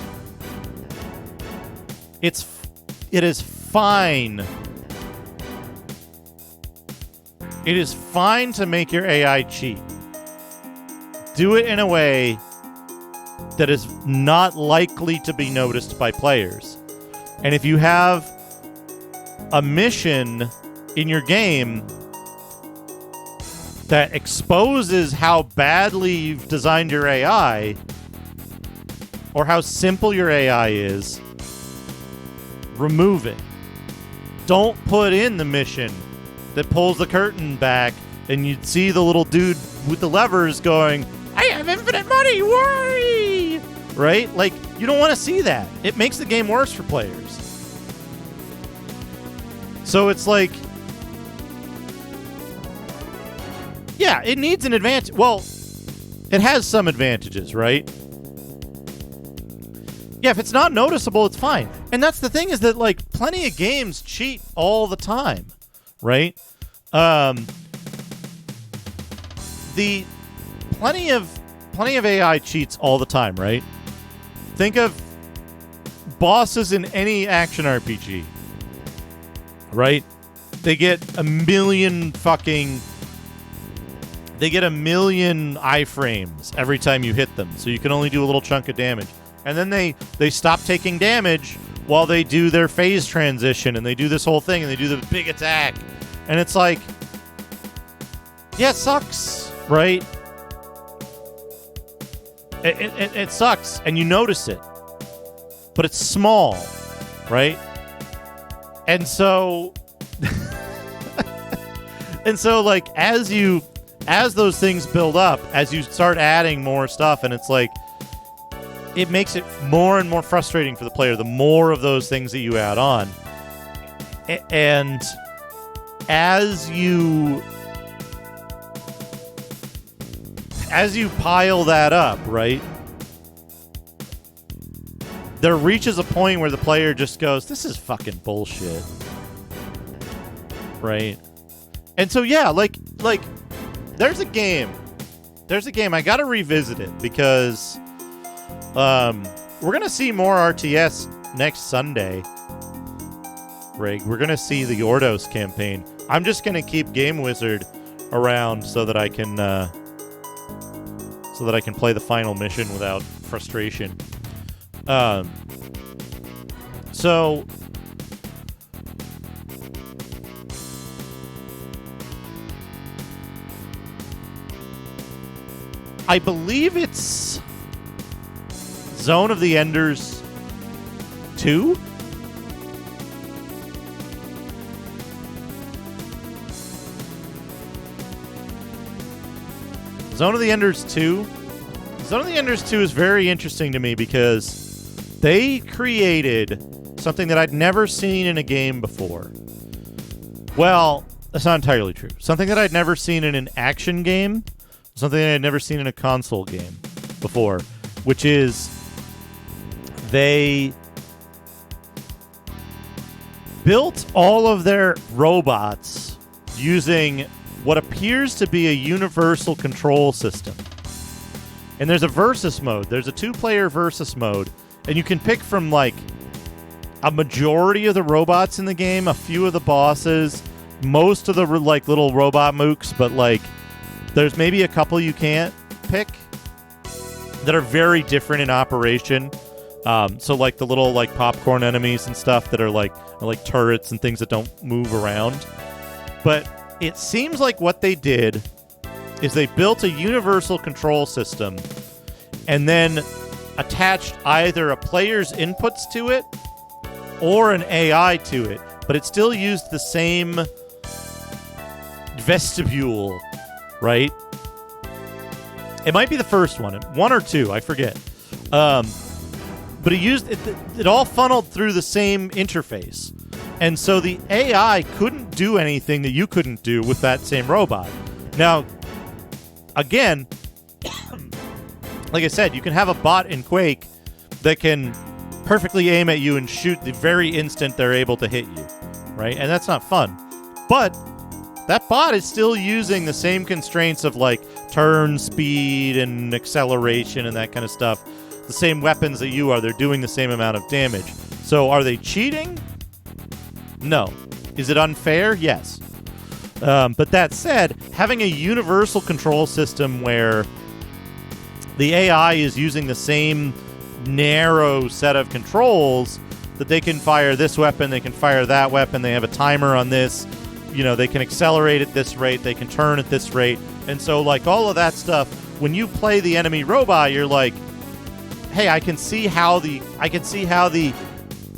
It is fine. It is fine to make your AI cheat. Do it in a way that is not likely to be noticed by players. And if you have a mission in your game that exposes how badly you've designed your AI or how simple your AI is, remove it. Don't put in the mission that pulls the curtain back and you'd see the little dude with the levers going, I have infinite money, worry! Right? Like, you don't want to see that. It makes the game worse for players. So it's like, yeah, it needs an advantage. Well, it has some advantages, right? Yeah, if it's not noticeable, it's fine. And that's the thing, is that, like, plenty of games cheat all the time, right? The plenty of AI cheats all the time, right? Think of bosses in any action RPG, right? They get a million iframes every time you hit them, so you can only do a little chunk of damage. And then they stop taking damage while they do their phase transition, and they do this whole thing, and they do the big attack. And it's like, yeah, it sucks, right? It sucks, and you notice it. But it's small, right? And so... and so, like, as those things build up, as you start adding more stuff, and it's like, it makes it more and more frustrating for the player the more of those things that you add on. And as you pile that up, right, there reaches a point where the player just goes, this is fucking bullshit. Right? And so, yeah, like there's a game, I gotta revisit it, because we're gonna see more RTS next Sunday. Rig, we're gonna see the Ordos campaign. I'm just gonna keep Game Wizard around so that I can play the final mission without frustration. So I believe it's Zone of the Enders 2? Zone of the Enders 2? Zone of the Enders 2 is very interesting to me because they created something that I'd never seen in a game before. Well, that's not entirely true. Something that I'd never seen in an action game, something that I'd never seen in a console game before, which is they built all of their robots using what appears to be a universal control system. And there's a versus mode. There's a 2-player versus mode. And you can pick from, like, a majority of the robots in the game, a few of the bosses, most of the, like, little robot mooks, but, like, there's maybe a couple you can't pick that are very different in operation. So, like, the little, like, popcorn enemies and stuff that are, like turrets and things that don't move around. But it seems like what they did is they built a universal control system and then attached either a player's inputs to it or an AI to it, but it still used the same vestibule, right? It might be the first one or two, I forget. But it used it all funneled through the same interface. And so the AI couldn't do anything that you couldn't do with that same robot. Now, again, like I said, you can have a bot in Quake that can perfectly aim at you and shoot the very instant they're able to hit you, right? And that's not fun. But that bot is still using the same constraints of, like, turn speed and acceleration and that kind of stuff. The same weapons that you are. They're doing the same amount of damage. So are they cheating? No. Is it unfair? Yes. But that said, having a universal control system where the AI is using the same narrow set of controls, that they can fire this weapon, they can fire that weapon, they have a timer on this, you know, they can accelerate at this rate, they can turn at this rate, And so, like, all of that stuff, when you play the enemy robot, you're like, hey, I can see how the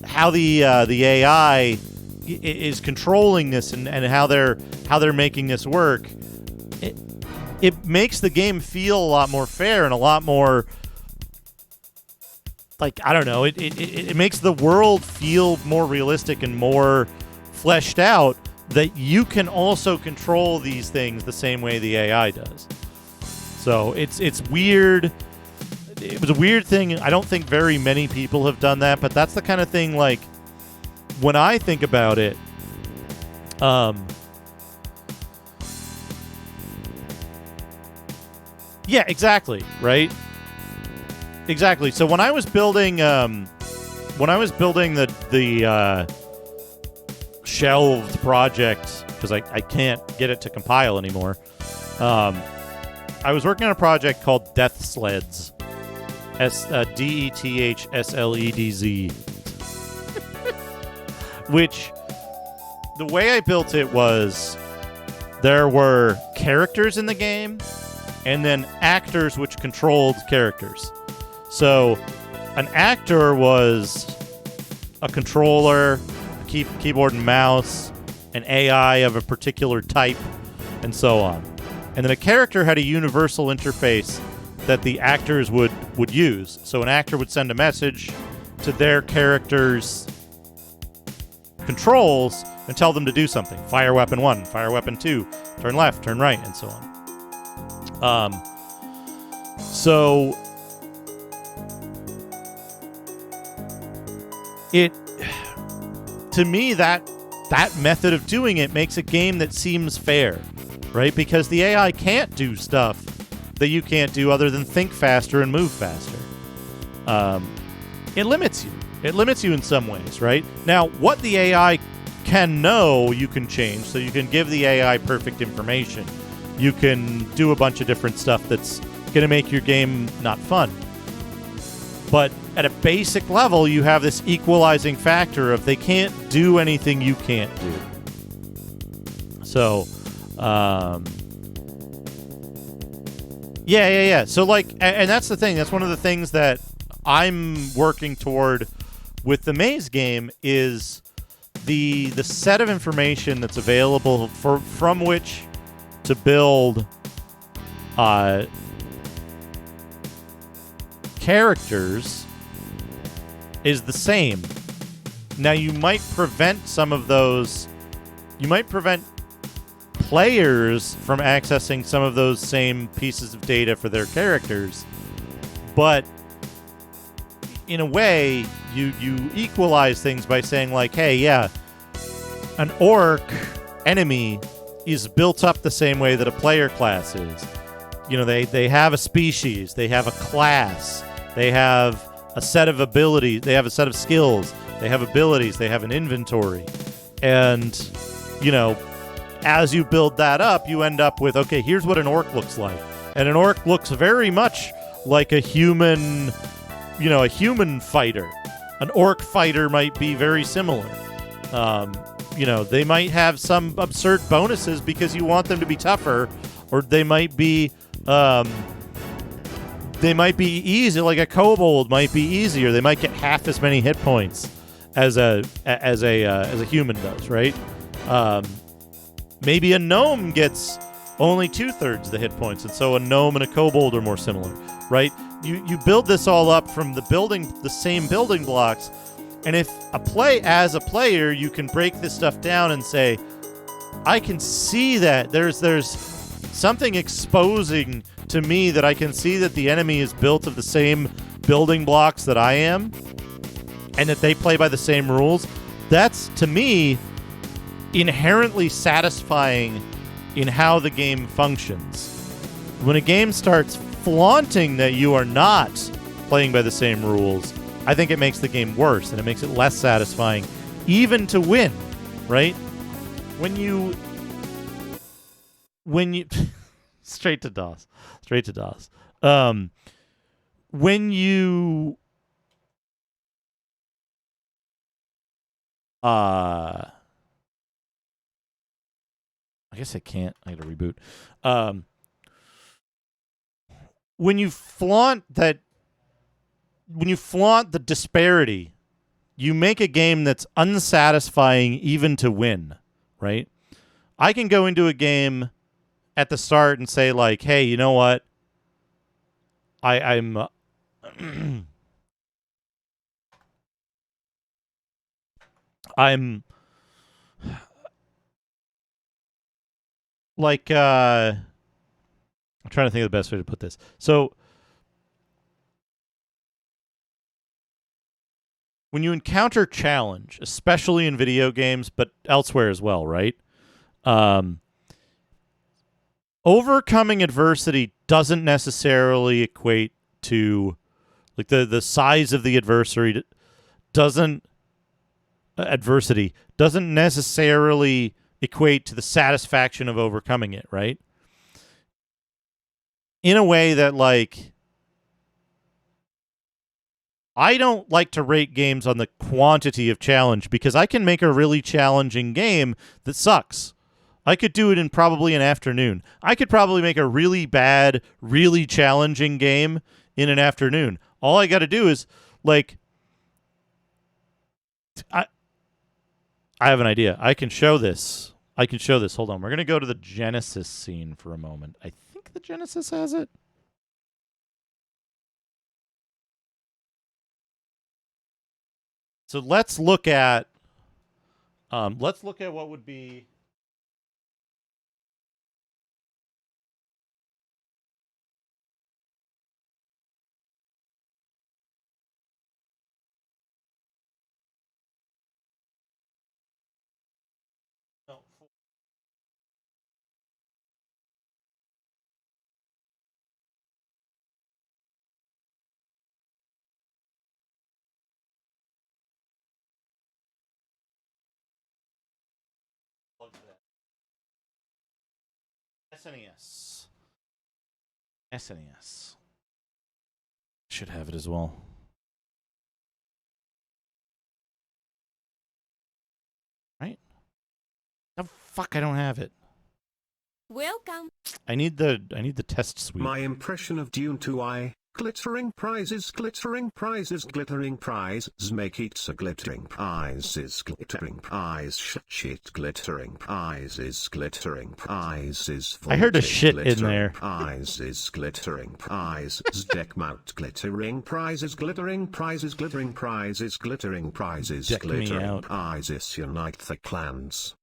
AI is controlling this and how they're making this work. It makes the game feel a lot more fair and a lot more, like, I don't know, it makes the world feel more realistic and more fleshed out, that you can also control these things the same way the AI does. So it's weird. It was a weird thing. I don't think very many people have done that, but that's the kind of thing, like, when I think about it, yeah, exactly, right? Exactly. So when I was building the shelved project, because I can't get it to compile anymore, I was working on a project called Death Sleds. DETHSLEDZ. Which, the way I built it was, there were characters in the game, and then actors which controlled characters. So, an actor was a controller, a keyboard and mouse, an AI of a particular type, and so on. And then a character had a universal interface that the actors would use. So an actor would send a message to their character's controls and tell them to do something. Fire weapon 1, fire weapon 2, turn left, turn right, and so on. So to me, that method of doing it makes a game that seems fair, right? Because the AI can't do stuff that you can't do other than think faster and move faster. It limits you. It limits you in some ways, right? Now, what the AI can know, you can change. So you can give the AI perfect information. You can do a bunch of different stuff that's going to make your game not fun. But at a basic level, you have this equalizing factor of they can't do anything you can't do. So, yeah. So, like, and that's the thing. That's one of the things that I'm working toward with the Maze game is the set of information that's available from which to build characters is the same. Now, you might prevent some of those. You might prevent players from accessing some of those same pieces of data for their characters, but in a way, you equalize things by saying, like, hey, yeah, an orc enemy is built up the same way that a player class is. You know, they have a species, they have a class, they have a set of abilities, they have a set of skills, they have abilities, they have an inventory. And, you know, as you build that up, you end up with, okay, here's what an orc looks like. And an orc looks very much like a human, you know, a human fighter. An orc fighter might be very similar. You know, they might have some absurd bonuses because you want them to be tougher, or they might be easy, like a kobold might be easier. They might get half as many hit points as a human does, right? Maybe a gnome gets only 2/3 the hit points, and so a gnome and a kobold are more similar, right? You build this all up from the same building blocks, and if as a player, you can break this stuff down and say, I can see that there's something exposing to me that I can see that the enemy is built of the same building blocks that I am, and that they play by the same rules. That's, to me, inherently satisfying in how the game functions. When a game starts flaunting that you are not playing by the same rules, I think it makes the game worse, and it makes it less satisfying, even to win, right? When you straight to DOS. When you I guess I can't. I got to reboot. when you flaunt the disparity, you make a game that's unsatisfying even to win, right? I can go into a game at the start and say like, hey, you know what? I'm I'm like I'm trying to think of the best way to put this. So when you encounter challenge, especially in video games, but elsewhere as well, right? Overcoming adversity doesn't necessarily equate to like the size of the adversary adversity doesn't necessarily equate to the satisfaction of overcoming it, right? In a way that like I don't like to rate games on the quantity of challenge because I can make a really challenging game that sucks. I could do it in probably an afternoon. I could probably make a really bad, really challenging game in an afternoon. All I got to do is, like, I have an idea. I can show this. Hold on. We're going to go to the Genesis scene for a moment. I think the Genesis has it. So let's look at what would be SNES. SNES. Should have it as well. Right? Oh fuck, I don't have it. Welcome. I need the test suite. My impression of Dune 2. Glittering prizes, glittering prizes, glittering prizes, make it a glittering prizes, glittering prize, shit, glittering prizes, glittering prizes. I heard a shit in there. Prizes, glittering prizes, deck mount, glittering prizes, glittering prizes, glittering prizes, glittering prizes, glittering prizes, unite the clans.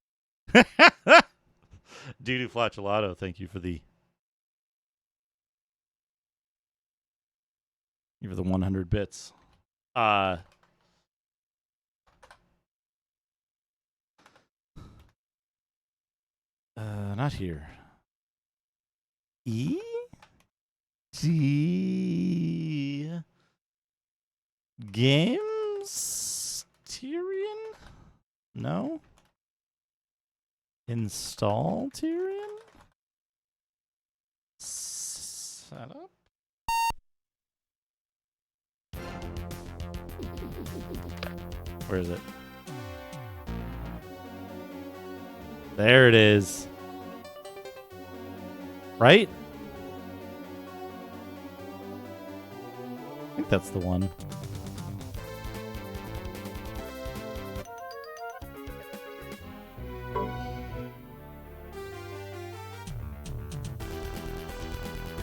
Doo-doo Flacciolato, thank you for the 100 bits. Not here. E? G? Games? Tyrion? No? Install Tyrion? Setup? Where is it? There it is. Right? I think that's the one.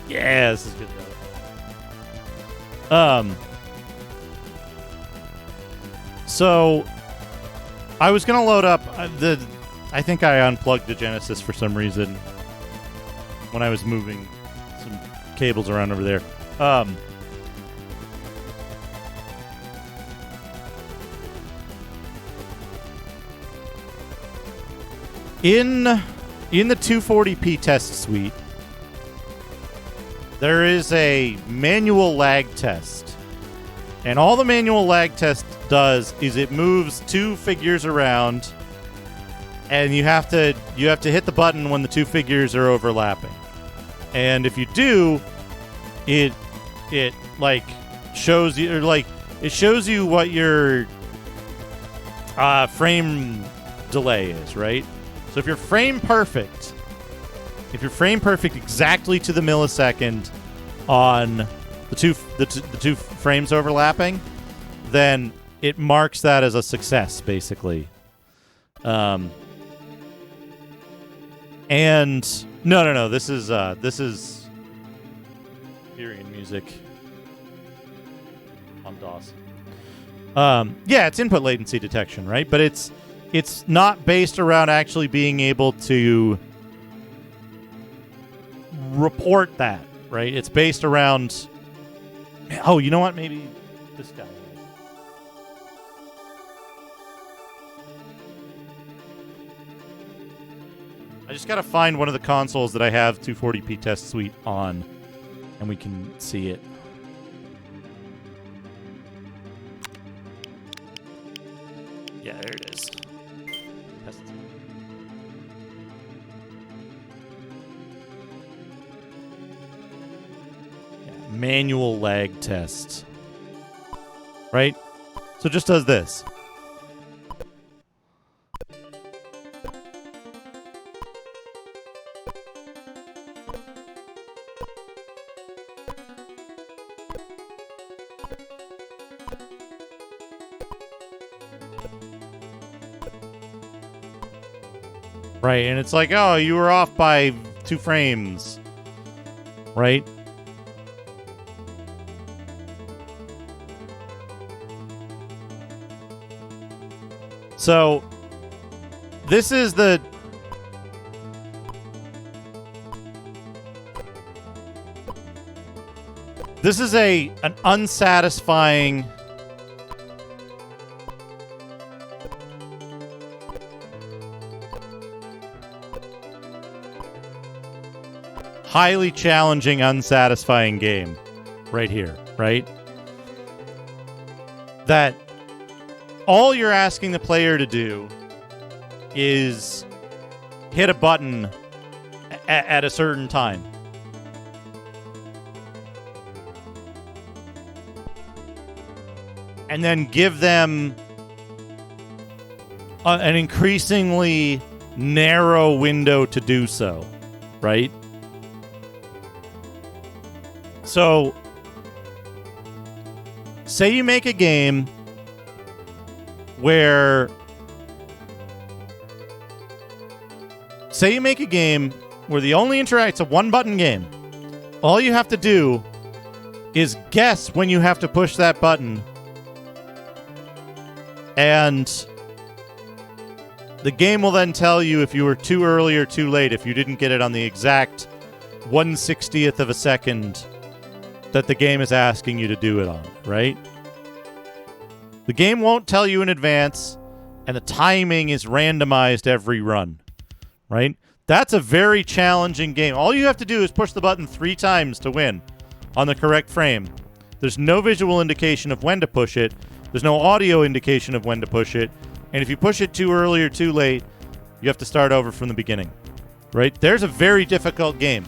Yeah, this is good though. So I was gonna load up I think I unplugged the Genesis for some reason when I was moving some cables around over there. In the 240p test suite, there is a manual lag test. And all the manual lag test does is it moves two figures around, and you have to hit the button when the two figures are overlapping. And if you do, it like shows you, or like it shows you what your frame delay is, right? So if you're frame perfect exactly to the millisecond, on the two frames overlapping, then it marks that as a success, basically. And no. This is Syrian music on DOS. Yeah, it's input latency detection, right? But it's not based around actually being able to report that, right? It's based around. Oh, you know what? Maybe this guy. I just gotta find one of the consoles that I have 240p Test Suite on, and we can see it. Yeah, there it is. Test. Yeah, manual lag test. Right? So it just does this. Right, and it's like, oh, you were off by 2 frames. Right? So, this is the... This is an unsatisfying... highly challenging, unsatisfying game right here, right? That all you're asking the player to do is hit a button at a certain time. And then give them an increasingly narrow window to do so, right? So, say you make a game where... Say you make a game where the only it's a one-button game. All you have to do is guess when you have to push that button. And the game will then tell you if you were too early or too late, if you didn't get it on the exact 1/60th of a second that the game is asking you to do it on, right? The game won't tell you in advance, and the timing is randomized every run, right? That's a very challenging game. All you have to do is push the button 3 times to win on the correct frame. There's no visual indication of when to push it. There's no audio indication of when to push it. And if you push it too early or too late, you have to start over from the beginning, right? There's a very difficult game.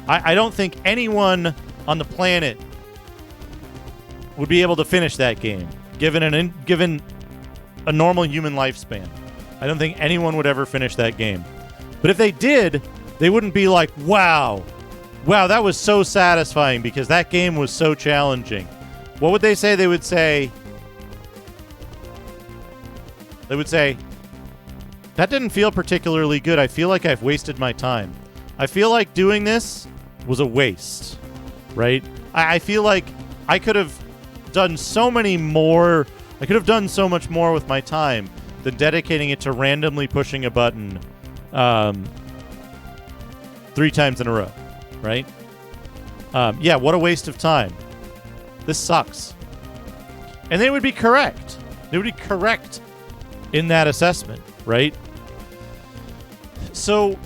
I don't think anyone on the planet would be able to finish that game, given a normal human lifespan. I don't think anyone would ever finish that game. But if they did, they wouldn't be like, wow, that was so satisfying because that game was so challenging. What would they say? They would say, that didn't feel particularly good. I feel like I've wasted my time. I feel like doing this was a waste, right? I feel like I could have done so many more. I could have done so much more with my time than dedicating it to randomly pushing a button 3 times in a row, right? Yeah, what a waste of time. This sucks. And they would be correct. They would be correct in that assessment, right? So,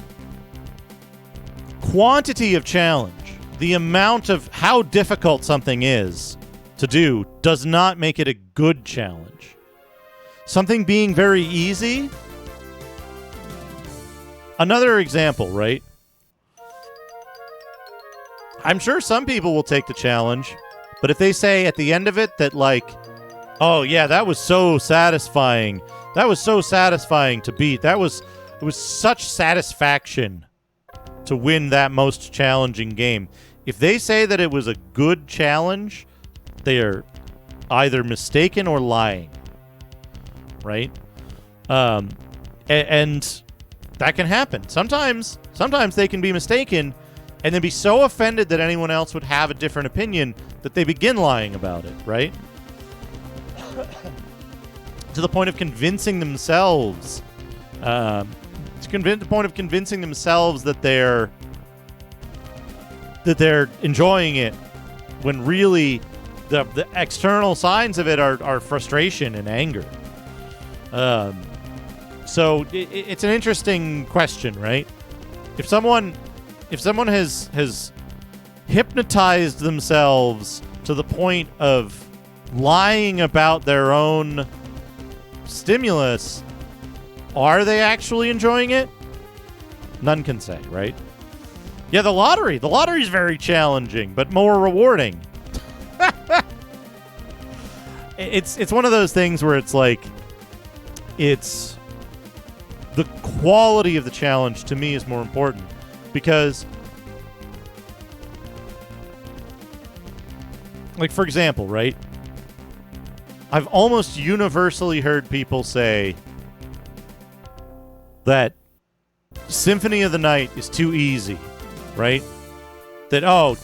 quantity of challenge, the amount of how difficult something is to do, does not make it a good challenge. Something being very easy. Another example, right? I'm sure some people will take the challenge, but if they say at the end of it that, like, oh yeah, that was so satisfying. That was so satisfying to beat. It was such satisfaction to win that most challenging game. If they say that it was a good challenge, they are either mistaken or lying, right? And that can happen. Sometimes they can be mistaken and then be so offended that anyone else would have a different opinion that they begin lying about it, right? To the point of convincing themselves, the point of convincing themselves that they're enjoying it, when really the external signs of it are frustration and anger. So it's an interesting question, right? If someone has hypnotized themselves to the point of lying about their own stimulus, are they actually enjoying it? None can say, right? Yeah, the lottery. The lottery is very challenging, but more rewarding. It's one of those things where it's like, it's the quality of the challenge to me is more important, because, like, for example, right? I've almost universally heard people say that Symphony of the Night is too easy, right? That, oh,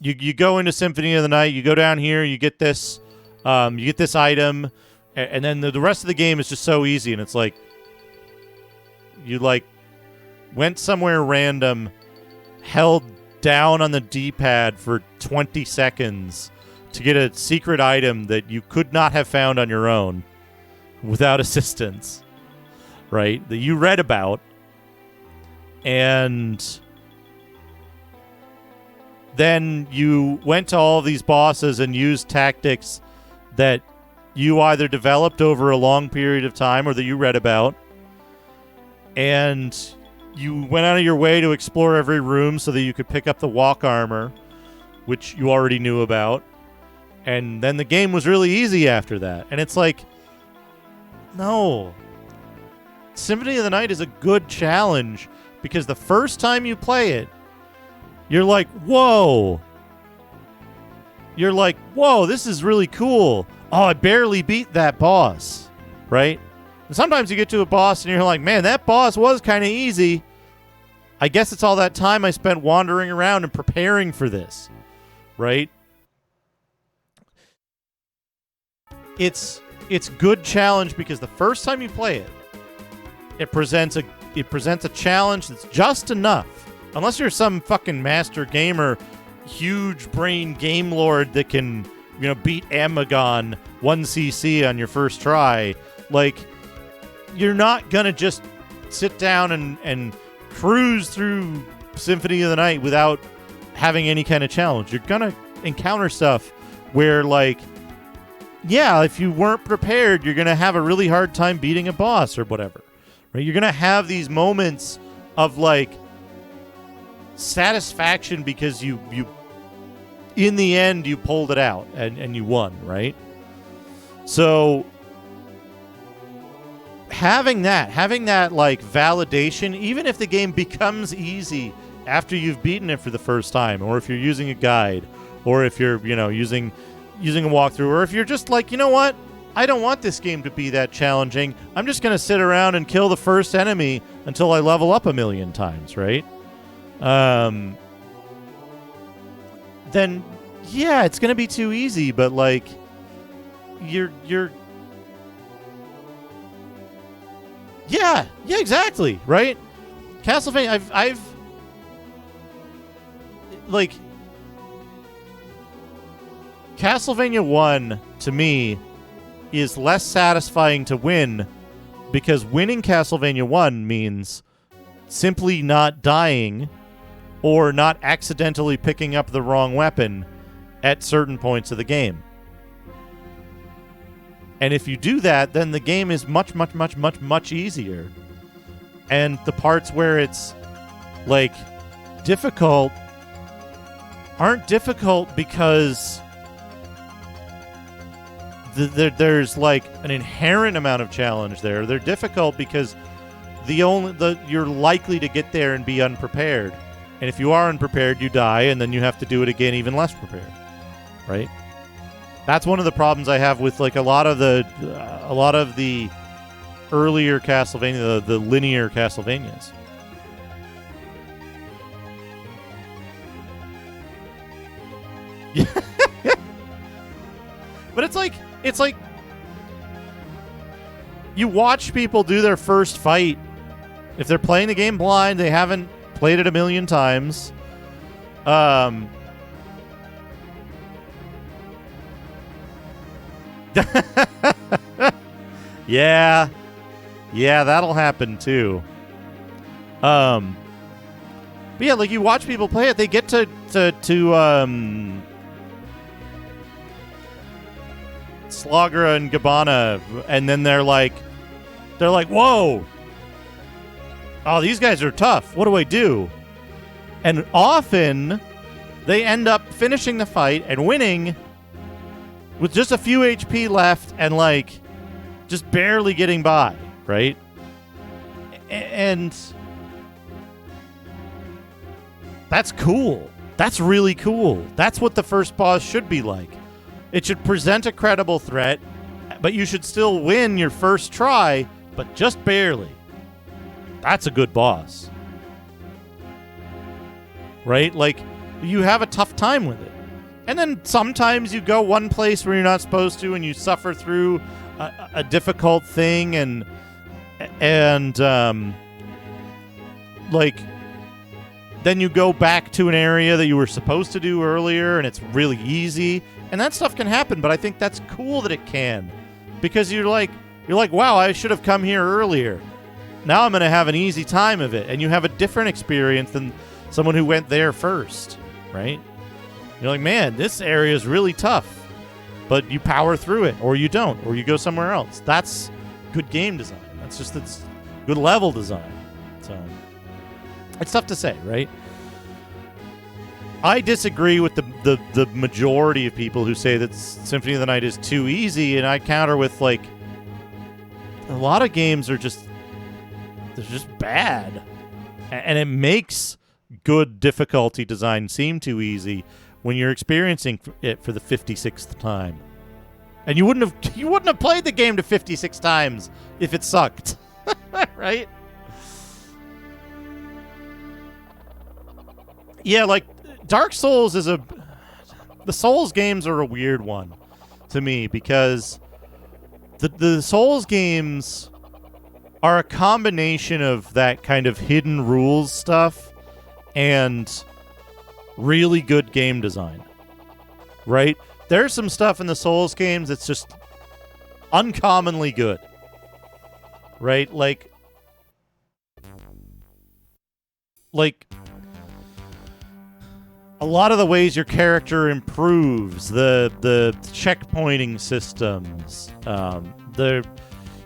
you go into Symphony of the Night, you go down here, you get this item, and then the rest of the game is just so easy, and it's like, you, like, went somewhere random, held down on the D-pad for 20 seconds to get a secret item that you could not have found on your own without assistance, right? That you read about, and then you went to all these bosses and used tactics that you either developed over a long period of time or that you read about, and you went out of your way to explore every room so that you could pick up the walk armor, which you already knew about, and then the game was really easy after that. And it's like, no. Symphony of the Night is a good challenge because the first time you play it, you're like, whoa. You're like, whoa, this is really cool. Oh, I barely beat that boss, right? And sometimes you get to a boss and you're like, man, that boss was kind of easy. I guess it's all that time I spent wandering around and preparing for this, right? It's good challenge because the first time you play it, it presents a challenge that's just enough. Unless you're some fucking master gamer, huge brain game lord that can, beat Amagon 1cc on your first try, like, you're not gonna just sit down and cruise through Symphony of the Night without having any kind of challenge. You're gonna encounter stuff where, like, yeah, if you weren't prepared, you're gonna have a really hard time beating a boss or whatever, right? You're gonna have these moments of, like, satisfaction because you in the end you pulled it out and you won, right? So having that like validation, even if the game becomes easy after you've beaten it for the first time, or if you're using a guide, or if you're using a walkthrough, or if you're just like, you know what, I don't want this game to be that challenging, I'm just gonna sit around and kill the first enemy until I level up 1,000,000 times, right? Then yeah, it's gonna be too easy, but like you're yeah, exactly, right? Castlevania, I've like Castlevania 1 to me is less satisfying to win because winning Castlevania 1 means simply not dying or not accidentally picking up the wrong weapon at certain points of the game. And if you do that, then the game is much, much, much, much, much easier. And the parts where it's, like, difficult aren't difficult because there's, like, an inherent amount of challenge there. They're difficult because you're likely to get there and be unprepared. And if you are unprepared, you die, and then you have to do it again even less prepared, right? That's one of the problems I have with like a lot of the earlier Castlevania, the linear Castlevanias. But it's like you watch people do their first fight. If they're playing the game blind, they haven't played it a million times. Yeah, that'll happen too. But yeah, like you watch people play it, they get to Slagra and Gabbana, and then they're like, whoa, oh, these guys are tough. What do I do? And often they end up finishing the fight and winning with just a few HP left and like just barely getting by, right? And that's cool. That's really cool. That's what the first boss should be like. It should present a credible threat, but you should still win your first try, but just barely. That's a good boss. Right? Like, you have a tough time with it. And then sometimes you go one place where you're not supposed to and you suffer through a difficult thing and like then you go back to an area that you were supposed to do earlier and it's really easy. And that stuff can happen, but I think that's cool that it can. Because you're like, wow, I should have come here earlier. Now I'm going to have an easy time of it. And you have a different experience than someone who went there first, right? You're like, man, this area is really tough. But you power through it, or you don't, or you go somewhere else. That's good game design. It's good level design. So it's tough to say, right? I disagree with the majority of people who say that Symphony of the Night is too easy, and I counter with, like, a lot of games are just bad. And it makes good difficulty design seem too easy when you're experiencing it for the 56th time. And you wouldn't have played the game to 56 times if it sucked. Right? Yeah, like Dark Souls the Souls games are a weird one to me because the Souls games are a combination of that kind of hidden rules stuff and really good game design, right? There's some stuff in the Souls games that's just uncommonly good, right? Like a lot of the ways your character improves, the checkpointing systems, the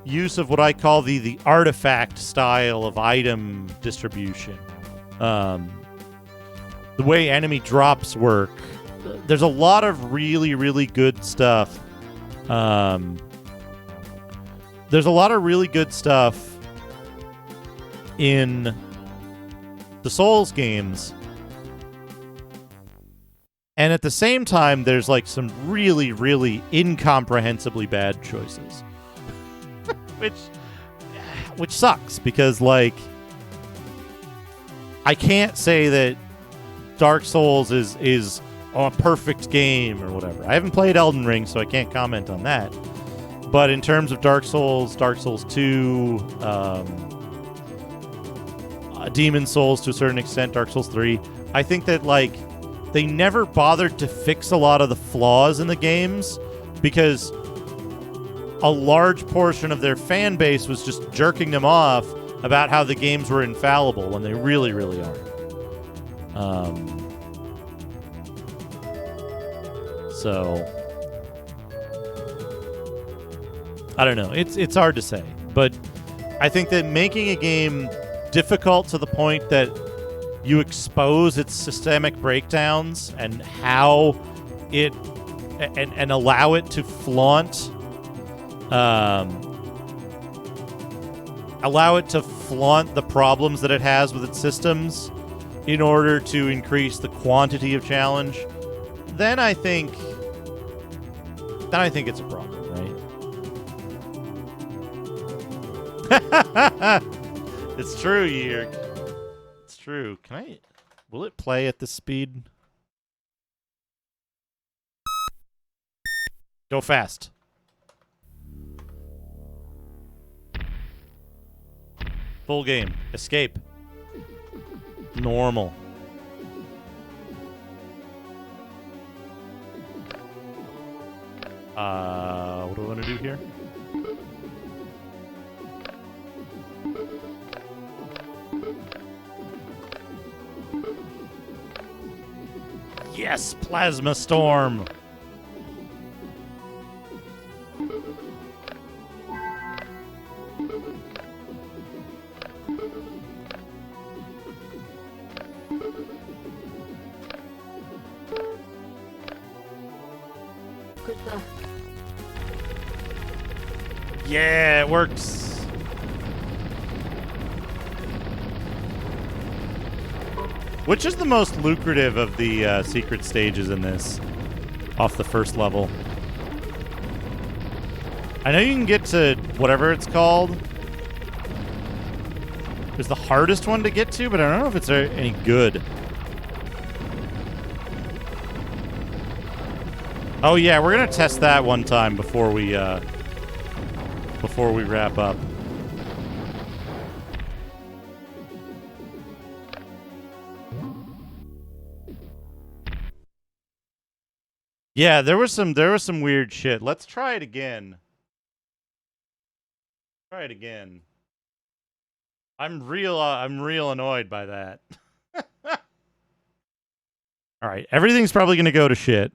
use of what I call the artifact style of item distribution, the way enemy drops work. There's a lot of really, really good stuff. There's a lot of really good stuff in the Souls games. And at the same time, there's like some really, really incomprehensibly bad choices. which sucks because, like, I can't say that Dark Souls is a perfect game or whatever. I haven't played Elden Ring, so I can't comment on that. But in terms of Dark Souls 2, Demon Souls to a certain extent, Dark Souls 3, I think that, like, they never bothered to fix a lot of the flaws in the games because a large portion of their fan base was just jerking them off about how the games were infallible when they really, really aren't. So I don't know. It's hard to say, but I think that making a game difficult to the point that you expose its systemic breakdowns and how it and allow it to flaunt the problems that it has with its systems in order to increase the quantity of challenge, then I think it's a problem, right? It's true, Yerk. It's true. Will it play at this speed? Go fast. Full game. Escape. Normal. What do I want to do here? Yes, Plasma Storm. Yeah, it works. Which is the most lucrative of the secret stages in this? Off the first level. I know you can get to whatever it's called. It's the hardest one to get to, but I don't know if it's any good. Oh yeah, we're gonna test that one time before we wrap up. Yeah, there was some weird shit. Let's try it again. Try it again. I'm real annoyed by that. All right, everything's probably going to go to shit.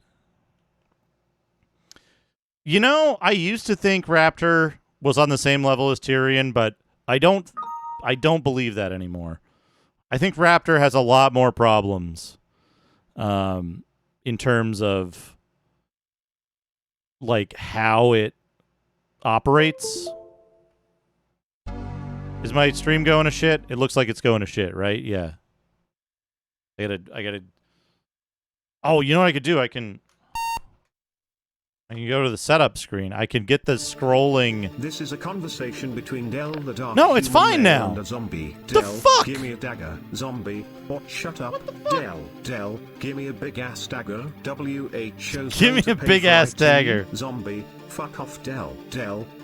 You know, I used to think Raptor was on the same level as Tyrion, but I don't believe that anymore. I think Raptor has a lot more problems in terms of like how it operates. Is my stream going to shit? It looks like it's going to shit, right? Yeah. I gotta. Oh, you know what I could do? I can go to the setup screen. I can get the scrolling. This is a conversation between Del the Dark. No, it's fine now. And a zombie. The Del, fuck? give me a dagger. Zombie. What? Shut up. Del, give me a big ass dagger. WHO. Give me a big ass dagger. Zombie. Fuck off, Del,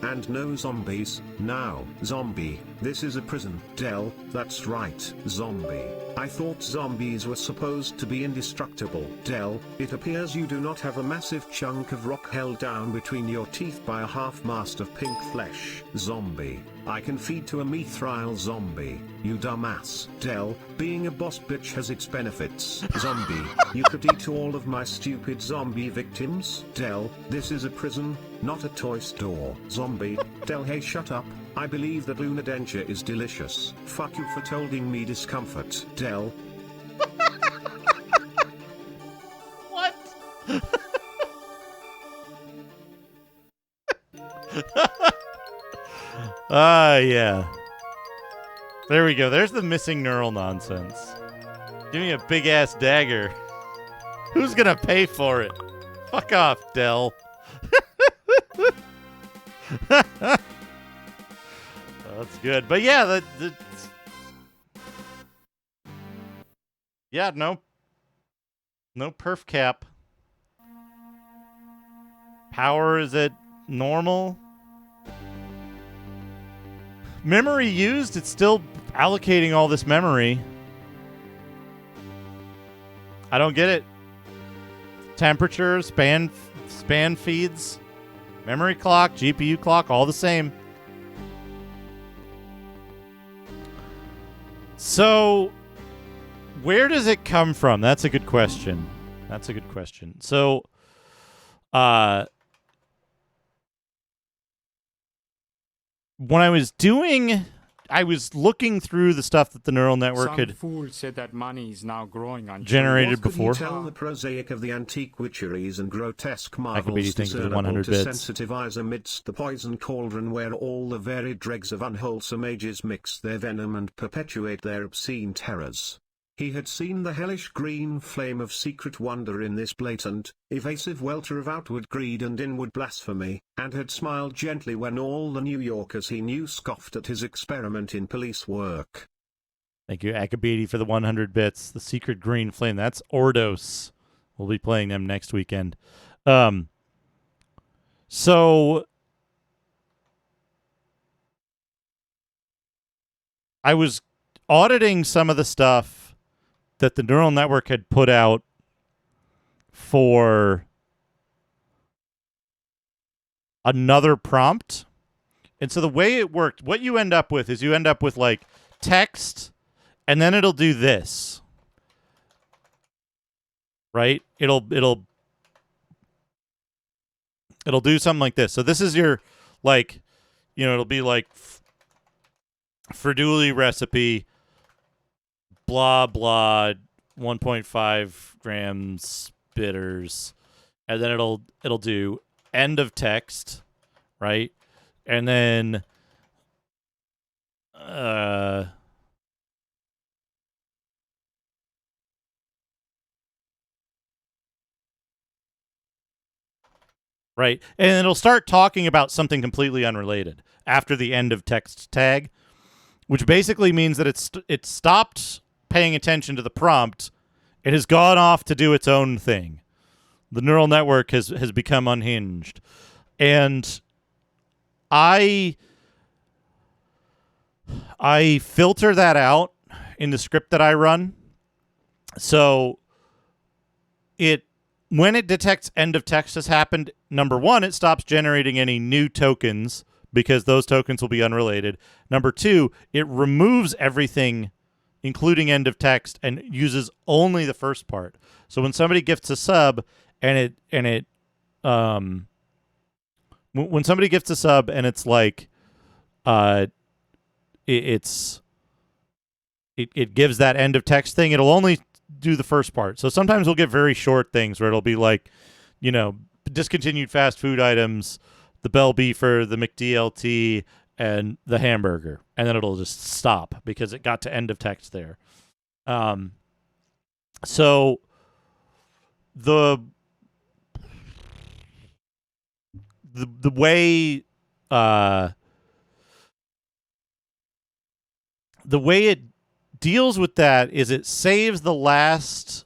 and no zombies, now, zombie, this is a prison, Del, that's right, zombie. I thought zombies were supposed to be indestructible, Del, it appears you do not have a massive chunk of rock held down between your teeth by a half-mast of pink flesh, zombie. I can feed to a mithril zombie, you dumbass. Del, being a boss bitch has its benefits. Zombie, you could eat all of my stupid zombie victims. Del, this is a prison, not a toy store. Zombie, Del, hey shut up. I believe that Luna Denture is delicious. Fuck you for tolding me discomfort. Del. What? Yeah. There we go. There's the missing neural nonsense. Give me a big ass dagger. Who's gonna pay for it? Fuck off, Del. That's good. But yeah, yeah, no perf cap. Power is at normal. Memory used, it's still allocating all this memory. I don't get it. Temperature, span feeds, memory clock, GPU clock, all the same. So, where does it come from? That's a good question. So, when I was looking through the stuff that the neural network Some had fool said that money is now growing on generated What could before. you tell the prosaic of the antique witcheries and grotesque I could be marvels thinking of discernible 100 to bits. sensitivize amidst the poison cauldron where all the varied dregs of unwholesome ages mix their venom and perpetuate their obscene terrors? He had seen the hellish green flame of secret wonder in this blatant, evasive welter of outward greed and inward blasphemy, and had smiled gently when all the New Yorkers he knew scoffed at his experiment in police work. Thank you, Akabidi, for the 100 bits. The Secret Green Flame. That's Ordos. We'll be playing them next weekend. So I was auditing some of the stuff that the neural network had put out for another prompt. And so the way it worked, what you end up with is you end up with like text, and then it'll do this. Right? It'll do something like this. So this is your, like, you know, it'll be like Ferduli recipe, blah, blah, 1.5 grams bitters. And then it'll do end of text, right? And then right? And it'll start talking about something completely unrelated after the end of text tag, which basically means that it stopped paying attention to the prompt. It has gone off to do its own thing. The neural network has become unhinged. And I filter that out in the script that I run. So when it detects end of text has happened, number one, it stops generating any new tokens because those tokens will be unrelated. Number two, it removes everything, including end of text, and uses only the first part. So when somebody gifts a sub when somebody gifts a sub and it's like it gives that end of text thing, it'll only do the first part. So sometimes we'll get very short things where it'll be like, you know, discontinued fast food items, the Bell Beefer, the McDLT, and the hamburger. And then it'll just stop because it got to end of text there. So the way it deals with that is it saves the last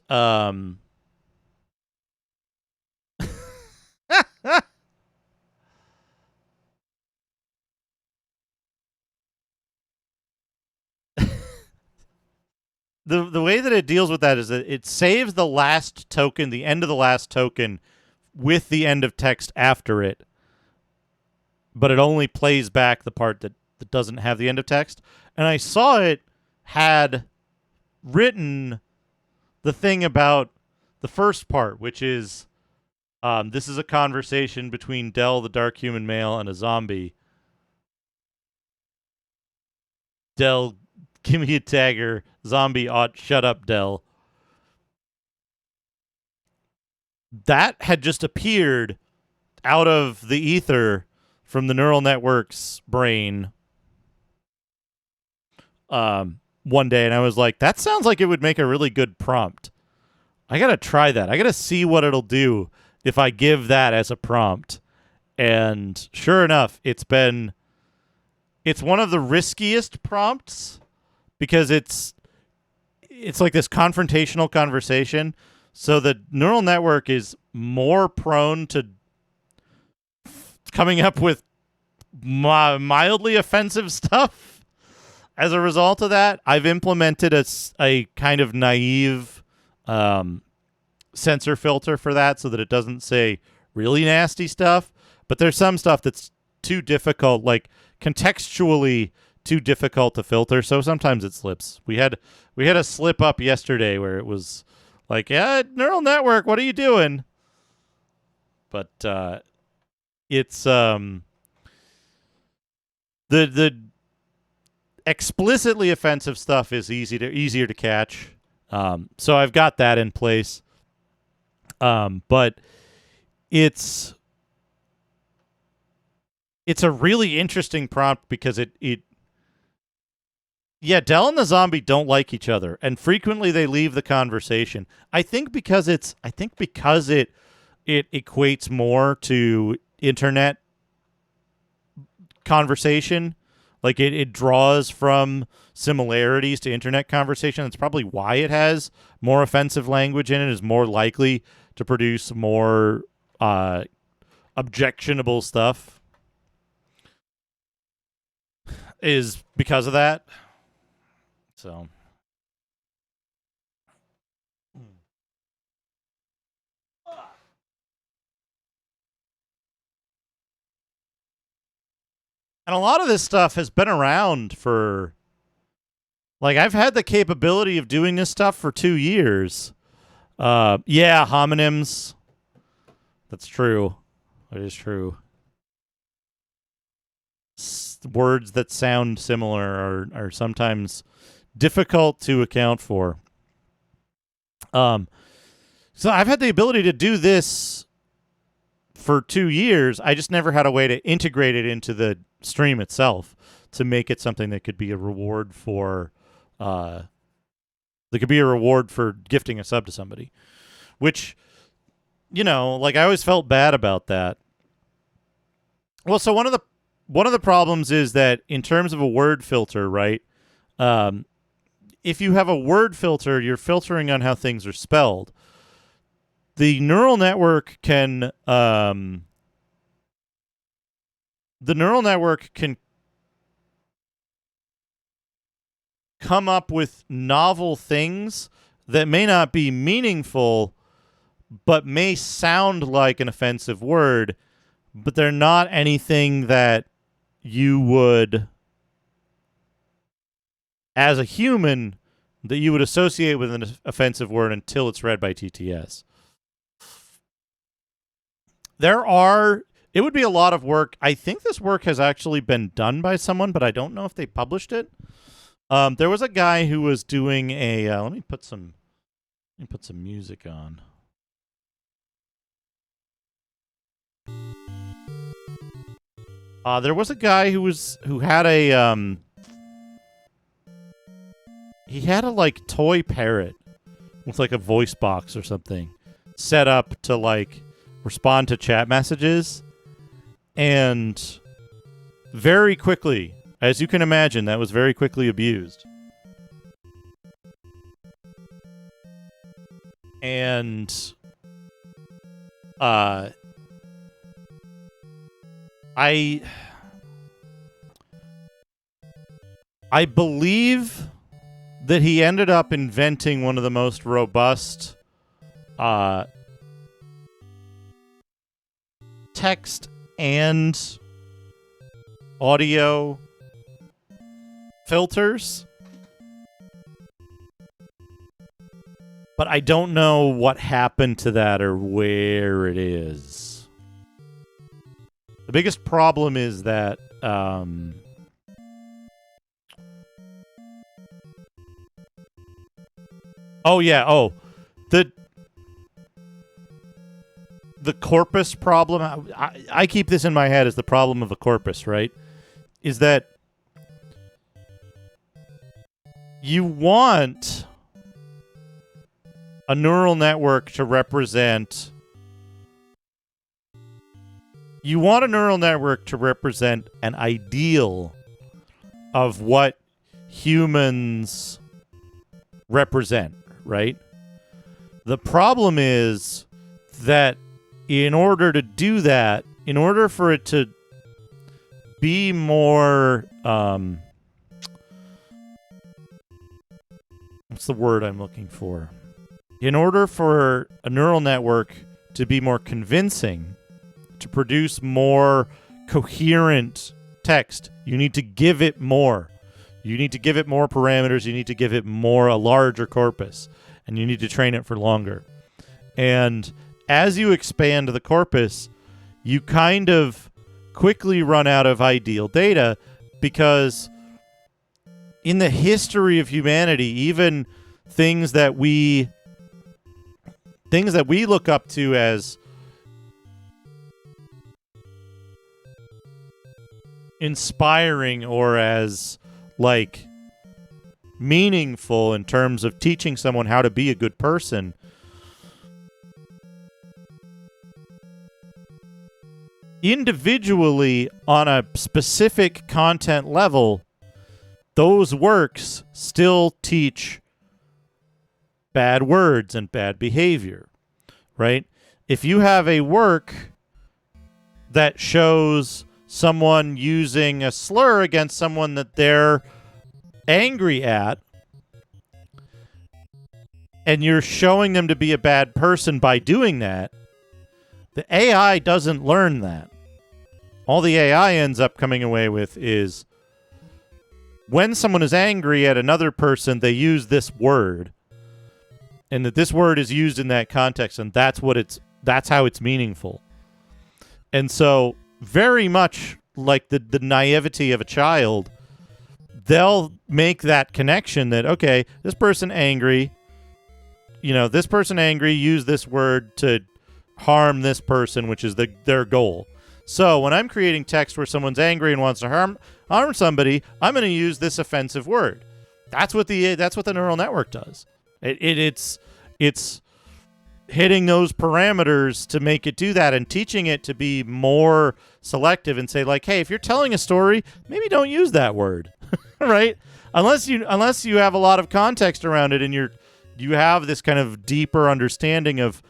the way that it deals with that is that it saves the last token, the end of the last token, with the end of text after it, but it only plays back the part that doesn't have the end of text. And I saw it had written the thing about the first part, which is this is a conversation between Del, the dark human male, and a zombie. Del, give me a tagger. Zombie, shut up, Del. That had just appeared out of the ether from the neural network's brain one day, and I was like, that sounds like it would make a really good prompt. I gotta try that. I gotta see what it'll do if I give that as a prompt. And sure enough, it's one of the riskiest prompts because it's like this confrontational conversation. So the neural network is more prone to coming up with mildly offensive stuff. As a result of that, I've implemented a kind of naive censor filter for that so that it doesn't say really nasty stuff. But there's some stuff that's too difficult, like contextually too difficult to filter. So sometimes it slips. We had a slip up yesterday where it was like, yeah, neural network, what are you doing? But it's the explicitly offensive stuff is easier to catch. So I've got that in place. But it's a really interesting prompt because it Yeah, Dell and the zombie don't like each other, and frequently they leave the conversation. I think because it equates more to internet conversation. Like it draws from similarities to internet conversation. That's probably why it has more offensive language in it, is more likely to produce more objectionable stuff, is because of that. So and a lot of this stuff has been around for, like, I've had the capability of doing this stuff for 2 years. Yeah, homonyms. That's true. It is true. Words that sound similar are sometimes difficult to account for. So I've had the ability to do this for 2 years. I just never had a way to integrate it into the stream itself to make it something that could be a reward for gifting a sub to somebody, which, like, I always felt bad about that. Well, so one of the problems is that in terms of a word filter, right? If you have a word filter, you're filtering on how things are spelled. The neural network can come up with novel things that may not be meaningful, but may sound like an offensive word, but they're not anything that you would, as a human, that you would associate with an offensive word until it's read by TTS. It would be a lot of work. I think this work has actually been done by someone, but I don't know if they published it. There was a guy who was doing a. Let me put some music on. There was a guy who had a he had a, like, toy parrot with, like, a voice box or something set up to, like, respond to chat messages, and very quickly, as you can imagine, that was very quickly abused. And I believe that he ended up inventing one of the most robust text and audio filters. But I don't know what happened to that or where it is. The biggest problem is that the corpus problem. I keep this in my head as the problem of a corpus, right? Is that you want a neural network to represent an ideal of what humans represent, right? The problem is that in order to do that, in order for it to be more what's the word I'm looking for? In order for a neural network to be more convincing, to produce more coherent text, you need to give it more. You need to give it more parameters. You need to give it a larger corpus. And you need to train it for longer. And as you expand the corpus, you kind of quickly run out of ideal data, because in the history of humanity, even things that we look up to as inspiring or as, like, meaningful in terms of teaching someone how to be a good person, individually on a specific content level, those works still teach bad words and bad behavior, right? If you have a work that shows someone using a slur against someone that they're angry at, and you're showing them to be a bad person by doing that, the AI doesn't learn that. All the AI ends up coming away with is when someone is angry at another person, they use this word, and that this word is used in that context, and that's how it's meaningful. And so, very much like the naivety of a child, they'll make that connection that, okay, this person angry, use this word to harm this person, which is their goal. So when I'm creating text where someone's angry and wants to harm somebody, I'm going to use this offensive word. That's what the neural network does. It's hitting those parameters to make it do that and teaching it to be more selective and say, like, hey, if you're telling a story, maybe don't use that word, right? Unless you have a lot of context around it and you have this kind of deeper understanding of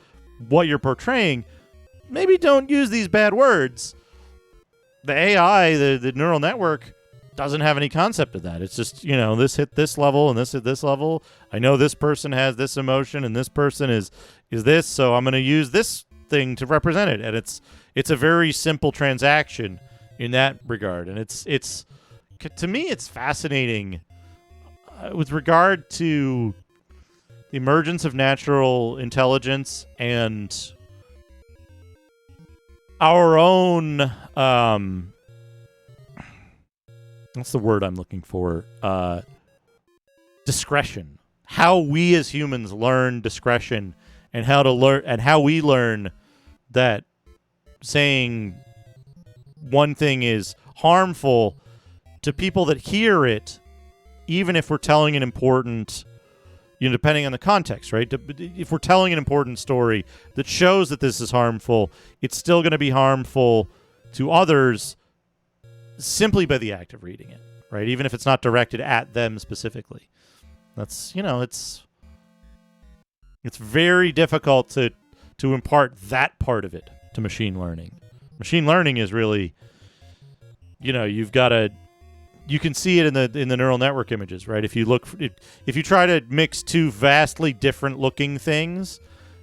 what you're portraying, maybe don't use these bad words. The AI, the neural network, doesn't have any concept of that. It's just, this hit this level and this hit this level. I know this person has this emotion and this person is this, so I'm going to use this thing to represent it. And it's a very simple transaction in that regard. And it's to me, it's fascinating with regard to the emergence of natural intelligence and our own what's the word I'm looking for? Discretion. How we as humans learn discretion and how we learn that saying one thing is harmful to people that hear it, even if we're telling an important, depending on the context, right? If we're telling an important story that shows that this is harmful, it's still going to be harmful to others simply by the act of reading it, right? Even if it's not directed at them specifically. That's, it's very difficult to impart that part of it to machine learning. Machine learning is really, you've got to, you can see it in the neural network images, right? If you try to mix two vastly different looking things,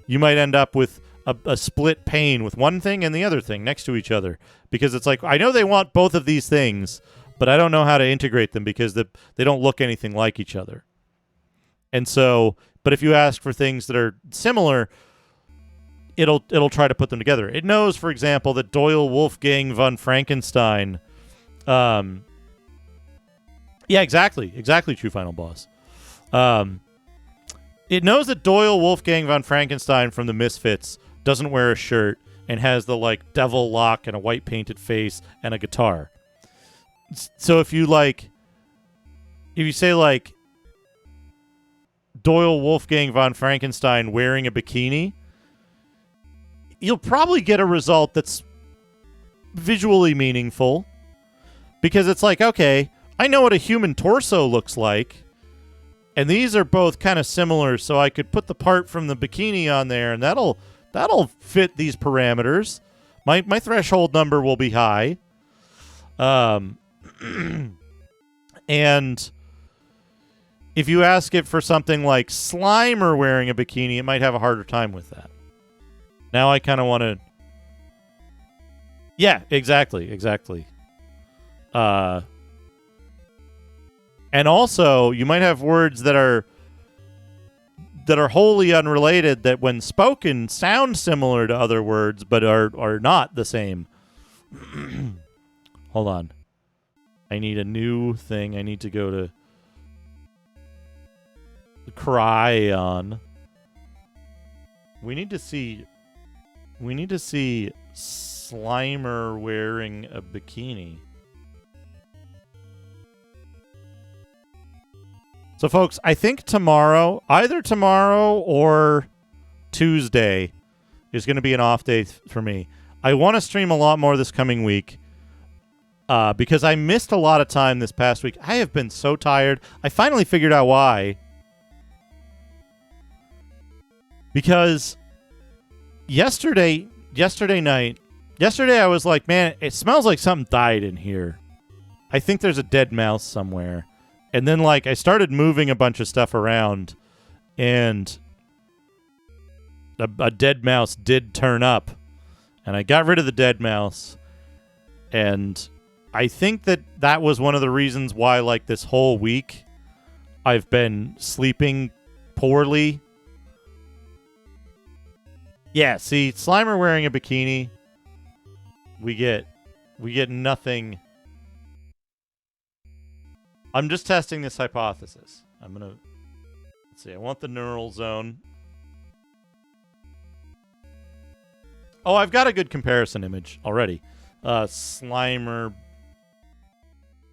you might end up with a split pane with one thing and the other thing next to each other, because it's like, I know they want both of these things, but I don't know how to integrate them because they don't look anything like each other. And so, but if you ask for things that are similar, it'll try to put them together. It knows, for example, that Doyle Wolfgang von Frankenstein. Yeah, exactly, True Final Boss. It knows that Doyle Wolfgang von Frankenstein from the Misfits doesn't wear a shirt and has the devil lock and a white painted face and a guitar. So if you say Doyle Wolfgang von Frankenstein wearing a bikini, you'll probably get a result that's visually meaningful, because it's like, okay, I know what a human torso looks like, and these are both kind of similar, so I could put the part from the bikini on there, and that'll fit these parameters. My threshold number will be high. And if you ask it for something like Slimer wearing a bikini, it might have a harder time with that. Now I kind of want to... Yeah, exactly. And also, you might have words that are wholly unrelated, that when spoken sound similar to other words, but are not the same. Hold on. I need a new thing. I need to go to Cryon. We need to see Slimer wearing a bikini. So, folks, I think tomorrow, either tomorrow or Tuesday, is going to be an off day for me. I want to stream a lot more this coming week because I missed a lot of time this past week. I have been so tired. I finally figured out why. Because yesterday I was like, man, it smells like something died in here. I think there's a dead mouse somewhere. And then, like, I started moving a bunch of stuff around, and a dead mouse did turn up. And I got rid of the dead mouse. And I think that was one of the reasons why, like, this whole week I've been sleeping poorly. Yeah, see, Slimer wearing a bikini. We get nothing. I'm just testing this hypothesis. Let's see, I want the neural zone. Oh, I've got a good comparison image already. Slimer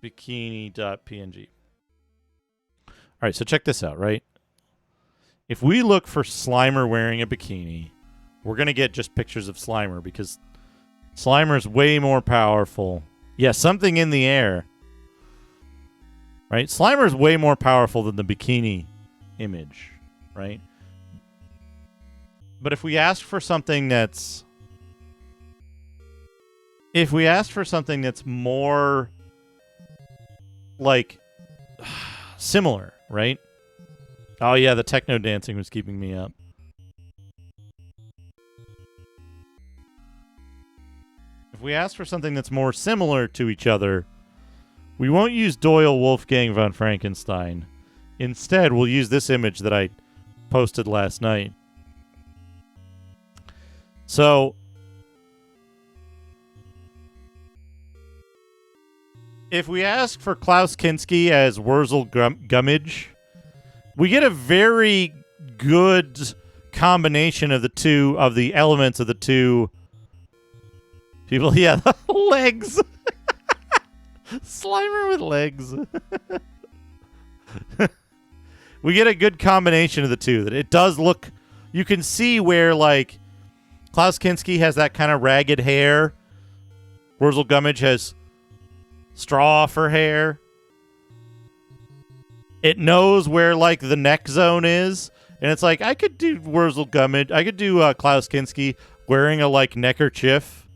bikini.png. All right, so check this out, right? If we look for Slimer wearing a bikini, we're going to get just pictures of Slimer because Slimer's way more powerful. Yeah, something in the air. Right? Slimer's way more powerful than the bikini image, right? But if we ask for something that's more like similar, right? Oh yeah, the techno dancing was keeping me up. If we ask for something that's more similar to each other, we won't use Doyle Wolfgang von Frankenstein. Instead, we'll use this image that I posted last night. So, if we ask for Klaus Kinski as Wurzel Gummidge, we get a very good combination of the elements of the two people. Yeah, legs. Slimer with legs. We get a good combination of the two. That it does look. You can see where, like, Klaus Kinski has that kind of ragged hair. Wurzel Gummidge has straw for hair. It knows where, like, the neck zone is. And it's like, I could do Wurzel Gummidge. I could do Klaus Kinski wearing a, like, neckerchief.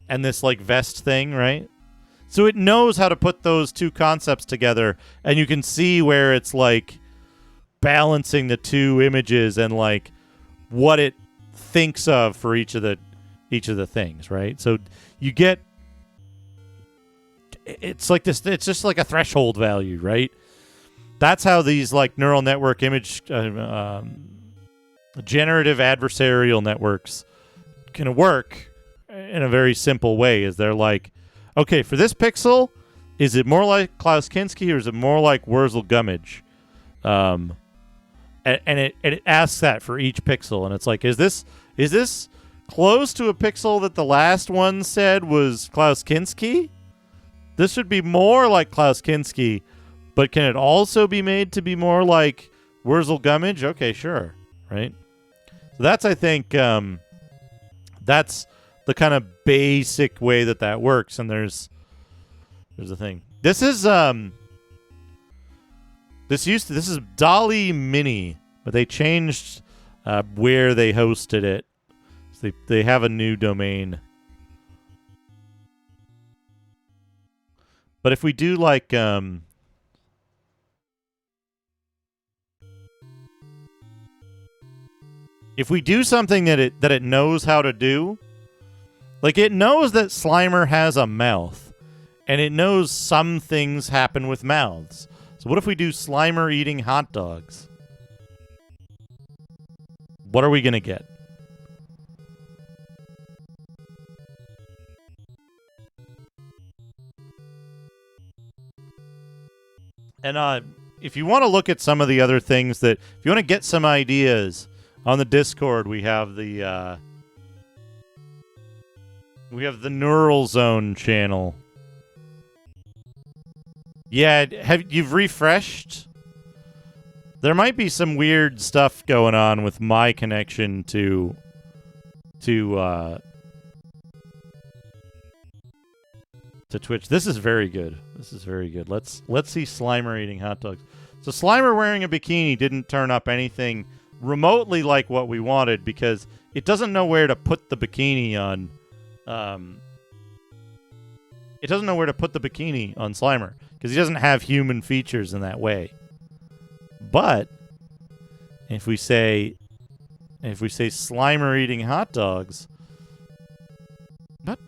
And this, like, vest thing, right? So it knows how to put those two concepts together, and you can see where it's like balancing the two images and like what it thinks of for each of the things, right? So you get it's like this. It's just like a threshold value, right? That's how these like neural network image generative adversarial networks can work in a very simple way. Is they're like, okay, for this pixel, is it more like Klaus Kinski or is it more like Wurzel Gummidge? And it asks that for each pixel, and it's like, is this close to a pixel that the last one said was Klaus Kinski? This should be more like Klaus Kinski, but can it also be made to be more like Wurzel Gummidge? Okay, sure, right? So that's, I think, that's the kind of basic way that works. And there's a thing. This is this is Dolly Mini, but they changed where they hosted it. So they have a new domain. But if we do like if we do something that it knows how to do, like it knows that Slimer has a mouth, and it knows some things happen with mouths. So what if we do Slimer eating hot dogs? What are we going to get? And if you want to look at some of the other things if you want to get some ideas, on the Discord we have the Neural Zone channel. Yeah, you've refreshed? There might be some weird stuff going on with my connection to Twitch. This is very good. This is very good. Let's see Slimer eating hot dogs. So Slimer wearing a bikini didn't turn up anything remotely like what we wanted because it doesn't know where to put the bikini on. It doesn't know where to put the bikini on Slimer because he doesn't have human features in that way. But if we say Slimer eating hot dogs, what?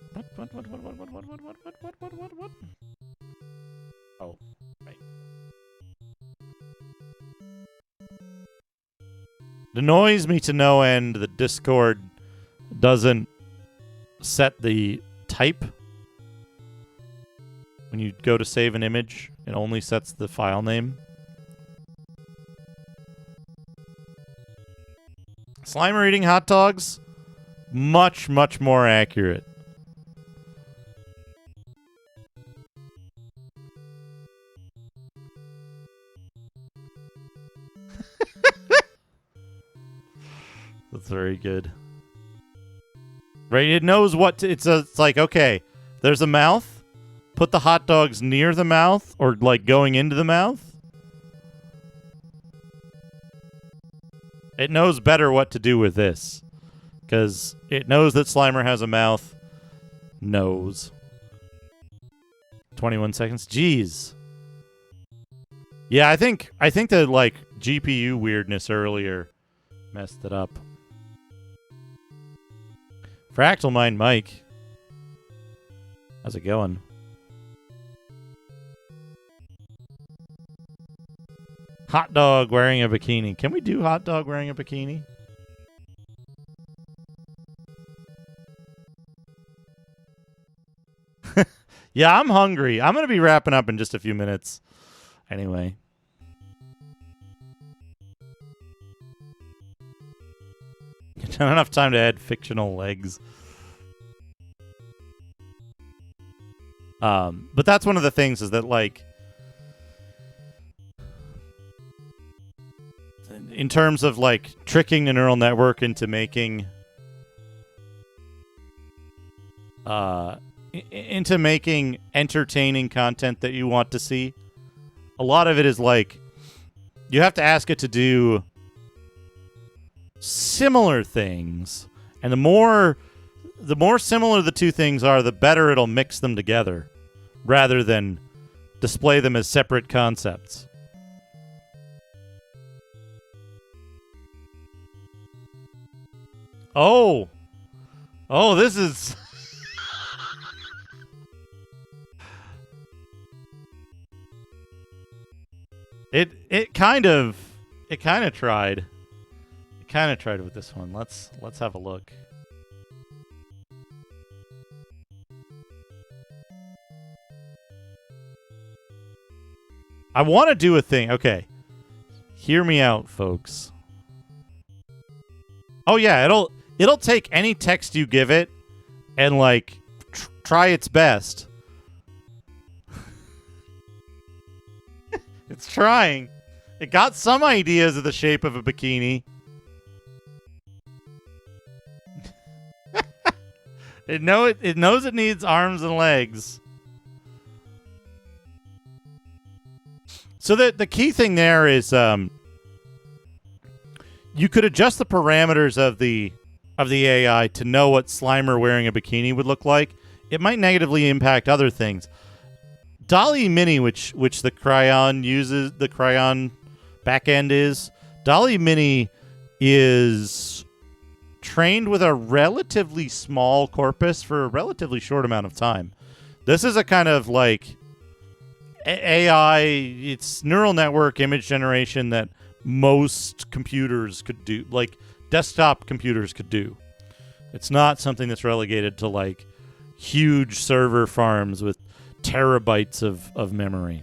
Oh, right. It annoys me to no end that Discord doesn't set the type. When you go to save an image, it only sets the file name. Slimer eating hot dogs, much, much more accurate. That's very good. Right, it knows what to, it's like, okay, there's a mouth. Put the hot dogs near the mouth or like going into the mouth. It knows better what to do with this. Because it knows that Slimer has a mouth. Knows. 21 seconds. Jeez. Yeah, I think the like GPU weirdness earlier messed it up. Fractal Mind Mike. How's it going? Hot dog wearing a bikini. Can we do hot dog wearing a bikini? Yeah, I'm hungry. I'm going to be wrapping up in just a few minutes. Anyway. Not enough time to add fictional legs. But that's one of the things is that, like, in terms of, like, tricking the neural network into making entertaining content that you want to see, a lot of it is, like, you have to ask it to do similar things, and the more similar the two things are, the better it'll mix them together, rather than display them as separate concepts. Oh, this is it kind of tried. Kind of tried with this one. Let's have a look. I want to do a thing. Okay. Hear me out, folks. Oh yeah, it'll take any text you give it and like try its best. It's trying. It got some ideas of the shape of a bikini. It knows it needs arms and legs. So the key thing there is you could adjust the parameters of the AI to know what Slimer wearing a bikini would look like. It might negatively impact other things. DALL-E Mini, which the Cryon uses, the Cryon backend is, DALL-E Mini is trained with a relatively small corpus for a relatively short amount of time. This is a kind of like AI, it's neural network image generation that most computers could do, like desktop computers could do. It's not something that's relegated to like huge server farms with terabytes of memory.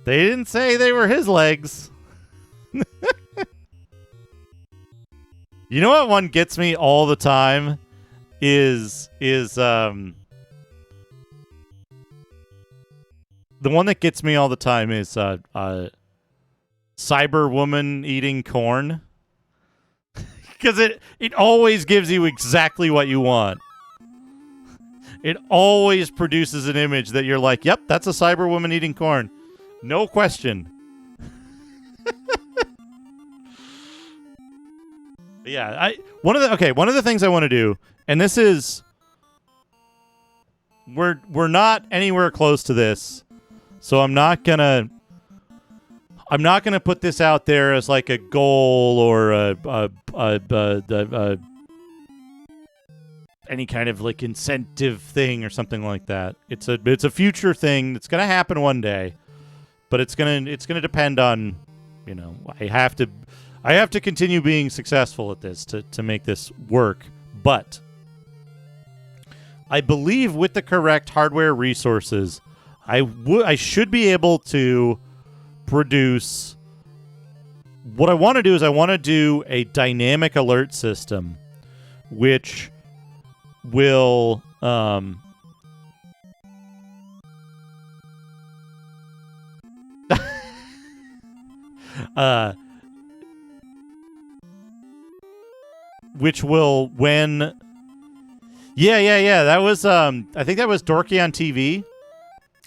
They didn't say they were his legs. You know what one gets me all the time is the one that gets me all the time is Cyber Woman eating corn. Because it always gives you exactly what you want. It always produces an image that you're like, yep, that's a cyber woman eating corn. No question. Yeah, one of the things I want to do, and this is we're not anywhere close to this, so I'm not gonna put this out there as like a goal or any kind of like incentive thing or something like that. It's a future thing that's gonna happen one day, but it's gonna depend on, you know, I have to continue being successful at this to make this work. But I believe with the correct hardware resources, I should be able to produce. What I want to do is I want to do a dynamic alert system, which will which will when that was I think that was Dorky on TV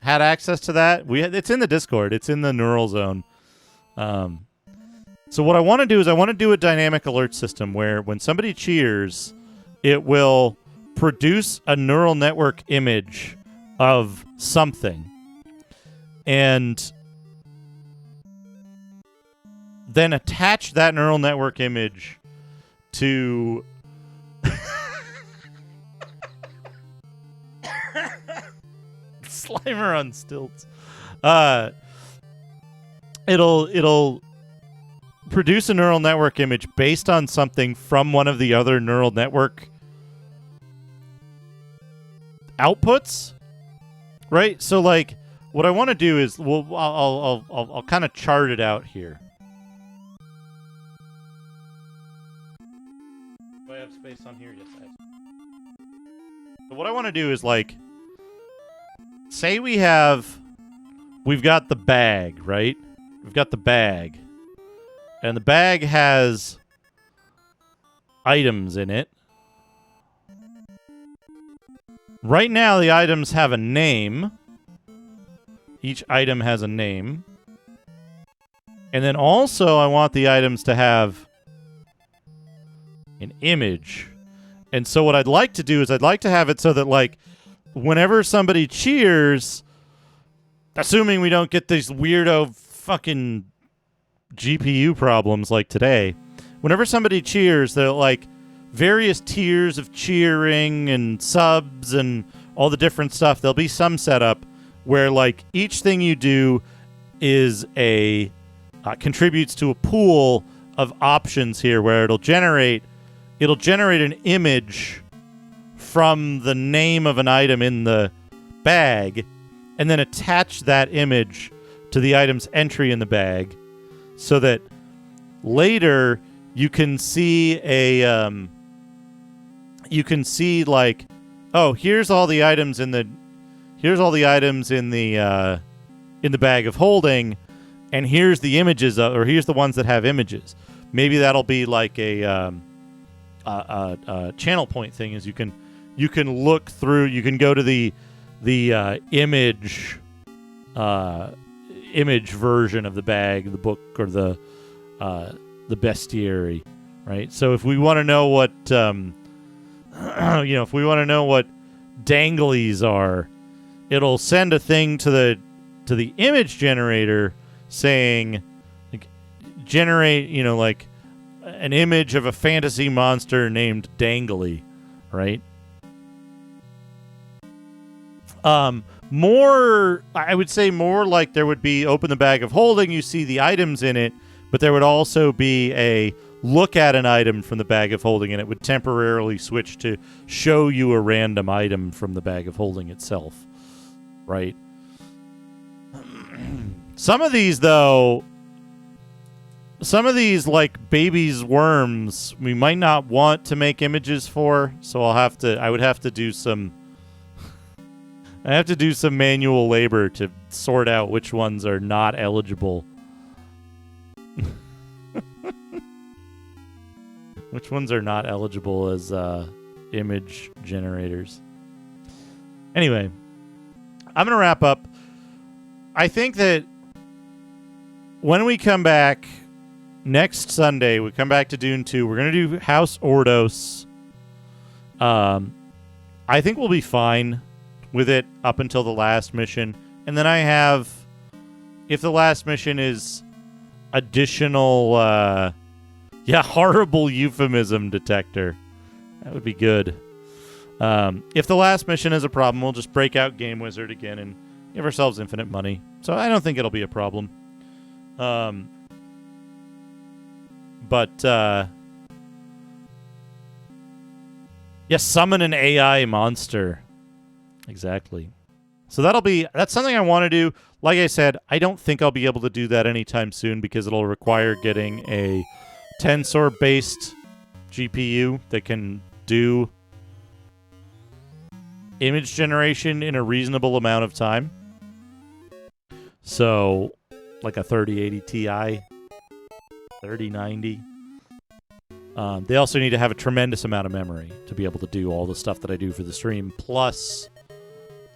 had access to that. It's in the Discord, it's in the neural zone. So what I want to do is I want to do a dynamic alert system where when somebody cheers, it will produce a neural network image of something, and then attach that neural network image to Slimer on stilts. It'll produce a neural network image based on something from one of the other neural network outputs, right? So like what I want to do is I'll kind of chart it out here. Do I have space on here? Yes, I have. So what I want to do is like, say we've got the bag, right? We've got the bag, and the bag has items in it. Right now, the items have a name. Each item has a name. And then also, I want the items to have an image. And so what I'd like to do is I'd like to have it so that, like, whenever somebody cheers, assuming we don't get these weirdo fucking GPU problems like today, whenever somebody cheers, they're like various tiers of cheering and subs and all the different stuff. There'll be some setup where like each thing you do is contributes to a pool of options here where it'll generate an image from the name of an item in the bag and then attach that image to the item's entry in the bag so that later you can see like, oh, here's all the items in the bag of holding, and here's the images or here's the ones that have images. Maybe that'll be like a channel point thing. Is you can look through. You can go to the image version of the bag, the book, or the bestiary, right? So if we want to know what if we want to know what danglies are, it'll send a thing to the image generator saying, like, generate, like an image of a fantasy monster named Dangly, right? I would say more like there would be open the bag of holding, you see the items in it, but there would also be a look at an item from the bag of holding, and it would temporarily switch to show you a random item from the bag of holding itself, right? Some of these some of these, like babies worms, we might not want to make images for, so I would have to do some manual labor to sort out which ones are not eligible. Which ones are not eligible as image generators. Anyway, I'm going to wrap up. I think that when we come back next Sunday, we come back to Dune 2. We're going to do House Ordos. I think we'll be fine with it up until the last mission. And then I have, if the last mission is additional, horrible euphemism detector. That would be good. If the last mission is a problem, we'll just break out Game Wizard again and give ourselves infinite money. So I don't think it'll be a problem. Summon an AI monster. Exactly. So that's something I want to do. Like I said, I don't think I'll be able to do that anytime soon because it'll require getting a Tensor-based GPU that can do image generation in a reasonable amount of time. So, like a 3080 Ti, 3090. They also need to have a tremendous amount of memory to be able to do all the stuff that I do for the stream, plus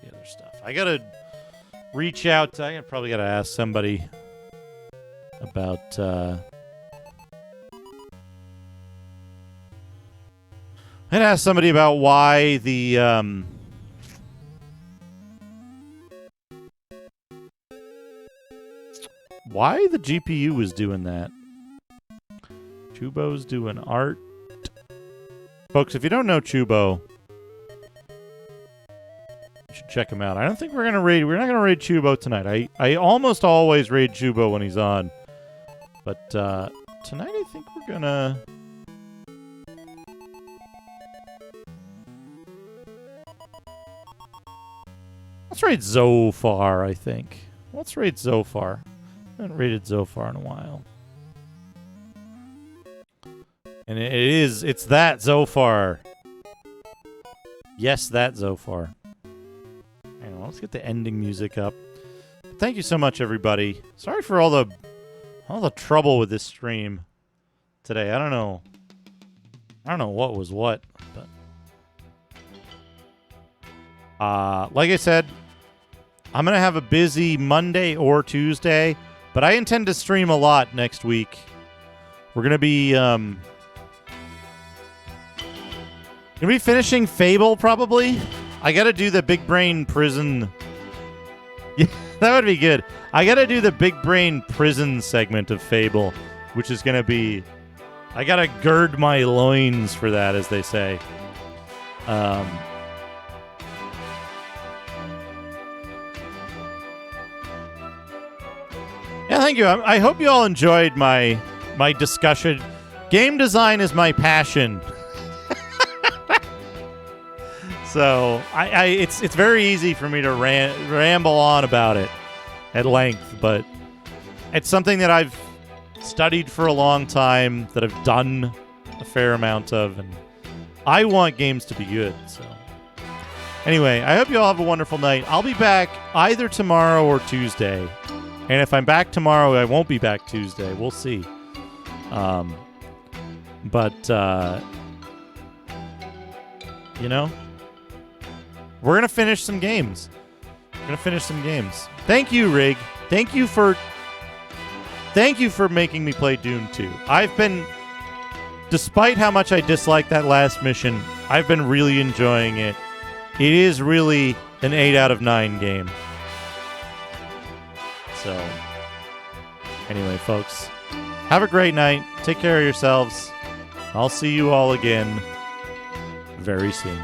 the other stuff. I gotta reach out. I probably gotta ask somebody about. I'd ask somebody about why the GPU was doing that. Chubo's doing art. Folks, if you don't know Chubo, you should check him out. I don't think we're not gonna raid Chubo tonight. I almost always raid Chubo when he's on. But tonight I think we're gonna let's raid Zofar, I think. Let's raid Zofar. I haven't raided Zofar in a while. And it's that Zofar. Yes, that Zofar. Anyway, let's get the ending music up. Thank you so much, everybody. Sorry for all the trouble with this stream today. I don't know what was what, but like I said, I'm going to have a busy Monday or Tuesday, but I intend to stream a lot next week. We're going to be finishing Fable, probably. I got to do the Big Brain Prison. Yeah, that would be good. I got to do the Big Brain Prison segment of Fable, which is going to be... I got to gird my loins for that, as they say. Yeah, thank you. I hope you all enjoyed my discussion. Game design is my passion. So it's very easy for me to ramble on about it at length, but it's something that I've studied for a long time, that I've done a fair amount of, and I want games to be good. So anyway, I hope you all have a wonderful night. I'll be back either tomorrow or Tuesday. And if I'm back tomorrow, I won't be back Tuesday. We'll see. We're going to finish some games. Thank you, Rig. Thank you for making me play Dune 2. Despite how much I dislike that last mission, I've been really enjoying it. It is really an 8 out of 9 game. So, anyway, folks, have a great night. Take care of yourselves. I'll see you all again very soon.